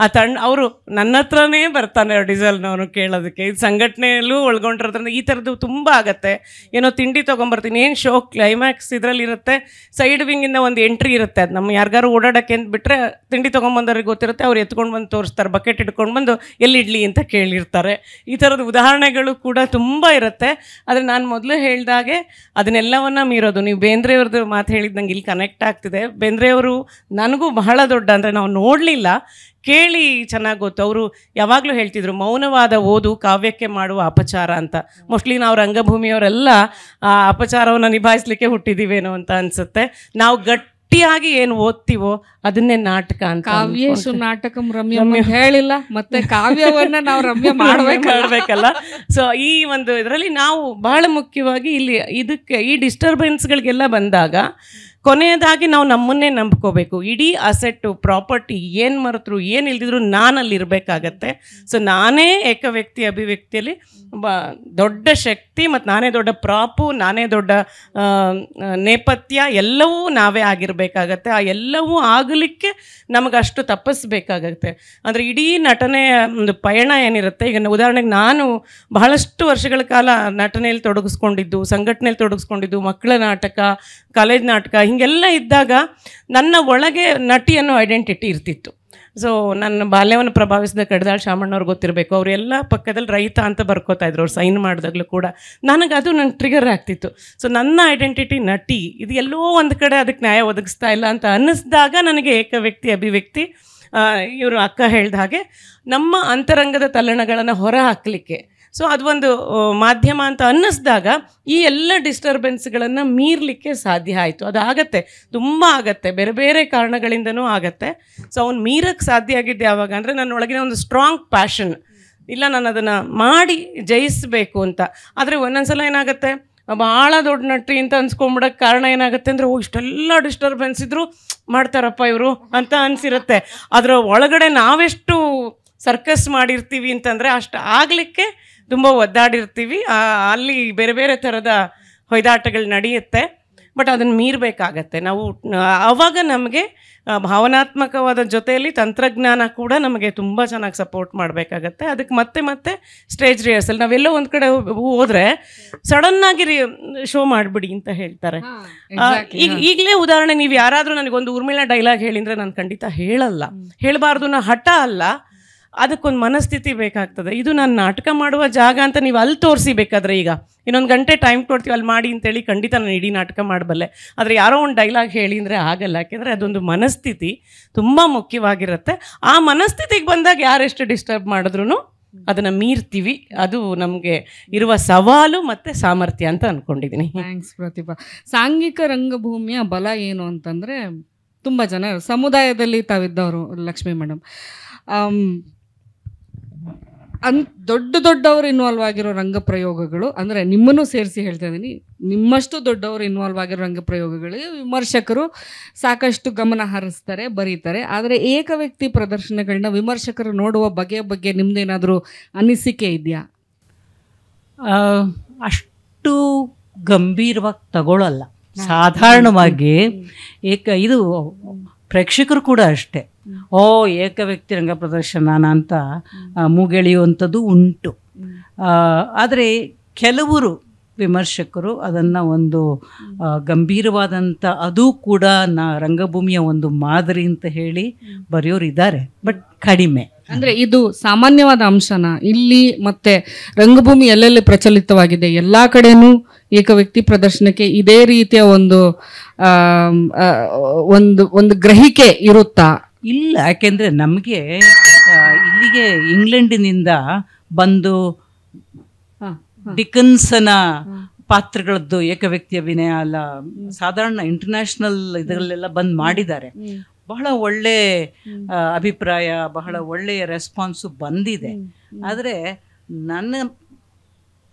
ಅವರು ನನ್ನ ಹತ್ರನೇ ಬರ್ತಾನೆ ಡೀಸೆಲ್ನವನು ಕೇಳೋದಕ್ಕೆ. ಇದು ಸಂಘಟನೆಯಲ್ಲೂ ಒಳಗೊಂಡಿರೋದ್ರಿಂದ ಈ ಥರದ್ದು ತುಂಬ ಆಗತ್ತೆ. ಏನೋ ತಿಂಡಿ ತೊಗೊಂಬರ್ತೀನಿ, ಏನು ಶೋ ಕ್ಲೈಮ್ಯಾಕ್ಸ್ ಇದರಲ್ಲಿ ಇರುತ್ತೆ, ಸೈಡ್ ವಿಂಗ್ ಒಂದು ಎಂಟ್ರಿ ಇರುತ್ತೆ, ಅದು ನಮ್ಮ ಯಾರಿಗಾರು ಓಡಾಡಕ್ಕೆ ಅಂತ ಬಿಟ್ಟರೆ ತಿಂಡಿ ತೊಗೊಂಬಂದವ್ರಿಗೆ ಗೊತ್ತಿರುತ್ತೆ, ಅವ್ರು ಎತ್ಕೊಂಡು ಬಂದು ತೋರಿಸ್ತಾರೆ, ಬಕೆಟ್ ಇಟ್ಕೊಂಡು ಬಂದು ಎಲ್ಲಿಡ್ಲಿ ಅಂತ ಕೇಳಿರ್ತಾರೆ. ಈ ಥರದ ಉದಾಹರಣೆಗಳು ಕೂಡ ತುಂಬ ಇರುತ್ತೆ. ಆದರೆ ನಾನು ಮೊದಲು ಹೇಳಿದಾಗೆ ಅದನ್ನೆಲ್ಲವನ್ನ ಮೀರೋದು. ನೀವು ಬೇಂದ್ರೆಯವ್ರದ್ದು ಮಾತು ಹೇಳಿದ್ದಂಗೆ ಇಲ್ಲಿ ಕನೆಕ್ಟ್ ಆಗ್ತಿದೆ. ಬೇಂದ್ರೆಯವರು ನನಗೂ ಬಹಳ ದೊಡ್ಡ, ಅಂದರೆ ನಾವು ನೋಡಲಿಲ್ಲ, ಕೇಳಿ ಚೆನ್ನಾಗಿ ಗೊತ್ತು. ಅವರು ಯಾವಾಗಲೂ ಹೇಳ್ತಿದ್ರು, ಮೌನವಾದ ಓದು ಕಾವ್ಯಕ್ಕೆ ಮಾಡುವ ಅಪಚಾರ ಅಂತ. ಮೋಸ್ಟ್ಲಿ ನಾವು ರಂಗಭೂಮಿಯವರೆಲ್ಲ ಆ ಅಪಚಾರವನ್ನು ನಿಭಾಯಿಸ್ಲಿಕ್ಕೆ ಹುಟ್ಟಿದ್ದೀವೇನೋ ಅಂತ ಅನಿಸುತ್ತೆ. ನಾವು ಗಟ್ಟಿಯಾಗಿ ಏನು ಓದ್ತೀವೋ ಅದನ್ನೇ ನಾಟಕ ಅಂತ. ಕಾವ್ಯೇಶು ನಾಟಕಂ ರಮ್ಯಂ ಹೇಳಿಲ್ಲ, ಮತ್ತೆ ಕಾವ್ಯವನ್ನ ನಾವು ರಮ್ಯ ಮಾಡ್ಬೇಕಲ್ಲ. ಸೊ ಈ ಒಂದು ಇದರಲ್ಲಿ ನಾವು ಬಹಳ ಮುಖ್ಯವಾಗಿ ಇಲ್ಲಿ ಇದಕ್ಕೆ ಈ ಡಿಸ್ಟರ್ಬೆನ್ಸ್ಗಳಿಗೆಲ್ಲ ಬಂದಾಗ ಕೊನೆಯದಾಗಿ ನಾವು ನಮ್ಮನ್ನೇ ನಂಬ್ಕೋಬೇಕು. ಇಡೀ ಅಸೆಟ್ಟು ಪ್ರಾಪರ್ಟಿ ಏನು ಮರೆತರು ಏನು ಇಲ್ದಿದ್ರು ನಾನಲ್ಲಿ ಇರಬೇಕಾಗತ್ತೆ. ಸೊ ನಾನೇ ಏಕವ್ಯಕ್ತಿ ಅಭಿವ್ಯಕ್ತಿಯಲ್ಲಿ ದೊಡ್ಡ ಶಕ್ತಿ, ಮತ್ತು ನಾನೇ ದೊಡ್ಡ ಪ್ರಾಪು, ನಾನೇ ದೊಡ್ಡ ನೇಪಥ್ಯ, ಎಲ್ಲವೂ ನಾವೇ ಆಗಿರಬೇಕಾಗತ್ತೆ. ಆ ಎಲ್ಲವೂ ಆಗಲಿಕ್ಕೆ ನಮಗಷ್ಟು ತಪ್ಪಿಸ್ಬೇಕಾಗತ್ತೆ. ಅಂದರೆ ಇಡೀ ನಟನೆಯ ಒಂದು ಪಯಣ ಏನಿರುತ್ತೆ, ಈಗ ಉದಾಹರಣೆಗೆ ನಾನು ಬಹಳಷ್ಟು ವರ್ಷಗಳ ಕಾಲ ನಟನೆಯಲ್ಲಿ ತೊಡಗಿಸ್ಕೊಂಡಿದ್ದು, ಸಂಘಟನೆಯಲ್ಲಿ ತೊಡಗಿಸ್ಕೊಂಡಿದ್ದು, ಮಕ್ಕಳ ನಾಟಕ, ಕಾಲೇಜ್ ನಾಟಕ, ಹೀಗೆಲ್ಲ ಇದ್ದಾಗ ನನ್ನ ಒಳಗೆ ನಟಿ ಅನ್ನೋ ಐಡೆಂಟಿಟಿ ಇರ್ತಿತ್ತು. ಸೊ ನನ್ನ ಬಾಲ್ಯವನ್ನು ಪ್ರಭಾವಿಸಿದ ಕಡದಾಳ್ ಶಾಮಣ್ಣವ್ರು ಗೊತ್ತಿರಬೇಕು, ಅವರೆಲ್ಲ ಪಕ್ಕದಲ್ಲಿ ರೈತ ಅಂತ ಬರ್ಕೋತಾ ಇದ್ರು ಅವ್ರು ಸೈನ್ ಮಾಡಿದಾಗಲೂ ಕೂಡ. ನನಗದು ನನ್ನ ಟ್ರಿಗರ್ ಆಗ್ತಿತ್ತು. ಸೊ ನನ್ನ ಐಡೆಂಟಿಟಿ ನಟಿ, ಇದು ಎಲ್ಲೋ ಒಂದು ಕಡೆ ಅದಕ್ಕೆ ನ್ಯಾಯ ಒದಗಿಸ್ತಾ ಇಲ್ಲ ಅಂತ ಅನ್ನಿಸ್ದಾಗ ನನಗೆ ಏಕವ್ಯಕ್ತಿ ಅಭಿವ್ಯಕ್ತಿ, ಇವರು ಅಕ್ಕ ಹೇಳ್ದ ಹಾಗೆ ನಮ್ಮ ಅಂತರಂಗದ ತಲ್ಲಣಗಳನ್ನು ಹೊರ ಹಾಕಲಿಕ್ಕೆ, ಸೊ ಅದು ಒಂದು ಮಾಧ್ಯಮ ಅಂತ ಅನ್ನಿಸ್ದಾಗ ಈ ಎಲ್ಲ ಡಿಸ್ಟರ್ಬೆನ್ಸ್ಗಳನ್ನು ಮೀರಲಿಕ್ಕೆ ಸಾಧ್ಯ ಆಯಿತು. ಅದು ಆಗತ್ತೆ, ತುಂಬ ಆಗತ್ತೆ, ಬೇರೆ ಬೇರೆ ಕಾರಣಗಳಿಂದನೂ ಆಗತ್ತೆ. ಸೊ ಅವ್ನು ಮೀರಕ್ಕೆ ಸಾಧ್ಯ ಆಗಿದ್ದು ಯಾವಾಗ ಅಂದರೆ ನನ್ನೊಳಗಿನ ಒಂದು ಸ್ಟ್ರಾಂಗ್ ಪ್ಯಾಷನ್, ಇಲ್ಲ ನಾನು ಅದನ್ನು ಮಾಡಿ ಜಯಿಸಬೇಕು ಅಂತ. ಆದರೆ ಒಂದೊಂದ್ಸಲ ಏನಾಗುತ್ತೆ, ಭಾಳ ದೊಡ್ಡ ನಟಿ ಅಂತ ಅನ್ಸ್ಕೊಂಬಿಡೋಕ್ಕೆ ಕಾರಣ ಏನಾಗುತ್ತೆ ಅಂದರೆ, ಇಷ್ಟೆಲ್ಲ ಡಿಸ್ಟರ್ಬೆನ್ಸ್ ಇದ್ದರೂ ಮಾಡ್ತಾರಪ್ಪ ಇವರು ಅಂತ ಅನಿಸಿರುತ್ತೆ. ಅದರ ಒಳಗಡೆ ನಾವೆಷ್ಟು ಸರ್ಕಸ್ ಮಾಡಿರ್ತೀವಿ ಅಂತಂದರೆ ಅಷ್ಟು ಆಗಲಿಕ್ಕೆ ತುಂಬ ಒದ್ದಾಡಿರ್ತೀವಿ. ಅಲ್ಲಿ ಬೇರೆ ಬೇರೆ ಥರದ ಹೊಯ್ದಾಟಗಳು ನಡೆಯುತ್ತೆ. ಬಟ್ ಅದನ್ನು ಮೀರಬೇಕಾಗತ್ತೆ ನಾವು. ಆವಾಗ ನಮಗೆ ಭಾವನಾತ್ಮಕವಾದ ಜೊತೆಯಲ್ಲಿ ತಂತ್ರಜ್ಞಾನ ಕೂಡ ನಮಗೆ ತುಂಬ ಚೆನ್ನಾಗಿ ಸಪೋರ್ಟ್ ಮಾಡಬೇಕಾಗತ್ತೆ. ಅದಕ್ಕೆ ಮತ್ತೆ ಮತ್ತೆ ಸ್ಟೇಜ್ ರಿಹರ್ಸಲ್, ನಾವೆಲ್ಲೋ ಒಂದು ಕಡೆ ಹೋದರೆ ಸಡನ್ನಾಗಿ ಶೋ ಮಾಡಿಬಿಡಿ ಅಂತ ಹೇಳ್ತಾರೆ. ಈಗಲೇ ಉದಾಹರಣೆ, ನೀವು ಯಾರಾದರೂ ನನಗೊಂದು ಊರ್ಮಿಳಾ ಡೈಲಾಗ್ ಹೇಳಿದರೆ ನಾನು ಖಂಡಿತ ಹೇಳಲ್ಲ, ಹೇಳಬಾರ್ದು, ನಾ ಹಠ ಅಲ್ಲ, ಅದಕ್ಕೊಂದು ಮನಸ್ಥಿತಿ ಬೇಕಾಗ್ತದೆ. ಇದು ನಾನು ನಾಟಕ ಮಾಡುವ ಜಾಗ ಅಂತ ನೀವು ಅಲ್ಲಿ ತೋರಿಸಿಬೇಕಾದ್ರೆ, ಈಗ ಇನ್ನೊಂದು ಗಂಟೆ ಟೈಮ್ ಕೊಡ್ತೀವಿ ಅಲ್ಲಿ ಮಾಡಿ ಅಂತೇಳಿ ಖಂಡಿತ ನಾನು ಇಡೀ ನಾಟಕ ಮಾಡಬಲ್ಲೆ. ಆದರೆ ಯಾರೋ ಒಂದು ಡೈಲಾಗ್ ಹೇಳಿ ಅಂದರೆ ಆಗಲ್ಲ, ಯಾಕೆಂದರೆ ಅದೊಂದು ಮನಸ್ಥಿತಿ ತುಂಬ ಮುಖ್ಯವಾಗಿರುತ್ತೆ. ಆ ಮನಸ್ಥಿತಿಗೆ ಬಂದಾಗ ಯಾರೆಷ್ಟು ಡಿಸ್ಟರ್ಬ್ ಮಾಡಿದ್ರೂ ಅದನ್ನು ಮೀರ್ತೀವಿ. ಅದು ನಮಗೆ ಇರುವ ಸವಾಲು ಮತ್ತು ಸಾಮರ್ಥ್ಯ ಅಂತ ಅಂದ್ಕೊಂಡಿದ್ದೀನಿ. ಥ್ಯಾಂಕ್ಸ್ ಪ್ರತಿಭಾ. ಸಾಂಘಿಕ ರಂಗಭೂಮಿಯ ಬಲ ಏನು ಅಂತಂದರೆ, ತುಂಬ ಜನ ಸಮುದಾಯದಲ್ಲಿ ತಾವಿದ್ದವರು, ಲಕ್ಷ್ಮೀ ಮೇಡಮ್, ದೊಡ್ಡವರು ಇನ್ವಾಲ್ವ್ ಆಗಿರೋ ರಂಗ ಪ್ರಯೋಗಗಳು, ಅಂದರೆ ನಿಮ್ಮನ್ನು ಸೇರಿಸಿ ಹೇಳ್ತಾ ಇದ್ದೀನಿ, ನಿಮ್ಮಷ್ಟು ದೊಡ್ಡವರು ಇನ್ವಾಲ್ವ್ ಆಗಿರೋ ರಂಗ ಪ್ರಯೋಗಗಳಿಗೆ ವಿಮರ್ಶಕರು ಸಾಕಷ್ಟು ಗಮನ ಹರಿಸ್ತಾರೆ, ಬರೀತಾರೆ. ಆದರೆ ಏಕವ್ಯಕ್ತಿ ಪ್ರದರ್ಶನಗಳನ್ನ ವಿಮರ್ಶಕರು ನೋಡುವ ಬಗ್ಗೆ ನಿಮ್ದೇನಾದರೂ ಅನಿಸಿಕೆ ಇದೆಯಾ? ಅಷ್ಟು ಗಂಭೀರವಾಗಿ ತಗೊಳ್ಳಲ್ಲ ಸಾಧಾರಣವಾಗಿ. ಇದು ಪ್ರೇಕ್ಷಕರು ಕೂಡ ಅಷ್ಟೇ, ಏಕವ್ಯಕ್ತಿ ರಂಗ ಪ್ರದರ್ಶನ ಅಂತ ಮೂಗೆಳೆಯುವಂಥದ್ದು ಉಂಟು. ಆದರೆ ಕೆಲವರು ವಿಮರ್ಶಕರು ಅದನ್ನು ಒಂದು ಗಂಭೀರವಾದಂಥ, ಅದು ಕೂಡ ರಂಗಭೂಮಿಯ ಒಂದು ಮಾದರಿ ಅಂತ ಹೇಳಿ ಬರೆಯೋರು ಇದ್ದಾರೆ, ಬಟ್ ಕಡಿಮೆ. ಅಂದರೆ ಇದು ಸಾಮಾನ್ಯವಾದ ಅಂಶನ ಇಲ್ಲಿ, ಮತ್ತೆ ರಂಗಭೂಮಿ ಎಲ್ಲೆಲ್ಲಿ ಪ್ರಚಲಿತವಾಗಿದೆ ಎಲ್ಲ ಕಡೆನೂ ಏಕವ್ಯಕ್ತಿ ಪ್ರದರ್ಶನಕ್ಕೆ ಇದೇ ರೀತಿಯ ಒಂದು ಗ್ರಹಿಕೆ ಇರುತ್ತಾ? ಇಲ್ಲ, ಯಾಕೆಂದರೆ ನಮಗೆ ಇಲ್ಲಿಗೆ ಇಂಗ್ಲೆಂಡಿನಿಂದ ಬಂದು ಡಿಕನ್ಸನ ಪಾತ್ರಗಳದ್ದು ಏಕವ್ಯಕ್ತಿ ಅಭಿನಯ ಅಲ್ಲ, ಸಾಧಾರಣ ಇಂಟರ್ನ್ಯಾಷನಲ್ ಇದರಲ್ಲೆಲ್ಲ ಬಂದು ಮಾಡಿದ್ದಾರೆ. ಬಹಳ ಒಳ್ಳೆ ಅಭಿಪ್ರಾಯ, ಬಹಳ ಒಳ್ಳೆಯ ರೆಸ್ಪಾನ್ಸು ಬಂದಿದೆ. ಆದರೆ ನನ್ನ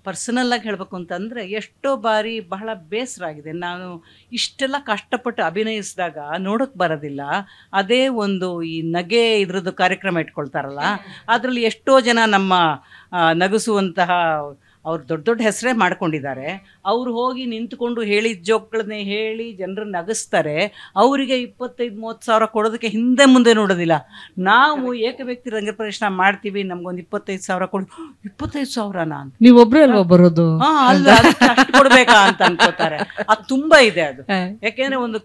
ಪರ್ಸನಲ್ಲಾಗಿ ಹೇಳಬೇಕು ಅಂತಂದರೆ ಎಷ್ಟೋ ಬಾರಿ ಬಹಳ ಬೇಸರ ಆಗಿದೆ. ನಾನು ಇಷ್ಟೆಲ್ಲ ಕಷ್ಟಪಟ್ಟು ಅಭಿನಯಿಸಿದಾಗ ನೋಡೋಕ್ಕೆ ಬರೋದಿಲ್ಲ. ಅದೇ ಒಂದು ಈ ನಗೆ ಇದ್ರದ್ದು ಕಾರ್ಯಕ್ರಮ ಇಟ್ಕೊಳ್ತಾರಲ್ಲ, ಅದರಲ್ಲಿ ಎಷ್ಟೋ ಜನ ನಮ್ಮ ನಗಿಸುವಂತಹ ಅವ್ರು ದೊಡ್ಡ ದೊಡ್ಡ ಹೆಸರೇ ಮಾಡ್ಕೊಂಡಿದ್ದಾರೆ. ಅವ್ರು ಹೋಗಿ ನಿಂತ್ಕೊಂಡು ಹೇಳಿದ ಜೋಕ್ಗಳನ್ನೇ ಹೇಳಿ ಜನರನ್ನ ನಗಿಸ್ತಾರೆ. ಅವರಿಗೆ 25-30 ಸಾವಿರ ಕೊಡೋದಕ್ಕೆ ಹಿಂದೆ ಮುಂದೆ ನೋಡೋದಿಲ್ಲ. ನಾವು ಏಕವ್ಯಕ್ತಿ ರಂಗಪ್ರದರ್ಶನ ಮಾಡ್ತೀವಿ, ನಮ್ಗೊಂದು 25 ಸಾವಿರ ಕೊಡು. 25 ಸಾವಿರನಾ ಅಂತ ನೀವೊಬ್ರೇ ಅಲ್ವಾ ಬರೋದು? ಅಲ್ಲ, ಅಷ್ಟು ಕೊಡ್ಬೇಕಾ ಅಂತ ಅನ್ಕೋತಾರೆ. ಅದು ತುಂಬಾ ಇದೆ ಅದು. ಯಾಕೆಂದ್ರೆ ಒಂದು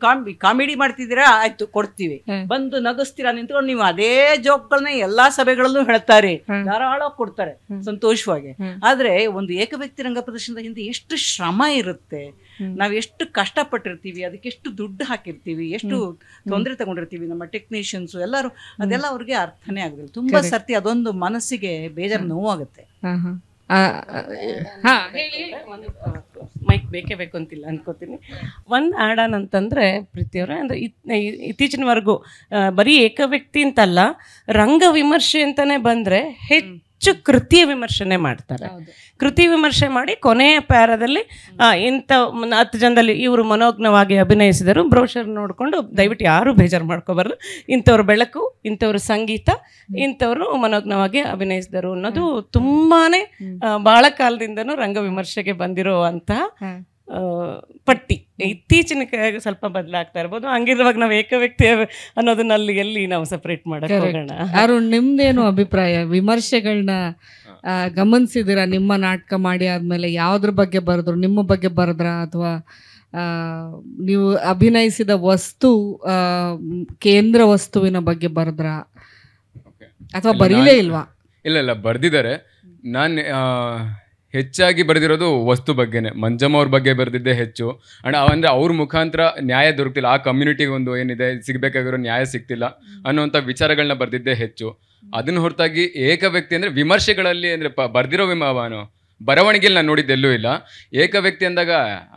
ಕಾಮಿಡಿ ಮಾಡ್ತಿದ್ದೀರಾ, ಆಯ್ತು ಕೊಡ್ತೀವಿ, ಬಂದು ನಗಿಸ್ತೀರಾ ನಿಂತ್ಕೊಂಡು ನೀವು ಅದೇ ಜೋಕ್ಗಳನ್ನ ಎಲ್ಲಾ ಸಭೆಗಳಲ್ಲೂ ಹೇಳ್ತಾರೆ, ಧಾರಾಳ ಕೊಡ್ತಾರೆ ಸಂತೋಷವಾಗಿ. ಆದ್ರೆ ಒಂದು ಏಕವ್ಯಕ್ತಿ ರಂಗ ಪ್ರದರ್ಶನದ ಹಿಂದೆ ಎಷ್ಟು ಶ್ರಮ ಇರುತ್ತೆ, ನಾವು ಎಷ್ಟು ಕಷ್ಟಪಟ್ಟಿರ್ತೀವಿ, ಅದಕ್ಕೆ ಎಷ್ಟು ದುಡ್ಡು ಹಾಕಿರ್ತೀವಿ, ಎಷ್ಟು ತೊಂದರೆ ತಗೊಂಡಿರ್ತೀವಿ ನಮ್ಮ ಟೆಕ್ನಿಷಿಯನ್ಸ್ ಎಲ್ಲರೂ, ಅದೆಲ್ಲ ಅವ್ರಿಗೆ ಅರ್ಥನೇ ಆಗೋದಿಲ್ಲ. ತುಂಬಾ ಸರ್ತಿ ಅದೊಂದು ಮನಸ್ಸಿಗೆ ಬೇಜಾರು ನೋವಾಗುತ್ತೆ. ಮೈಕ್ ಬೇಕೇ ಬೇಕು ಅಂತಿಲ್ಲ ಅನ್ಕೋತೀನಿ. ಒಂದು ಆ್ಯಡ್ ಆನ್ ಅಂತಂದರೆ ಪ್ರೀತಿಯವರೇ, ಅಂದರೆ ಇತ್ತೀಚಿನವರೆಗೂ ಬರೀ ಏಕವ್ಯಕ್ತಿ ಅಂತಲ್ಲ, ರಂಗ ವಿಮರ್ಶೆ ಅಂತಲೇ ಬಂದರೆ ಹೆಚ್ಚು ಕೃತಿಯ ವಿಮರ್ಶನೆ ಮಾಡ್ತಾರೆ. ಕೃತಿ ವಿಮರ್ಶೆ ಮಾಡಿ ಕೊನೆಯ ಪ್ಯಾರದಲ್ಲಿ ಇಂಥ 10 ಜನದಲ್ಲಿ ಇವರು ಮನೋಜ್ಞವಾಗಿ ಅಭಿನಯಿಸಿದರು, ಬ್ರೋಷರ್ ನೋಡಿಕೊಂಡು ದಯವಿಟ್ಟು ಯಾರೂ ಬೇಜಾರು ಮಾಡ್ಕೋಬಾರ್ದು, ಇಂಥವ್ರ ಬೆಳಕು, ಇಂಥವ್ರ ಸಂಗೀತ, ಇಂಥವರು ಮನೋಜ್ಞವಾಗಿ ಅಭಿನಯಿಸಿದರು ಅನ್ನೋದು ತುಂಬಾ ಭಾಳ ಕಾಲದಿಂದನೂ ರಂಗ ವಿಮರ್ಶೆಗೆ ಬಂದಿರೋ ಅಂತಹ ಪಟ್ಟಿ. ಇತ್ತೀಚಿನ ಸ್ವಲ್ಪ ಬದಲಾಗ್ತಾ ಇರ್ಬೋದು. ಹಂಗಿರುವಾಗ ನಾವು ಏಕವ್ಯಕ್ತಿ ಅನ್ನೋದನ್ನ ಅಲ್ಲಿ ಎಲ್ಲಿ ನಾವು ಸಪ್ರೇಟ್ ಮಾಡಕ್ಕೆ ಹೋಗೋಣ? ಯಾರು ನಿಮ್ದೇನು ಅಭಿಪ್ರಾಯ? ವಿಮರ್ಶೆಗಳನ್ನ ಗಮನಿಸಿದಿರಾ? ನಿಮ್ಮ ನಾಟಕ ಮಾಡಿ ಆದ್ಮೇಲೆ ಯಾವ್ದ್ರ ಬಗ್ಗೆ ಬರೆದ್ರು? ನಿಮ್ಮ ಬಗ್ಗೆ ಬರೆದ್ರಾ, ಅಥವಾ ನೀವು ಅಭಿನಯಿಸಿದ ವಸ್ತು ಕೇಂದ್ರ ವಸ್ತುವಿನ ಬಗ್ಗೆ ಬರೆದ್ರಾ, ಅಥವಾ ಬರೀಲೇ ಇಲ್ವಾ? ಇಲ್ಲ ಬರೆದಿದ್ದಾರೆ. ನಾನು ಹೆಚ್ಚಾಗಿ ಬರೆದಿರೋದು ವಸ್ತು ಬಗ್ಗೆನೇ. ಮಂಜಮ್ಮ ಅವ್ರ ಬಗ್ಗೆ ಬರೆದಿದ್ದೆ ಹೆಚ್ಚು. ಅಂದರೆ ಅವ್ರ ಮುಖಾಂತರ ನ್ಯಾಯ ದೊರಕ್ತಿಲ್ಲ, ಆ ಕಮ್ಯುನಿಟಿಗೆ ಒಂದು ಏನಿದೆ ಸಿಗಬೇಕಾಗಿರೋ ನ್ಯಾಯ ಸಿಗ್ತಿಲ್ಲ ಅನ್ನೋಂಥ ವಿಚಾರಗಳನ್ನ ಬರೆದಿದ್ದೆ ಹೆಚ್ಚು. ಅದನ್ನ ಹೊರತಾಗಿ ಏಕವ್ಯಕ್ತಿ ಅಂದರೆ ವಿಮರ್ಶೆಗಳಲ್ಲಿ ಅಂದರೆ ಬರೆದಿರೋ ಬರವಣಿಗೆಯಲ್ಲಿ ನಾನು ನೋಡಿದ್ದೆಲ್ಲೂ ಇಲ್ಲ. ಏಕವ್ಯಕ್ತಿ ಅಂದಾಗ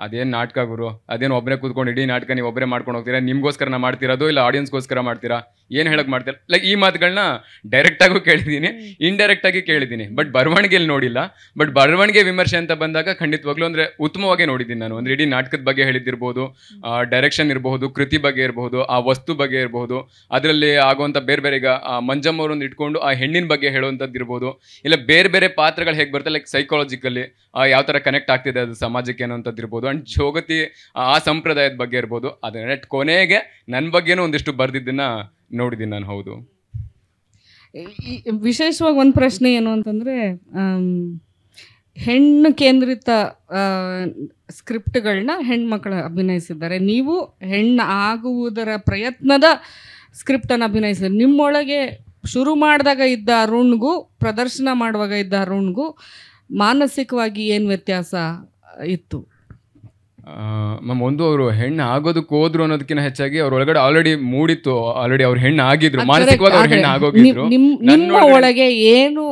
ಅದೇನು ನಾಟಕ ಗುರು, ಅದೇನು ಒಬ್ಬರೇ ಕೂತ್ಕೊಂಡು ಇಡೀ ನಾಟಕ ನೀವು ಒಬ್ಬರೇ ಮಾಡ್ಕೊಂಡು ಹೋಗ್ತೀರಾ, ನಿಮಗೋಸ್ಕರ ಮಾಡ್ತಿರೋದು ಇಲ್ಲ ಆಡಿಯನ್ಸ್ಗೋಸ್ಕರ ಮಾಡ್ತೀರಾ, ಏನು ಹೇಳಕ್ಕೆ ಮಾಡ್ತೀರಾ? ಲೈಕ್ ಈ ಮಾತುಗಳನ್ನ ಡೈರೆಕ್ಟಾಗೂ ಕೇಳಿದ್ದೀನಿ, ಇಂಡೈರೆಕ್ಟಾಗಿ ಕೇಳಿದ್ದೀನಿ, ಬಟ್ ಬರವಣಿಗೆಯಲ್ಲಿ ನೋಡಿಲ್ಲ. ಬಟ್ ಬರವಣಿಗೆ ವಿಮರ್ಶೆ ಅಂತ ಬಂದಾಗ ಖಂಡಿತವಾಗ್ಲೂ ಅಂದರೆ ಉತ್ತಮವಾಗೇ ನೋಡಿದ್ದೀನಿ ನಾನು. ಅಂದರೆ ಇಡೀ ನಾಟಕದ ಬಗ್ಗೆ ಹೇಳಿದ್ದಿರ್ಬೋದು, ಡೈರೆಕ್ಷನ್ ಇರಬಹುದು, ಕೃತಿ ಬಗ್ಗೆ ಇರಬಹುದು, ಆ ವಸ್ತು ಬಗ್ಗೆ ಇರಬಹುದು, ಅದರಲ್ಲಿ ಆಗುವಂಥ ಬೇರೆ ಬೇರೆ, ಈಗ ಮಂಜಮ್ಮ ಅವರೊಂದು ಇಟ್ಕೊಂಡು ಆ ಹೆಣ್ಣಿನ ಬಗ್ಗೆ ಹೇಳುವಂಥದ್ದು ಇರ್ಬೋದು, ಇಲ್ಲ ಬೇರೆ ಬೇರೆ ಪಾತ್ರಗಳು ಹೇಗೆ ಬರ್ತವೆ, ಲೈಕ್ ಸೈಕಾಲಜಿಕಲಿ ಯಾವ ಥರ ಕನೆಕ್ಟ್ ಆಗ್ತಿದೆ ಅದು ಸಮಾಜಕ್ಕೆ ಅನ್ನೋಂಥದ್ದು ಇರ್ಬೋದು, ಆ್ಯಂಡ್ ಜೋಗತಿ ಆ ಸಂಪ್ರದಾಯದ ಬಗ್ಗೆ ಇರ್ಬೋದು. ಅದನ್ನ ಕೊನೆಗೆ ನನ್ನ ಬಗ್ಗೆನೂ ಒಂದಿಷ್ಟು ಬರೆದಿದ್ದನ್ನು ನೋಡಿದ್ದೀನಿ ನಾನು. ಹೌದು, ವಿಶೇಷವಾಗಿ ಒಂದು ಪ್ರಶ್ನೆ ಏನು ಅಂತಂದರೆ, ಹೆಣ್ಣು ಕೇಂದ್ರಿತ ಸ್ಕ್ರಿಪ್ಟ್ಗಳನ್ನ ಹೆಣ್ಮಕ್ಳು ಅಭಿನಯಿಸಿದ್ದಾರೆ. ನೀವು ಹೆಣ್ಣು ಆಗುವುದರ ಪ್ರಯತ್ನದ ಸ್ಕ್ರಿಪ್ಟನ್ನು ಅಭಿನಯಿಸಿದ್ದಾರೆ. ನಿಮ್ಮೊಳಗೆ ಶುರು ಮಾಡಿದಾಗ ಇದ್ದ ಅರುಣ್ಗೂ ಪ್ರದರ್ಶನ ಮಾಡುವಾಗ ಇದ್ದ ಅರುಣ್ಗೂ ಮಾನಸಿಕವಾಗಿ ಏನು ವ್ಯತ್ಯಾಸ ಇತ್ತು? ಮ್ಯಾಮ್, ಒಂದು ಅವರು ಹೆಣ್ಣು ಆಗೋದಕ್ಕೆ ಹೋದ್ರು ಅನ್ನೋದಕ್ಕಿಂತ ಹೆಚ್ಚಾಗಿ ಅವ್ರ ಒಳಗಡೆ ಆಲ್ರೆಡಿ ಮೂಡಿತ್ತು, ಆಲ್ರೆಡಿ ಅವ್ರು ಹೆಣ್ಣು ಆಗಿದ್ರು, ಮಾನಸಿಕವಾಗಿ ಅವ್ರು ಹೆಣ್ಣು ಆಗೋಗಿದ್ರು. ನಿಮ್ಮ ಒಳಗೆ ಏನು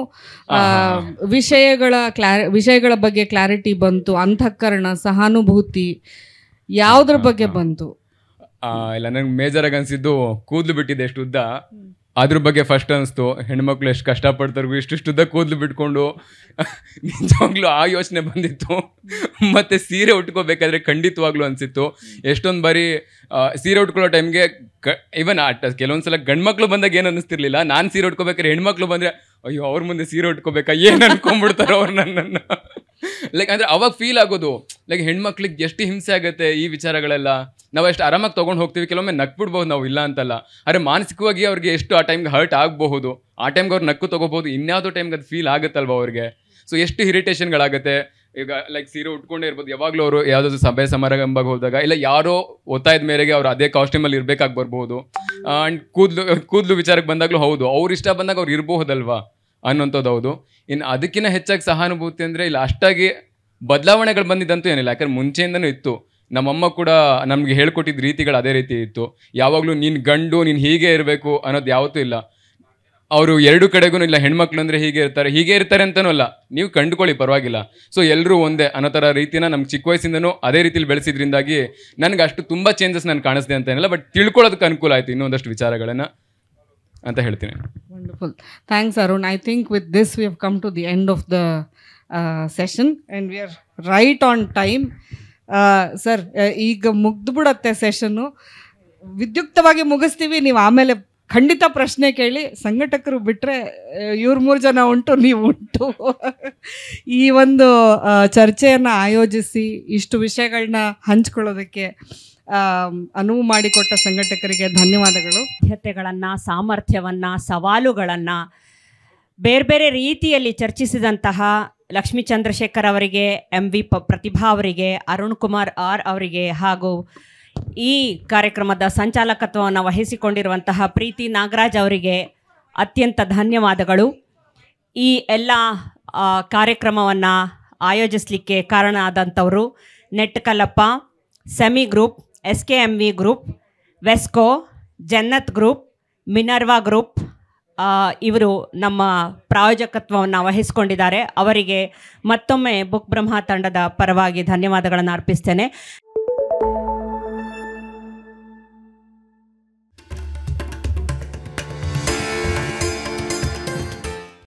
ವಿಷಯಗಳ ಬಗ್ಗೆ ಕ್ಲಾರಿಟಿ ಬಂತು? ಅಂತಃಕರಣ, ಸಹಾನುಭೂತಿ, ಯಾವುದ್ರ ಬಗ್ಗೆ ಬಂತು? ಇಲ್ಲ, ನಂಗೆ ಮೇಜರಾಗಿ ಅನ್ಸಿದ್ದು ಕೂದಲು ಬಿಟ್ಟಿದೆ ಎಷ್ಟು ಉದ್ದ, ಅದ್ರ ಬಗ್ಗೆ ಫಸ್ಟ್ ಅನಿಸ್ತು. ಹೆಣ್ಮಕ್ಳು ಎಷ್ಟು ಕಷ್ಟಪಡ್ತಾರ್ಗು, ಇಷ್ಟುದ್ದ ಕೂದಲು ಬಿಟ್ಕೊಂಡು, ನಿಜವಾಗ್ಲೂ ಆ ಯೋಚನೆ ಬಂದಿತ್ತು. ಮತ್ತು ಸೀರೆ ಉಟ್ಕೋಬೇಕಾದ್ರೆ ಖಂಡಿತವಾಗ್ಲೂ ಅನಿಸಿತ್ತು. ಎಷ್ಟೊಂದು ಬಾರಿ ಸೀರೆ ಉಟ್ಕೊಳ್ಳೋ ಟೈಮ್ಗೆ ಇವನ್ ಕೆಲವೊಂದ್ಸಲ ಗಂಡ್ಮಕ್ಳು ಬಂದಾಗ ಏನು ಅನ್ನಿಸ್ತಿರ್ಲಿಲ್ಲ. ನಾನು ಸೀರೆ ಉಟ್ಕೋಬೇಕಾದ್ರೆ ಹೆಣ್ಮಕ್ಳು ಬಂದರೆ ಅಯ್ಯೋ ಅವ್ರ ಮುಂದೆ ಸೀರೆ ಉಟ್ಕೋಬೇಕಾ, ಏನು ಅನ್ಕೊಂಡ್ಬಿಡ್ತಾರೋ ಅವ್ರು ನನ್ನನ್ನು. ಲೈಕ್ ಅಂದರೆ ಅವಾಗ ಫೀಲ್ ಆಗೋದು, ಲೈಕ್ ಹೆಣ್ಮಕ್ಳಿಗೆ ಎಷ್ಟು ಹಿಂಸೆ ಆಗುತ್ತೆ ಈ ವಿಚಾರಗಳೆಲ್ಲ. ನಾವು ಎಷ್ಟು ಆರಾಮಾಗಿ ತೊಗೊಂಡು ಹೋಗ್ತೀವಿ, ಕೆಲವೊಮ್ಮೆ ನಕ್ಬಿಡ್ಬೋದು ನಾವು, ಇಲ್ಲ ಅಂತಲ್ಲ. ಆದರೆ ಮಾನಸಿಕವಾಗಿ ಅವ್ರಿಗೆ ಎಷ್ಟು ಆ ಟೈಮ್ಗೆ ಹರ್ಟ್ ಆಗಬಹುದು, ಆ ಟೈಮ್ಗೆ ಅವ್ರು ನಕ್ಕು ತೊಗೋಬೋದು, ಇನ್ಯಾವುದೋ ಟೈಮ್ಗೆ ಅದು ಫೀಲ್ ಆಗುತ್ತಲ್ವ ಅವ್ರಿಗೆ. ಸೊ ಎಷ್ಟು ಇರಿಟೇಷನ್ಗಳಾಗುತ್ತೆ. ಈಗ ಲೈಕ್ ಸೀರೆ ಉಟ್ಕೊಂಡೇ ಇರ್ಬೋದು, ಯಾವಾಗಲೂ ಅವರು ಯಾವುದಾದ್ರು ಸಭೆ ಸಮಾರಂಭಕ್ಕೆ ಹೋದಾಗ, ಇಲ್ಲ ಯಾರೋ ಒತ್ತಾಯದ ಮೇರೆಗೆ ಅವ್ರು ಅದೇ ಕಾಸ್ಟ್ಯೂಮಲ್ಲಿ ಇರಬೇಕಾಗಿ ಬರ್ಬೋದು. ಆ್ಯಂಡ್ ಕೂದಲು ವಿಚಾರಕ್ಕೆ ಬಂದಾಗಲೂ ಹೌದು, ಅವ್ರು ಇಷ್ಟ ಬಂದಾಗ ಅವ್ರು ಇರಬಹುದಲ್ವಾ ಅನ್ನೋಂಥದ್ದು ಹೌದು. ಇನ್ನು ಅದಕ್ಕಿಂತ ಹೆಚ್ಚಾಗಿ ಸಹಾನುಭೂತಿ ಅಂದರೆ ಇಲ್ಲ ಅಷ್ಟಾಗಿ ಬದಲಾವಣೆಗಳು ಬಂದಿದ್ದಂತೂ ಏನಿಲ್ಲ. ಯಾಕಂದ್ರೆ ಮುಂಚೆಯಿಂದನೂ ಇತ್ತು. ನಮ್ಮಮ್ಮ ಕೂಡ ನಮಗೆ ಹೇಳ್ಕೊಟ್ಟಿದ್ದ ರೀತಿಗಳು ಅದೇ ರೀತಿ ಇತ್ತು. ಯಾವಾಗಲೂ ನೀನು ಗಂಡು, ನೀನು ಹೀಗೆ ಇರಬೇಕು ಅನ್ನೋದು ಯಾವತ್ತೂ ಇಲ್ಲ. ಅವರು ಎರಡು ಕಡೆಗೂ ಇಲ್ಲ ಹೆಣ್ಮಕ್ಳು ಅಂದರೆ ಹೀಗೆ ಇರ್ತಾರೆ ಅಂತನೂ ಅಲ್ಲ, ನೀವು ಕಂಡುಕೊಳ್ಳಿ ಪರವಾಗಿಲ್ಲ. ಸೊ ಎಲ್ಲರೂ ಒಂದೇ ಅನ್ನೋ ಥರ ರೀತಿನ ನಮ್ಗೆ ಚಿಕ್ಕ ವಯಸ್ಸಿಂದನೂ ಅದೇ ರೀತಿಲಿ ಬೆಳೆಸಿದ್ರಿಂದಾಗಿ ನನಗೆ ಅಷ್ಟು ತುಂಬ ಚೇಂಜಸ್ ನಾನು ಕಾಣಿಸ್ದೆ ಅಂತ ಏನಿಲ್ಲ, ಬಟ್ ತಿಳ್ಕೊಳ್ಳೋದಕ್ಕೆ ಅನುಕೂಲ ಆಯಿತು ಇನ್ನೊಂದಷ್ಟು ವಿಚಾರಗಳನ್ನು ಅಂತ ಹೇಳ್ತೀನಿ. Wonderful. Thanks, Arun. I think with this we have come to the end of the session and we are right on time. Sir, ಈಗ ಮುಗ್ದುಬಿಡತ್ತೆ ಸೆಷನ್ನು, ವಿದ್ಯುಕ್ತವಾಗಿ ಮುಗಿಸ್ತೀವಿ. ನೀವು ಆಮೇಲೆ ಖಂಡಿತ ಪ್ರಶ್ನೆ ಕೇಳಿ. ಸಂಘಟಕರು ಬಿಟ್ಟರೆ ಇವ್ರು 3 ಜನ ಉಂಟು, ನೀವು ಉಂಟು. ಈ ಒಂದು ಚರ್ಚೆಯನ್ನು ಆಯೋಜಿಸಿ ಇಷ್ಟು ವಿಷಯಗಳನ್ನ ಹಂಚ್ಕೊಳ್ಳೋದಕ್ಕೆ ಅನುವು ಮಾಡಿಕೊಟ್ಟ ಸಂಘಟಕರಿಗೆ ಧನ್ಯವಾದಗಳು. ಸಾಧ್ಯತೆಗಳನ್ನು, ಸಾಮರ್ಥ್ಯವನ್ನು, ಸವಾಲುಗಳನ್ನು ಬೇರೆ ಬೇರೆ ರೀತಿಯಲ್ಲಿ ಚರ್ಚಿಸಿದಂತಹ ಲಕ್ಷ್ಮೀ ಚಂದ್ರಶೇಖರ್ ಅವರಿಗೆ, MV ಪ್ರತಿಭಾ ಅವರಿಗೆ, ಅರುಣ್ ಕುಮಾರ್ ಆರ್ ಅವರಿಗೆ ಹಾಗೂ ಈ ಕಾರ್ಯಕ್ರಮದ ಸಂಚಾಲಕತ್ವವನ್ನು ವಹಿಸಿಕೊಂಡಿರುವಂತಹ ಪ್ರೀತಿ ನಾಗರಾಜ್ ಅವರಿಗೆ ಅತ್ಯಂತ ಧನ್ಯವಾದಗಳು. ಈ ಎಲ್ಲ ಕಾರ್ಯಕ್ರಮವನ್ನು ಆಯೋಜಿಸಲಿಕ್ಕೆ ಕಾರಣ ಆದಂಥವರು net Kallappa, semi group, SKMV group, ವೆಸ್ಕೋ, ಜನ್ನತ್ ಗ್ರೂಪ್, ಮಿನರ್ವಾ ಗ್ರೂಪ್, ಇವರು ನಮ್ಮ ಪ್ರಾಯೋಜಕತ್ವವನ್ನು ವಹಿಸಿಕೊಂಡಿದ್ದಾರೆ. ಅವರಿಗೆ ಮತ್ತೊಮ್ಮೆ ಬುಕ್ ಬ್ರಹ್ಮ ತಂಡದ ಪರವಾಗಿ ಧನ್ಯವಾದಗಳನ್ನು ಅರ್ಪಿಸ್ತೇನೆ.